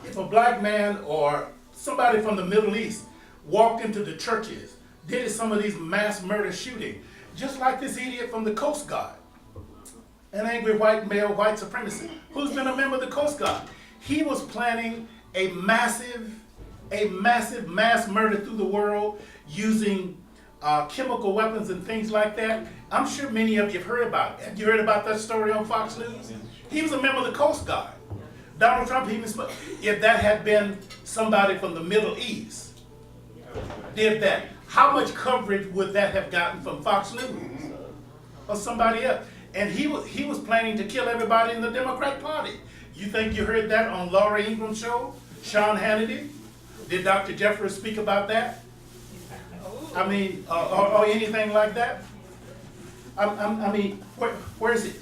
If a black man or somebody from the Middle East walked into the churches, did some of these mass murder shootings, just like this idiot from the Coast Guard, an angry white male, white supremacist, who's been a member of the Coast Guard. He was planning a massive a massive mass murder through the world using chemical weapons and things like that. I'm sure many of you have heard about it. Have you heard about that story on Fox News? He was a member of the Coast Guard. Donald Trump, if that had been somebody from the Middle East, did that, how much coverage would that have gotten from Fox News or somebody else? And he was planning to kill everybody in the Democrat Party. You think you heard that on Laura Ingraham's show? Sean Hannity? Did Dr. Jeffers speak about that? I mean, or anything like that? I mean, where is it?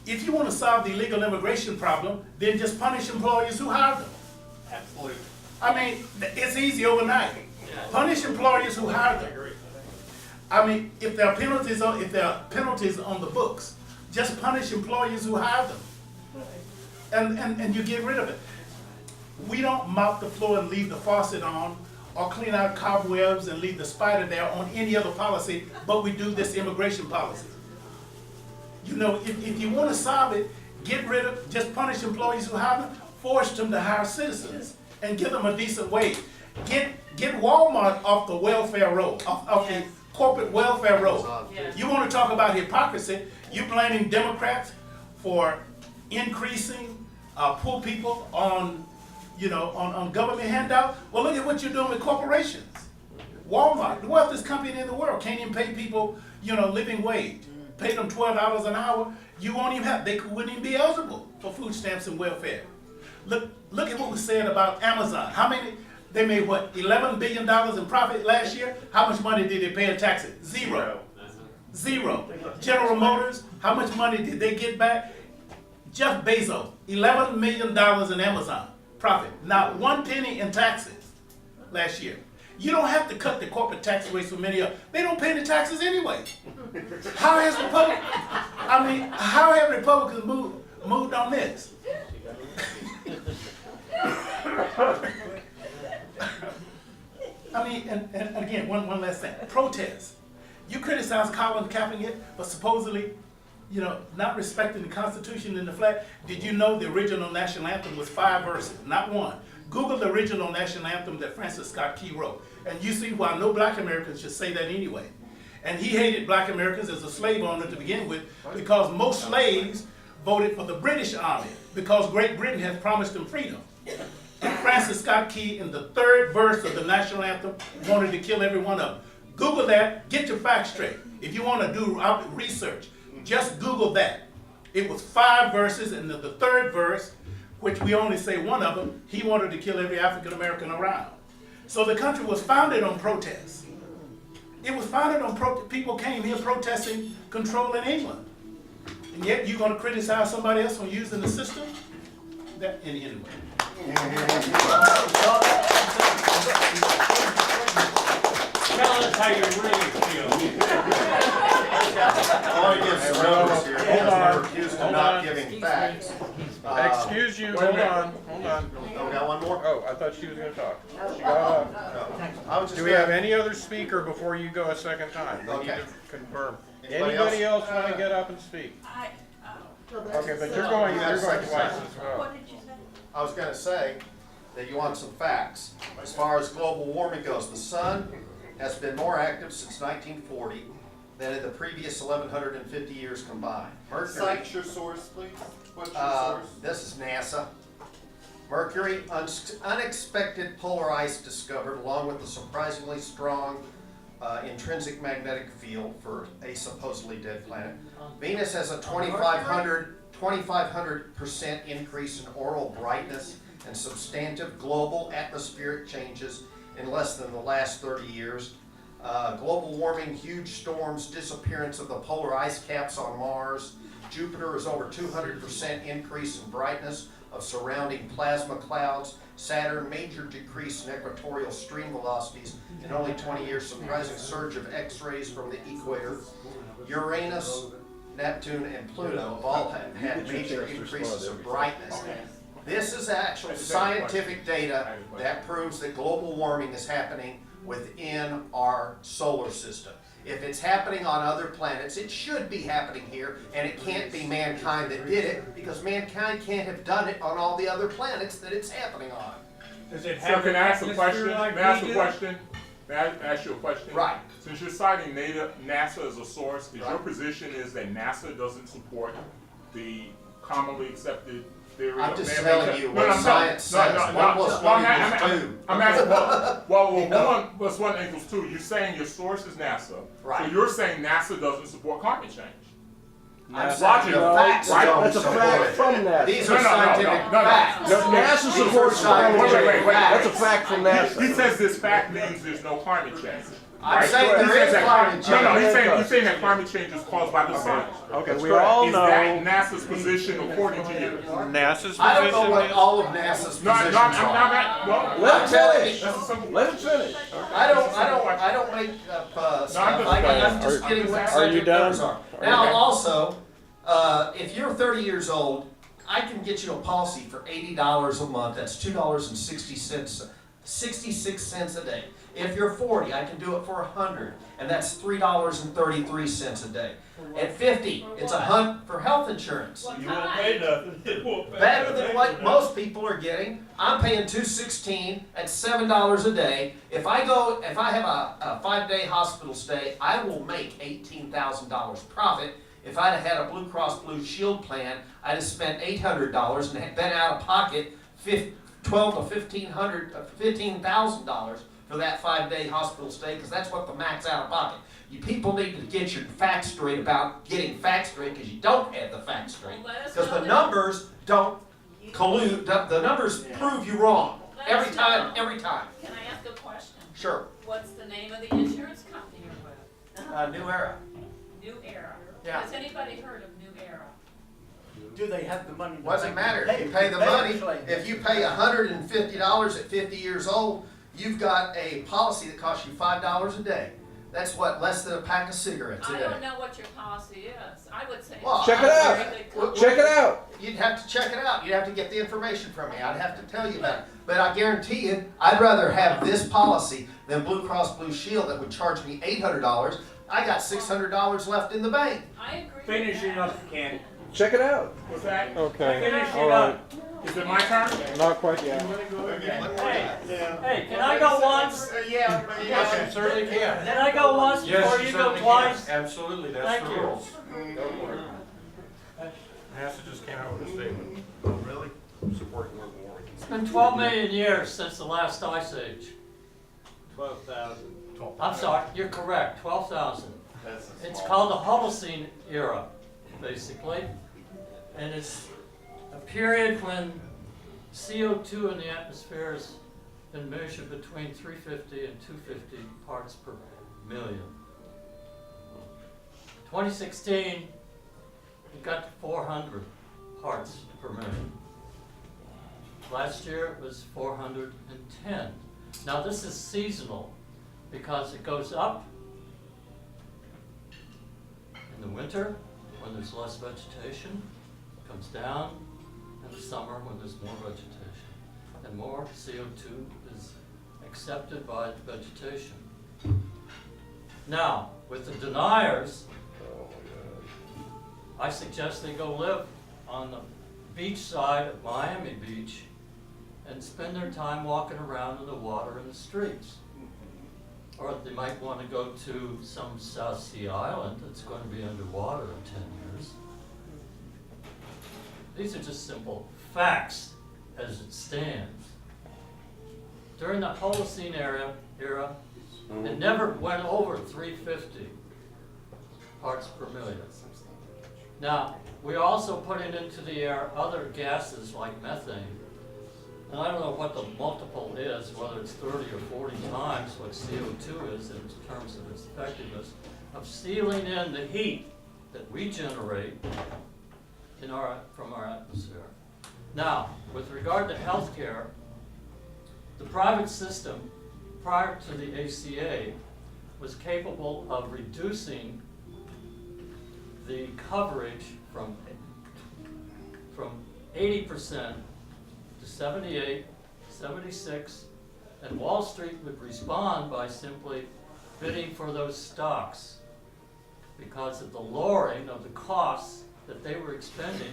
If you want to solve the illegal immigration problem, then just punish employers who hire them. Absolutely. I mean, it's easy overnight. Punish employers who hire them. I mean, if there are penalties on the books, just punish employers who hire them, and you get rid of it. We don't mop the floor and leave the faucet on, or clean out cobwebs and leave the spider there on any other policy, but we do this immigration policy. You know, if you want to solve it, just punish employees who hire them, force them to hire citizens, and give them a decent wage. Get Walmart off the welfare roll, off the corporate welfare roll. You want to talk about hypocrisy? You blaming Democrats for increasing poor people on government handouts? Well, look at what you're doing with corporations. Walmart, the wealthiest company in the world, can't even pay people, living wage. Pay them $12 an hour. They wouldn't even be eligible for food stamps and welfare. Look at what was said about Amazon. They made what, $11 billion in profit last year? How much money did they pay in taxes? Zero. General Motors, how much money did they get back? Jeff Bezos, $11 million in Amazon profit. Not 1 penny in taxes last year. You don't have to cut the corporate tax rates for many of them. They don't pay the taxes anyway. How have Republicans moved on this? I mean, and again, one last thing. Protests. You criticize Colin Kaepernick for supposedly, not respecting the Constitution and the flag. Did you know the original national anthem was 5 verses, not 1? Google the original national anthem that Francis Scott Key wrote, and you see why no black Americans should say that anyway. And he hated black Americans as a slave owner to begin with, because most slaves voted for the British Army, because Great Britain had promised them freedom. And Francis Scott Key, in the 3rd verse of the national anthem, wanted to kill every one of them. Google that, get your facts straight. If you want to do research, just Google that. It was 5 verses, and in the 3rd verse, which we only say one of them, he wanted to kill every African American around. So the country was founded on protests. It was founded on people came here protesting control in England. And yet you're going to criticize somebody else for using the system? Anyway. Tell us how you really feel. Hold on. Accused of not giving facts. Excuse you, hold on. We got one more? Oh, I thought she was gonna talk. She got up. Do we have any other speaker before you go a second time? We need to confirm. Anybody else want to get up and speak? Okay, but you're going twice as well. What did you say? I was going to say that you want some facts. As far as global warming goes, the sun has been more active since 1940 than in the previous 1,150 years combined. Cite your source, please. What's your source? This is NASA. Mercury, unexpected polar ice discovered, along with the surprisingly strong intrinsic magnetic field for a supposedly dead planet. Venus has a 2,500% increase in auroral brightness and substantive global atmospheric changes in less than the last 30 years. Global warming, huge storms, disappearance of the polar ice caps on Mars. Jupiter is over 200% increase in brightness of surrounding plasma clouds. Saturn, major decrease in equatorial stream velocities in only 20 years, surprising surge of X-rays from the equator. Uranus, Neptune, and Pluto have all had major increases of brightness. This is actual scientific data that proves that global warming is happening within our solar system. If it's happening on other planets, it should be happening here, and it can't be mankind that did it, because mankind can't have done it on all the other planets that it's happening on. Does it So have can an I ask a question? atmosphere like May I ask we a do? question? May I ask you a question? Right. Since you're citing NASA as a source, is your Right. position is that NASA doesn't support the commonly accepted theory I'm of just man-made telling you No, what I'm science telling- says. no, One plus one equals two. I'm asking, well, No. 1 plus 1 equals 2. You're saying your source is NASA. Right. So you're saying NASA doesn't support climate change. I'm That's saying the logical, facts right? don't That's a support fact it. from NASA. These No, are no, no, scientific no, no. facts. No, NASA These supports are scientific Wait. facts. That's a fact from NASA. He says this fact means there's no climate change. I'm Right? saying He there says is that climate No, change. he's saying that climate change is caused by the sun. Okay, That's we correct. all Is know- that NASA's position according to you? NASA's I don't know position what is- all of NASA's No, positions I'm are. not, well, I'm telling you. That's a simple Let him finish. I don't make up stuff. I'm just getting what Are you scientific done? numbers are. Now, also, if you're 30 years old, I can get you a policy for $80 a month. That's $2.60, 66 cents a day. If you're 40, I can do it for $100, and that's $3.33 a day. At 50, it's a hunt for health insurance. You won't pay nothing. It won't pay Better nothing. than what most people are getting. I'm paying $2.16 at $7 a day. If I have a 5-day hospital stay, I will make $18,000 profit. If I'd have had a Blue Cross Blue Shield plan, I'd have spent $800 and been out of pocket $12,000 to $15,000 for that 5-day hospital stay, because that's what the max out of pocket. You people need to get your facts straight about getting facts straight, because you don't have the facts straight. Because the numbers don't collude. The numbers prove you wrong every time. Can I ask a question? Sure. What's the name of the insurance company you're with? New Era. New Era. Yeah. Has anybody heard of New Era? Do they have the money? What does it matter? If you pay the money, if you pay $150 at 50 years old, you've got a policy that costs you $5 a day. That's what, less than a pack of cigarettes a I day. don't know what your policy is. I would say. Well, Check it out. Check it out. You'd have to check it out. You'd have to get the information from me. I'd have to tell you about it. But I guarantee you, I'd rather have this policy than Blue Cross Blue Shield that would charge me $800. I got $600 left in the bank. I agree. Finishing up, Ken. Check it out. What's that? Okay, Finishing all right. up. Is it my turn? Not quite yet. Hey, can I go once? Yes, you certainly can. Can I go once Yes, before you you go certainly twice? can. Absolutely, that's Thank the you. rules. Go for it. NASA just came out with a statement. Oh, really? Supporting global warming. It's been 12 million years since the last ice age. 12,000. I'm sorry, you're correct, 12,000. That's a It's small- called the Holocene era, basically. And it's a period when CO2 in the atmosphere has been measured between 350 and 250 parts per million. 2016, it got to 400 parts per million. Last year it was 410. Now this is seasonal because it goes up in the winter when there's less vegetation, comes down in the summer when there's more vegetation, and more CO2 is accepted by the vegetation. Now, with the deniers, I suggest they go live on the beach side of Miami Beach and spend their time walking around in the water in the streets. Or they might want to go to some South Sea island that's going to be underwater in 10 years. These are just simple facts as it stands. During the Holocene era, it never went over 350 parts per million. Now, we're also putting into the air other gases like methane. And I don't know what the multiple is, whether it's 30 or 40 times what CO2 is in terms of its effectiveness of sealing in the heat that we generate from our atmosphere. Now, with regard to healthcare, the private system prior to the ACA was capable of reducing the coverage from 80% to 78, 76, and Wall Street would respond by simply bidding for those stocks because of the lowering of the costs that they were expending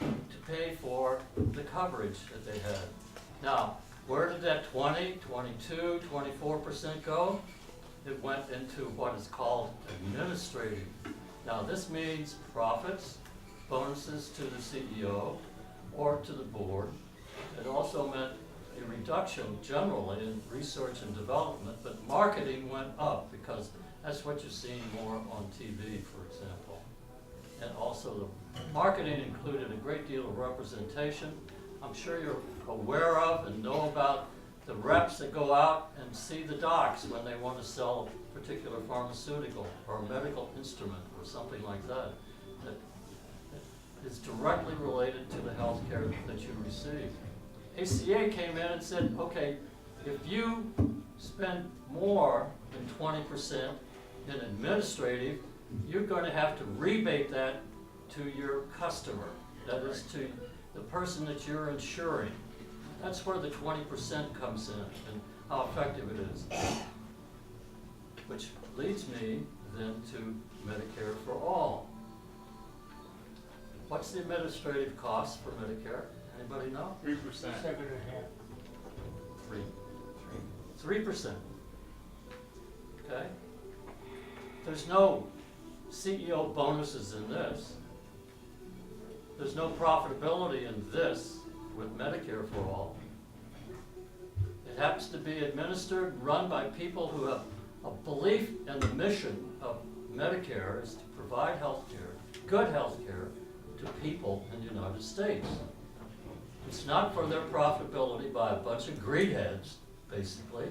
to pay for the coverage that they had. Now, Where did that 20, 22, 24% go? It went into what is called administrative. Now this means profits, bonuses to the CEO or to the board. It also meant a reduction generally in research and development, but marketing went up because that's what you're seeing more on TV, for example. And also the marketing included a great deal of representation. I'm sure you're aware of and know about the reps that go out and see the docs when they want to sell a particular pharmaceutical or a medical instrument or something like that, that is directly related to the health care that you receive. ACA came in and said, okay, if you spend more than 20% in administrative, you're going to have to rebate that to your customer, that is to the person that you're insuring. That's where the 20% comes in and how effective it is. Which leads me then to Medicare for all. What's the administrative cost for Medicare? Anybody know? 3%. 3%. Okay? There's no CEO bonuses in this. There's no profitability in this with Medicare for all. It happens to be administered, run by people who have a belief in the mission of Medicare is to provide health care, good health care, to people in the United States. It's not for their profitability by a bunch of greedheads, basically.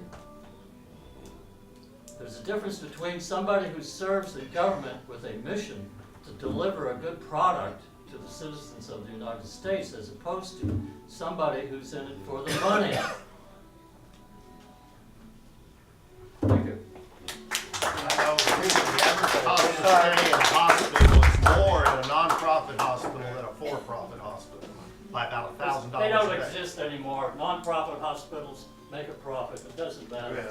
There's a difference between somebody who serves the government with a mission to deliver a good product to the citizens of the United States as opposed to somebody who's in it for the money. Thank you. The average cost of stay in a hospital is more in a non-profit hospital than a for-profit hospital, by about $1,000 They don't a day. exist anymore. Non-profit hospitals make a profit. It doesn't matter.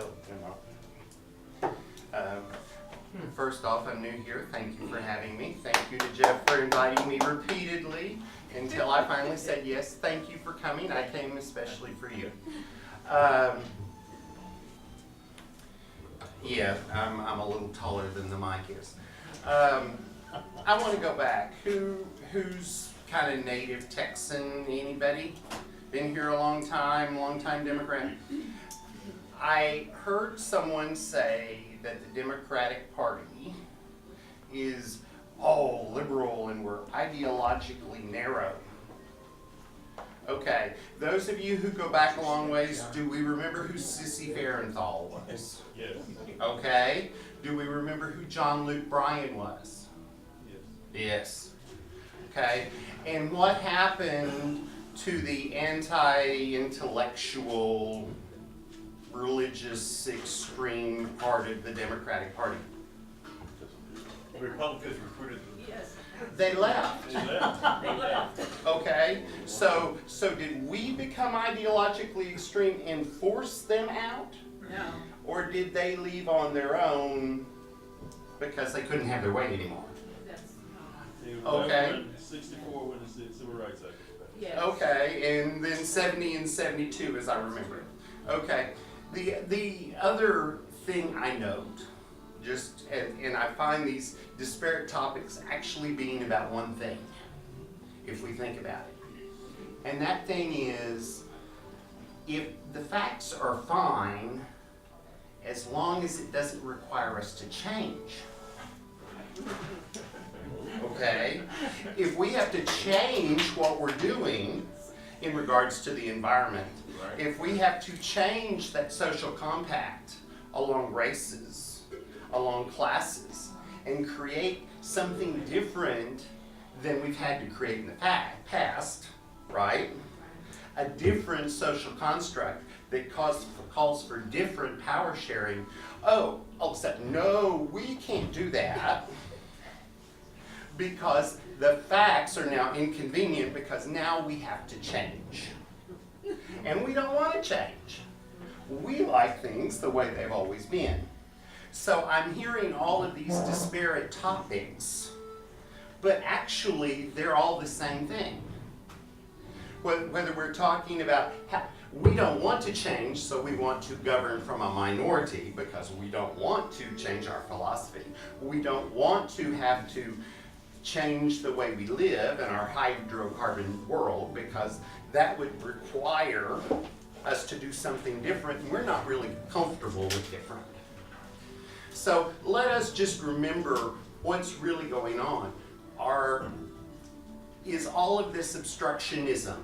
First off, I'm new here. Thank you for having me. Thank you to Jeff for inviting me repeatedly until I finally said yes. Thank you for coming. I came especially for you. Yeah, I'm a little taller than the mic is. I want to go back. Who's kind of native Texan? Anybody? Been here a long time Democrat? I heard someone say that the Democratic Party is all liberal and we're ideologically narrow. Okay, those of you who go back a long ways, do we remember who Sissy Farenthold was? Yes. Okay, do we remember who John Luke Bryan was? Yes. Yes. Okay, and what happened to the anti-intellectual, religious, extreme part of the Democratic Party? The Republicans recruited them. Yes. They left. They left. They left. Okay, so did we become ideologically extreme and force them out? No. Or did they leave on their own because they couldn't have their way anymore? That's Okay. 64 when the Civil Rights Act was passed. yes. Okay, and then 70 and 72 as I remember. Okay, the other thing I note, and I find these disparate topics actually being about one thing, if we think about it. And that thing is, if the facts are fine, as long as it doesn't require us to change. Okay? If we have to change what we're doing in regards to the environment, if we have to change that social compact along races, along classes, and create something different than we've had to create in the past, right? A different social construct that calls for different power sharing. Oh, except no, we can't do that because the facts are now inconvenient because now we have to change. And we don't want to change. We like things the way they've always been. So I'm hearing all of these disparate topics, but actually they're all the same thing. whether we're talking about we don't want to change, so we want to govern from a minority because we don't want to change our philosophy. We don't want to have to change the way we live in our hydrocarbon world because that would require us to do something different, and we're not really comfortable with different. So let us just remember what's really going on. Is all of this obstructionism,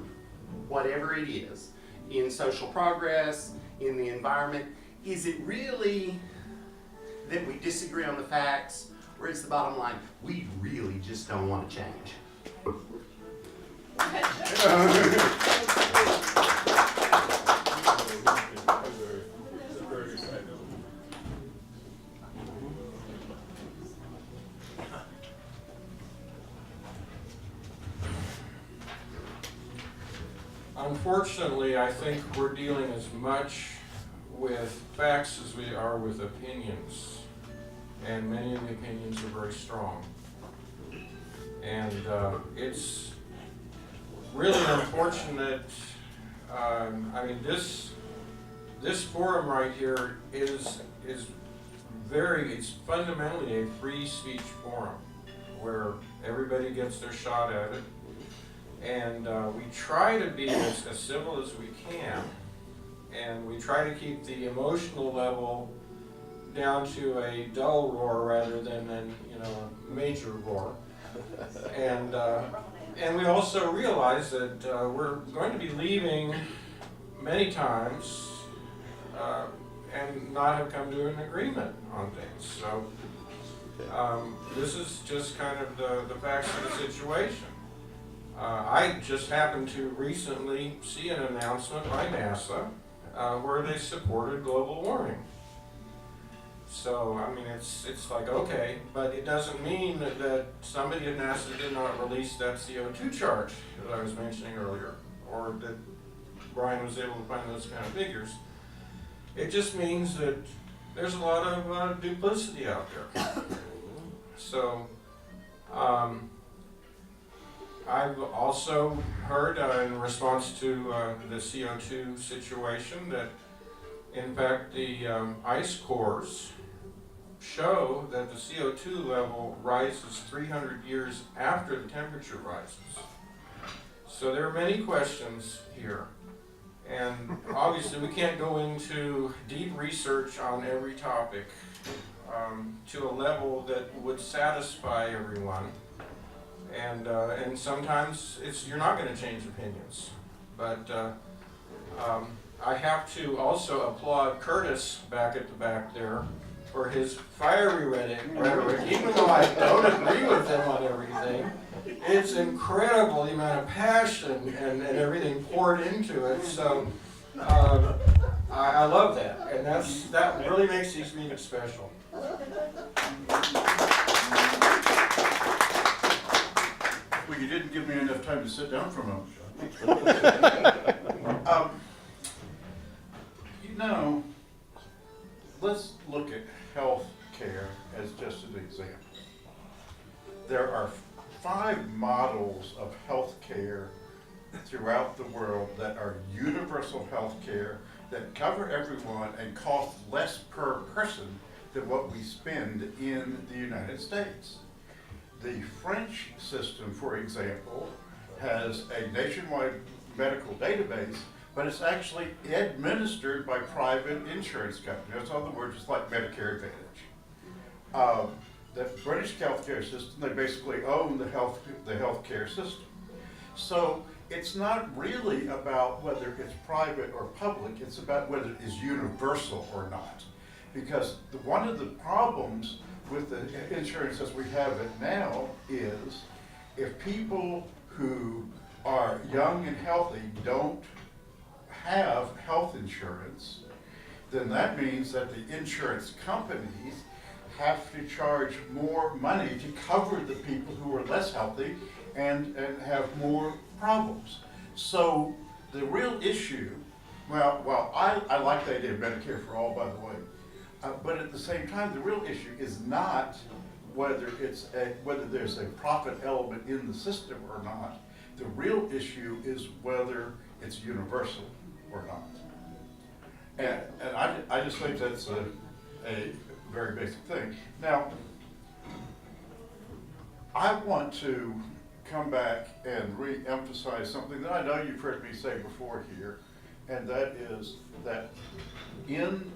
whatever it is, in social progress, in the environment, is it really that we disagree on the facts, or is the bottom line, we really just don't want to change? Unfortunately, I think we're dealing as much with facts as we are with opinions, and many of the opinions are very strong. And it's really unfortunate. I mean, this forum right here is it's fundamentally a free speech forum where everybody gets their shot at it. And we try to be as civil as we can, and we try to keep the emotional level down to a dull roar rather than a major roar. And we also realize that we're going to be leaving many times and not have come to an agreement on things. So this is just kind of the facts of the situation. I just happened to recently see an announcement by NASA where they supported global warming. So, I mean, it's like, okay, but it doesn't mean that somebody at NASA did not release that CO2 chart that I was mentioning earlier, or that Brian was able to find those kind of figures. It just means that there's a lot of duplicity out there. So, I've also heard in response to the CO2 situation that, in fact, the ice cores show that the CO2 level rises 300 years after the temperature rises. So there are many questions here. And obviously we can't go into deep research on every topic to a level that would satisfy everyone. And sometimes you're not going to change opinions. But I have to also applaud Curtis back at the back there for his fiery rhetoric, even though I don't agree with him on everything. It's incredible the amount of passion and everything poured into it. So I love that, and that really makes these meetings special. Well, you didn't give me enough time to sit down for a moment. Let's look at health care as just an example. There are 5 models of health care throughout the world that are universal health care that cover everyone and cost less per person than what we spend in the United States. The French system, for example, has a nationwide medical database, but it's actually administered by private insurance companies. In other words, it's like Medicare Advantage. The British healthcare system, they basically own the healthcare system. So it's not really about whether it's private or public, it's about whether it is universal or not. Because one of the problems with the insurance as we have it now is if people who are young and healthy don't have health insurance, then that means that the insurance companies have to charge more money to cover the people who are less healthy and have more problems. So the real issue, well, I like the idea of Medicare for all, by the way, but at the same time, the real issue is not whether there's a profit element in the system or not. the real issue is whether it's universal or not. And I just think that's a very basic thing. Now, I want to come back and re-emphasize something that I know you've heard me say before here, and that is that in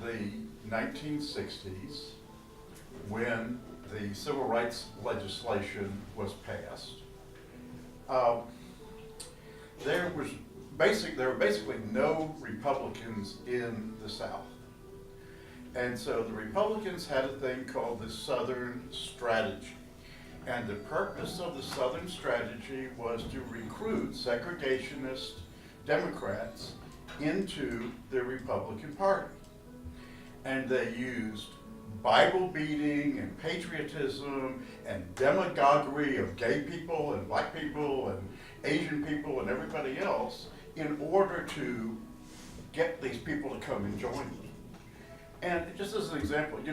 the 1960s, when the civil rights legislation was passed, there were basically no Republicans in the South. And so the Republicans had a thing called the Southern Strategy. And the purpose of the Southern Strategy was to recruit segregationist Democrats into the Republican Party. And they used Bible beating and patriotism and demagoguery of gay people and black people and Asian people and everybody else in order to get these people to come and join them. And just as an example, do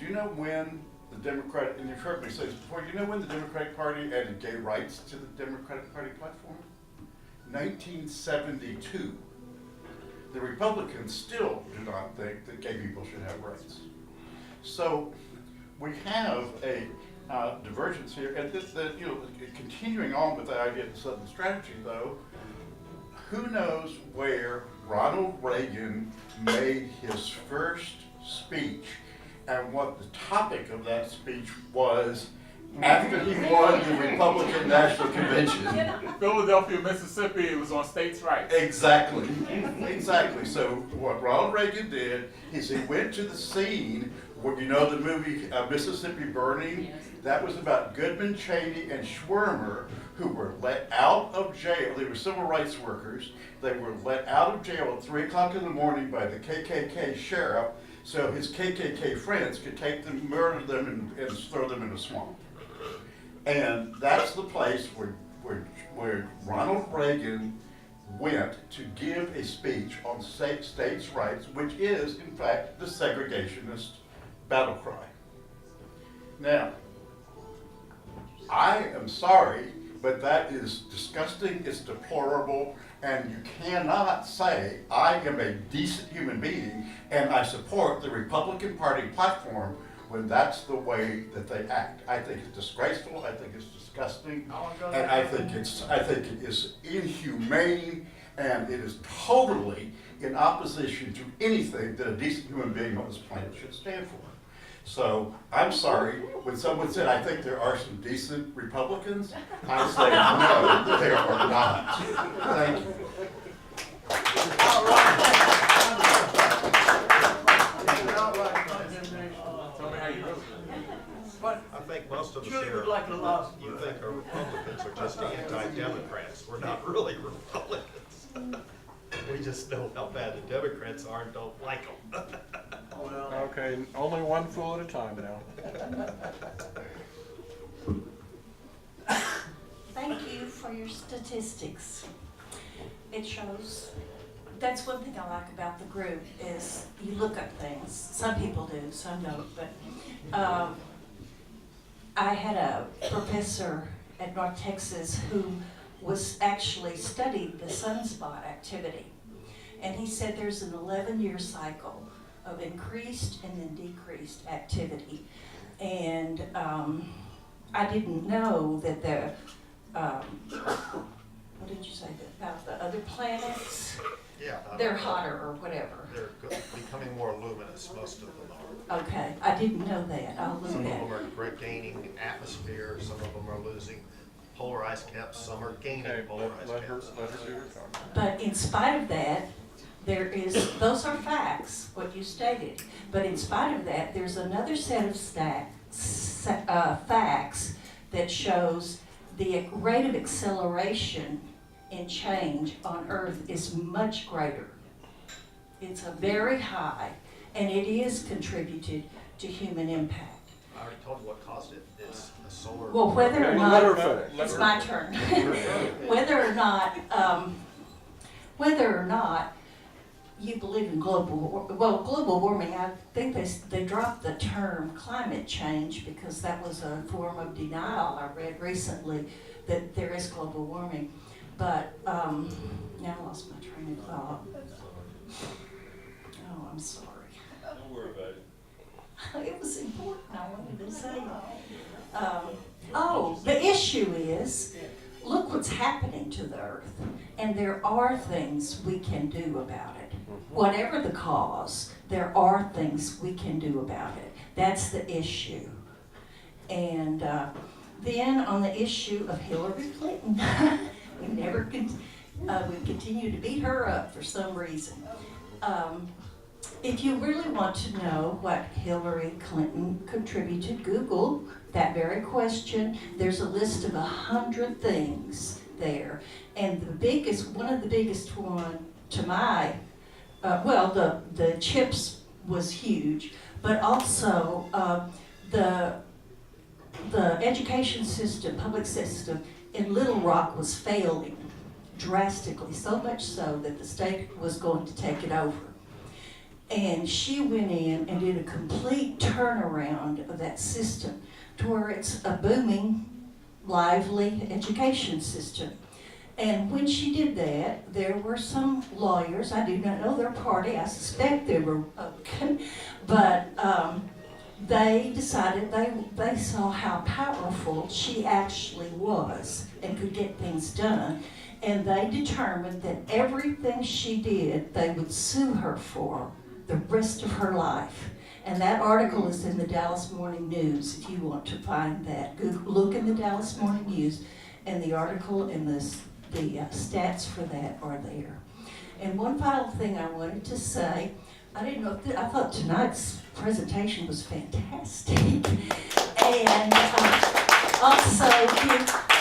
you know when the Democratic, and you've heard me say this before, do you know when the Democratic Party added gay rights to the Democratic Party platform? 1972. The Republicans still do not think that gay people should have rights. So we have a divergence here, and continuing on with the idea of the Southern Strategy, though, who knows where Ronald Reagan made his first speech and what the topic of that speech was after he won the Republican National Convention. Philadelphia, Mississippi, it was on states' rights. Exactly, exactly. So what Ronald Reagan did is he went to the scene. You know the movie Mississippi Burning? Yes. That was about Goodman, Cheney, and Schwimmer, who were let out of jail. They were civil rights workers. They were let out of jail at 3 o'clock in the morning by the KKK sheriff, so his KKK friends could take them, murder them, and throw them in a swamp. And that's the place where Ronald Reagan went to give a speech on states' rights, which is, in fact, the segregationist battle cry. Now, I am sorry, but that is disgusting, it's deplorable, and you cannot say I am a decent human being and I support the Republican Party platform when that's the way that they act. I think it's disgraceful, I think it's disgusting, and I think it is inhumane, and it is totally in opposition to anything that a decent human being on this planet should stand for. So, I'm sorry, when someone said, I think there are some decent Republicans, I say, no, there are not. Thank you. I think most of us here, you think our Republicans are just anti-Democrats. We're not really Republicans. We just know how bad the Democrats are and don't like them. Okay, only one fool at a time now. Thank you for your statistics. It shows, that's one thing I like about the group is you look up things. Some people do, some don't, but I had a professor at North Texas who was actually studied the sunspot activity. And he said there's an 11-year cycle of increased and then decreased activity. And I didn't know that the, what did you say, about the other planets? Yeah. They're hotter or whatever. They're becoming more luminous, most of them are. Okay, I didn't know that. I'll look Some of at them are gaining atmosphere, some of them are losing polarized caps, some are gaining polarized caps. But in spite of that, there is, those are facts, what you stated. But in spite of that, there's another set of facts that shows the rate of acceleration in change on Earth is much greater. It's a very high, and it is contributed to human impact. I already told you what caused it. It's a solar. Well, whether or not, it's my turn. Whether or not you believe in global warming, I think they dropped the term climate change because that was a form of denial. I read recently that there is global warming. But now I lost my train of thought. Oh, I'm sorry. Don't worry about it. It was important, I wanted to say it. The issue is, look what's happening to the earth. And there are things we can do about it. Whatever the cause, there are things we can do about it. That's the issue. And then on the issue of Hillary Clinton, we continue to beat her up for some reason. If you really want to know what Hillary Clinton contributed, Google that very question. There's a list of 100 things there. And one of the biggest one to my, the chips was huge, but also the education system, public system in Little Rock was failing drastically, so much so that the state was going to take it over. And she went in and did a complete turnaround of that system to where it's a booming, lively education system. And when she did that, there were some lawyers, I do not know their party, I suspect they were Republican, but they decided they saw how powerful she actually was and could get things done. And they determined that everything she did, they would sue her for the rest of her life. And that article is in the Dallas Morning News if you want to find that. Look in the Dallas Morning News, and the article and the stats for that are there. And one final thing I wanted to say, I thought tonight's presentation was fantastic. And also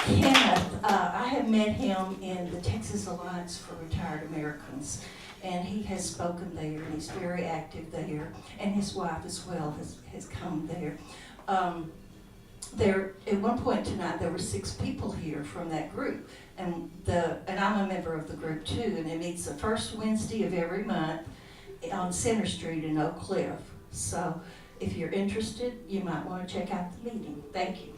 Kenneth, I have met him in the Texas Alliance for Retired Americans. And he has spoken there, and he's very active there, and his wife as well has come there. At one point tonight, there were 6 people here from that group, and I'm a member of the group too, and it meets the first Wednesday of every month on Center Street in Oak Cliff. So if you're interested, you might want to check out the meeting. Thank you.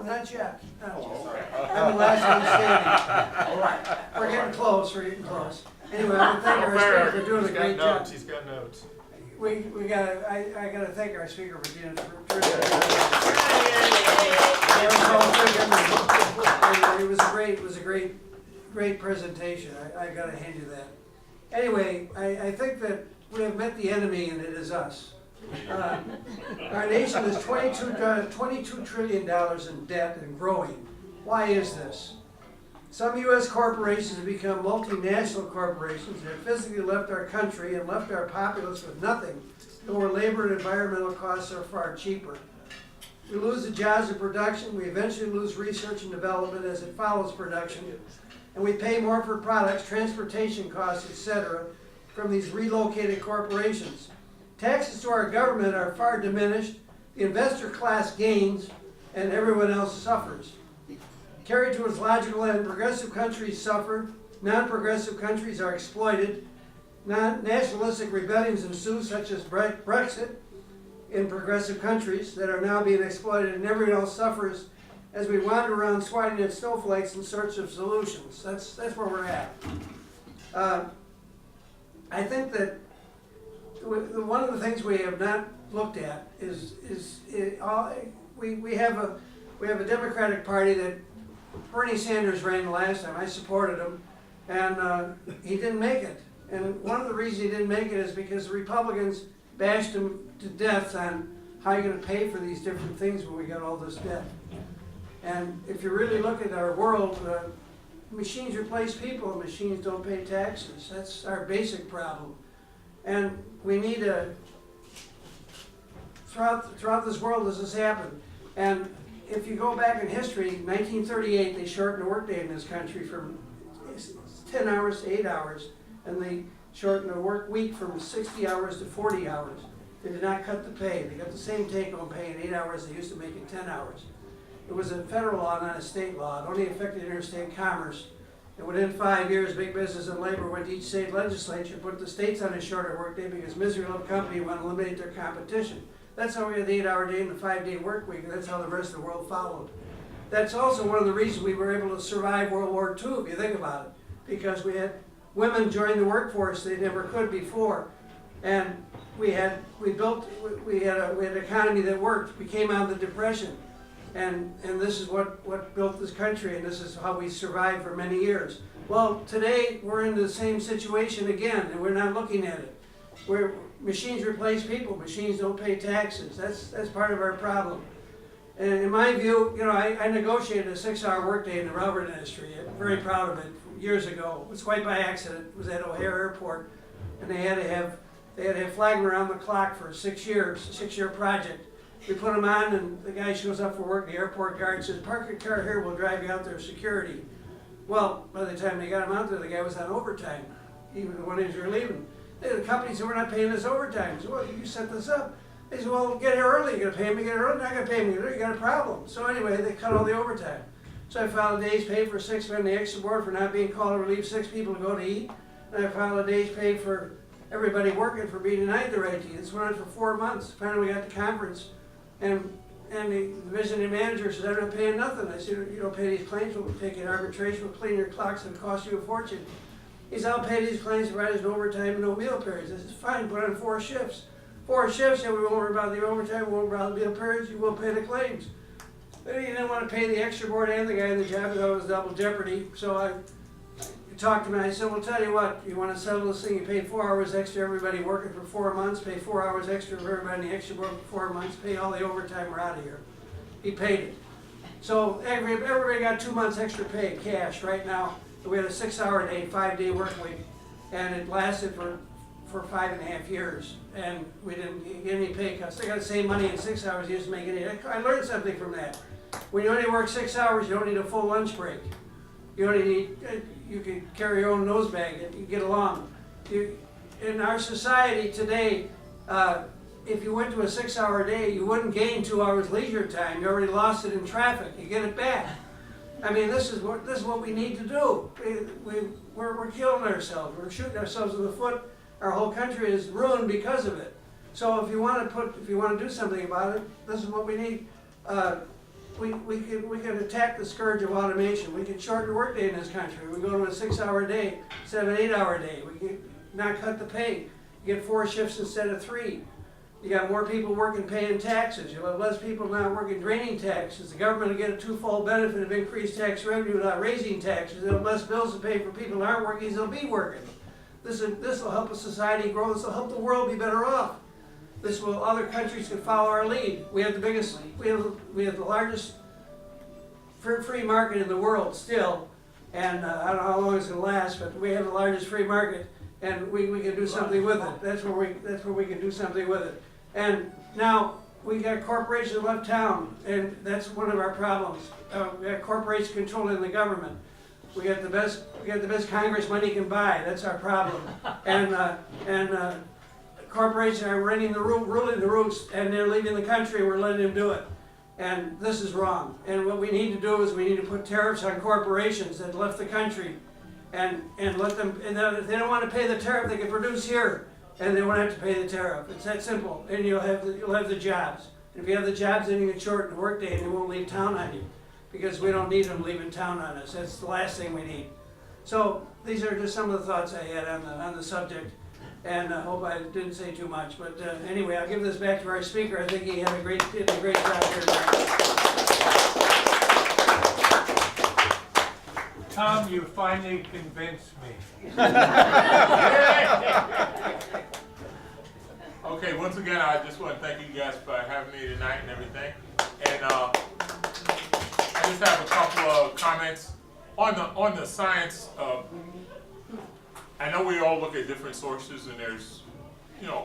Not yet. I'm the last one standing. All right. We're getting close. Anyway, I want to thank our speaker for doing a great job. He's got notes. I gotta thank our speaker for doing it was a great presentation. I gotta hand you that. Anyway, I think that we have met the enemy, and it is us. Our nation is $22 trillion in debt and growing. Why is this? Some U.S. corporations have become multinational corporations and have physically left our country and left our populace with nothing, and where labor and environmental costs are far cheaper. We lose the jobs of production, we eventually lose research and development as it follows production, and we pay more for products, transportation costs, etc., from these relocated corporations. Taxes to our government are far diminished, the investor class gains, and everyone else suffers. Carried to its logical end, progressive countries suffer, non-progressive countries are exploited, nationalistic rebellions ensue, such as Brexit in progressive countries that are now being exploited, and everyone else suffers as we wander around swatting at snowflakes in search of solutions. That's where we're at. I think that one of the things we have not looked at is we have a Democratic Party that Bernie Sanders ran the last time. I supported him, and he didn't make it. And one of the reasons he didn't make it is because the Republicans bashed him to death on how you're going to pay for these different things when we got all this debt. And if you really look at our world, machines replace people, machines don't pay taxes. That's our basic problem. And we need throughout this world does this happen. And if you go back in history, 1938, they shortened the workday in this country from 10 hours to 8 hours, and they shortened the work week from 60 hours to 40 hours. They did not cut the pay. They got the same take-home pay in 8 hours they used to make in 10 hours. It was a federal law, not a state law. It only affected interstate commerce. And within 5 years, big business and labor went to each state legislature, put the states on a shorter workday because misery little company wanted to eliminate their competition. That's how we had the 8-hour day and the 5-day work week, and that's how the rest of the world followed. That's also one of the reasons we were able to survive World War II, if you think about it, because we had women join the workforce they never could before, and we had an economy that worked. We came out of the Depression, and this is what built this country, and this is how we survived for many years. Well, today we're in the same situation again, and we're not looking at it. Machines replace people. Machines don't pay taxes. That's part of our problem. And in my view, you know, I negotiated a 6-hour workday in the railroad industry. I'm very proud of it. Years ago, it was quite by accident. It was at O'Hare Airport, and they had to have flagmen around the clock for 6 years, a 6-year project. We put them on, and the guy shows up for work. The airport guard says, "Park your car here. We'll drive you out there. Security." Well, by the time they got him out there, the guy was on overtime, even when he was leaving. The company said, "We're not paying this overtime." I said, "Well, you set this up." They said, "Well, get here early. You're going to pay me, get here early. Not going to pay me. You got a problem." So anyway, they cut all the overtime. So I filed a day's pay for 6 men, the extra board for not being called to relieve 6 people to go to eat. And I filed a day's pay for everybody working for being denied the right to eat. This went on for 4 months. Finally, we got to conference, and the division manager said, "I'm not paying nothing." I said, "You don't pay these claims, we'll take it in arbitration, we'll clean your clocks, and cost you a fortune." He said, "I'll pay these claims provided no overtime and no meal periods." I said, "Fine, put on 4 shifts. 4 shifts, and we won't worry about the overtime, we won't worry about the meal periods, you will pay the claims." But he didn't want to pay the extra board and the guy in the job, because it was double jeopardy. So I talked to him, and I said, "Well, tell you what, you want to settle this thing, you pay 4 hours extra, everybody working for 4 months, pay 4 hours extra for everybody in the extra board for 4 months, pay all the overtime, we're out of here." He paid it. So everybody got 2 months extra pay, cash, right now. We had a 6-hour day, 5-day work week, and it lasted for 5.5 years, and we didn't get any pay cuts. They got the same money in 6 hours, you just make it. I learned something from that. When you only work 6 hours, you don't need a full lunch break. You only need, you can carry your own nose bag and you get along. In our society today, if you went to a 6-hour day, you wouldn't gain 2 hours leisure time. You already lost it in traffic. You get it back. I mean, this is what we need to do. We're killing ourselves. We're shooting ourselves in the foot. Our whole country is ruined because of it. So if you want to do something about it, this is what we need. We can attack the scourge of automation. We can shorten the workday in this country. We go to a 6-hour day instead of an 8-hour day. We can not cut the pay. You get 4 shifts instead of 3. You got more people working paying taxes. You'll have less people now working draining taxes. The government will get a twofold benefit of increased tax revenue without raising taxes. They'll have less bills to pay for people who aren't working, they'll be working. This will help a society grow. This will help the world be better off. Other countries can follow our lead. We have the largest free market in the world still, and I don't know how long it's going to last, but we have the largest free market, and we can do something with it. That's where we can do something with it. And now we got corporations left town, and that's one of our problems. We got corporations controlling the government. We got the best Congress money can buy. That's our problem. And corporations are ruling the roots, and they're leaving the country. We're letting them do it, and this is wrong. And what we need to do is we need to put tariffs on corporations that left the country, and let them. And if they don't want to pay the tariff, they can produce here, and they won't have to pay the tariff. It's that simple. And you'll have the jobs. And if you have the jobs, then you can shorten the workday, and they won't leave town on you, because we don't need them leaving town on us. That's the last thing we need. So these are just some of the thoughts I had on the subject, and I hope I didn't say too much. But anyway, I'll give this back to our speaker. I think he did a great job here tonight. Tom, you finally convinced me. Okay, once again, I just want to thank you guys for having me tonight and everything. And I just have a couple of comments on the science. I know we all look at different sources, and there's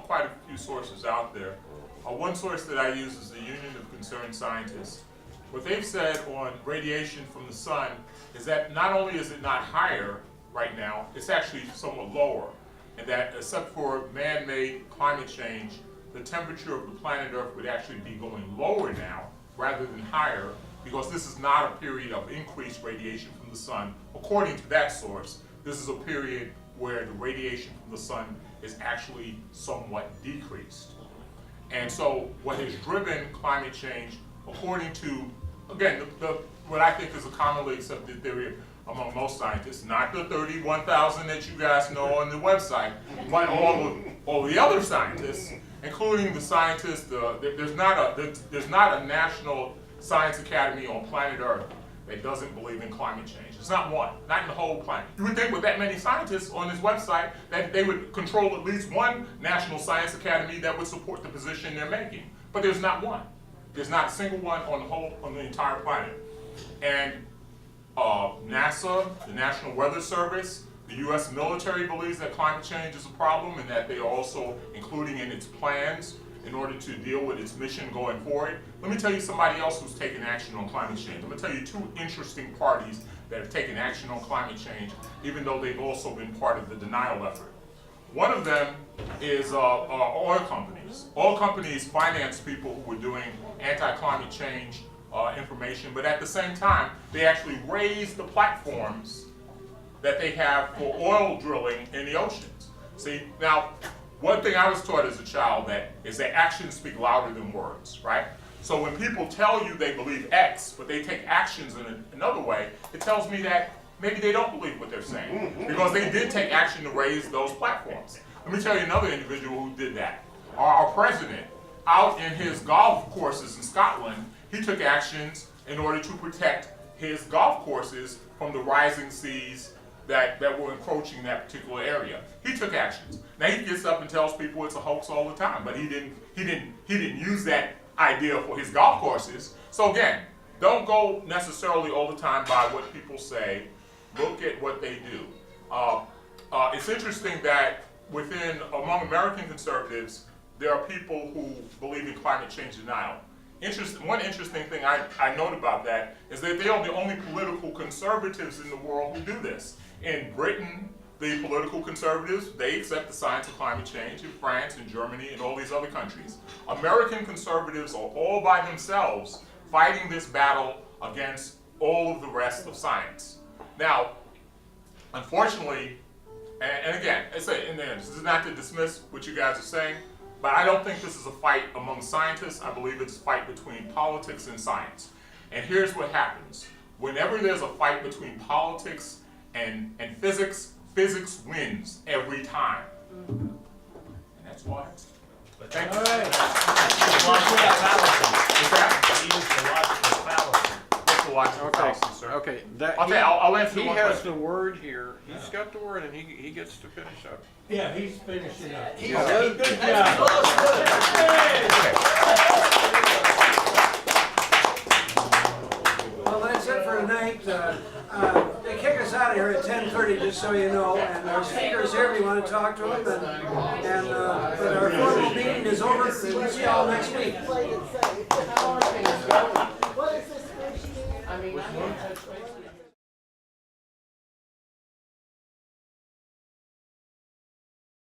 quite a few sources out there. One source that I use is the Union of Concerned Scientists. What they've said on radiation from the sun is that not only is it not higher right now, it's actually somewhat lower, and that except for man-made climate change, the temperature of the planet Earth would actually be going lower now rather than higher, because this is not a period of increased radiation from the sun. According to that source, this is a period where the radiation from the sun is actually somewhat decreased. And so what has driven climate change, according to, again, what I think is a commonly accepted theory among most scientists, not the 31,000 that you guys know on the website, but all the other scientists, including the scientists, there's not a national science academy on planet Earth that doesn't believe in climate change. It's not one, not in the whole planet. You would think with that many scientists on this website that they would control at least one national science academy that would support the position they're making. But there's not one. There's not a single one on the entire planet. And NASA, the National Weather Service, the US military believes that climate change is a problem and that they are also including in its plans in order to deal with its mission going forward. Let me tell you somebody else who's taken action on climate change. I'm going to tell you two interesting parties that have taken action on climate change, even though they've also been part of the denial effort. One of them is oil companies. Oil companies finance people who were doing anti-climate change information, but at the same time, they actually raise the platforms that they have for oil drilling in the oceans. See, now, one thing I was taught as a child is that actions speak louder than words, right? So when people tell you they believe X, but they take actions in another way, it tells me that maybe they don't believe what they're saying, because they did take action to raise those platforms. Let me tell you another individual who did that. Our president, out in his golf courses in Scotland, he took actions in order to protect his golf courses from the rising seas that were encroaching that particular area. He took actions. Now he gets up and tells people it's a hoax all the time, but he didn't use that idea for his golf courses. So again, don't go necessarily all the time by what people say. Look at what they do. It's interesting that among American conservatives, there are people who believe in climate change denial. One interesting thing I note about that is that they are the only political conservatives in the world who do this. In Britain, the political conservatives, they accept the science of climate change. In France, in Germany, and all these other countries. American conservatives are all by themselves fighting this battle against all of the rest of science. Now, unfortunately, and again, this is not to dismiss what you guys are saying, but I don't think this is a fight among scientists. I believe it's a fight between politics and science. And here's what happens. Whenever there's a fight between politics and physics, physics wins every time. And that's why. But thank you. All right. Okay, I'll answer he one has question. the word here. He's got the word, and he gets to finish up. Yeah, he's finishing up. Good Well, that's it for tonight. They kick us out of here at 10:30, just so you know. And our speaker's here. We want to talk to him. But our formal meeting is over. We'll see y'all next week.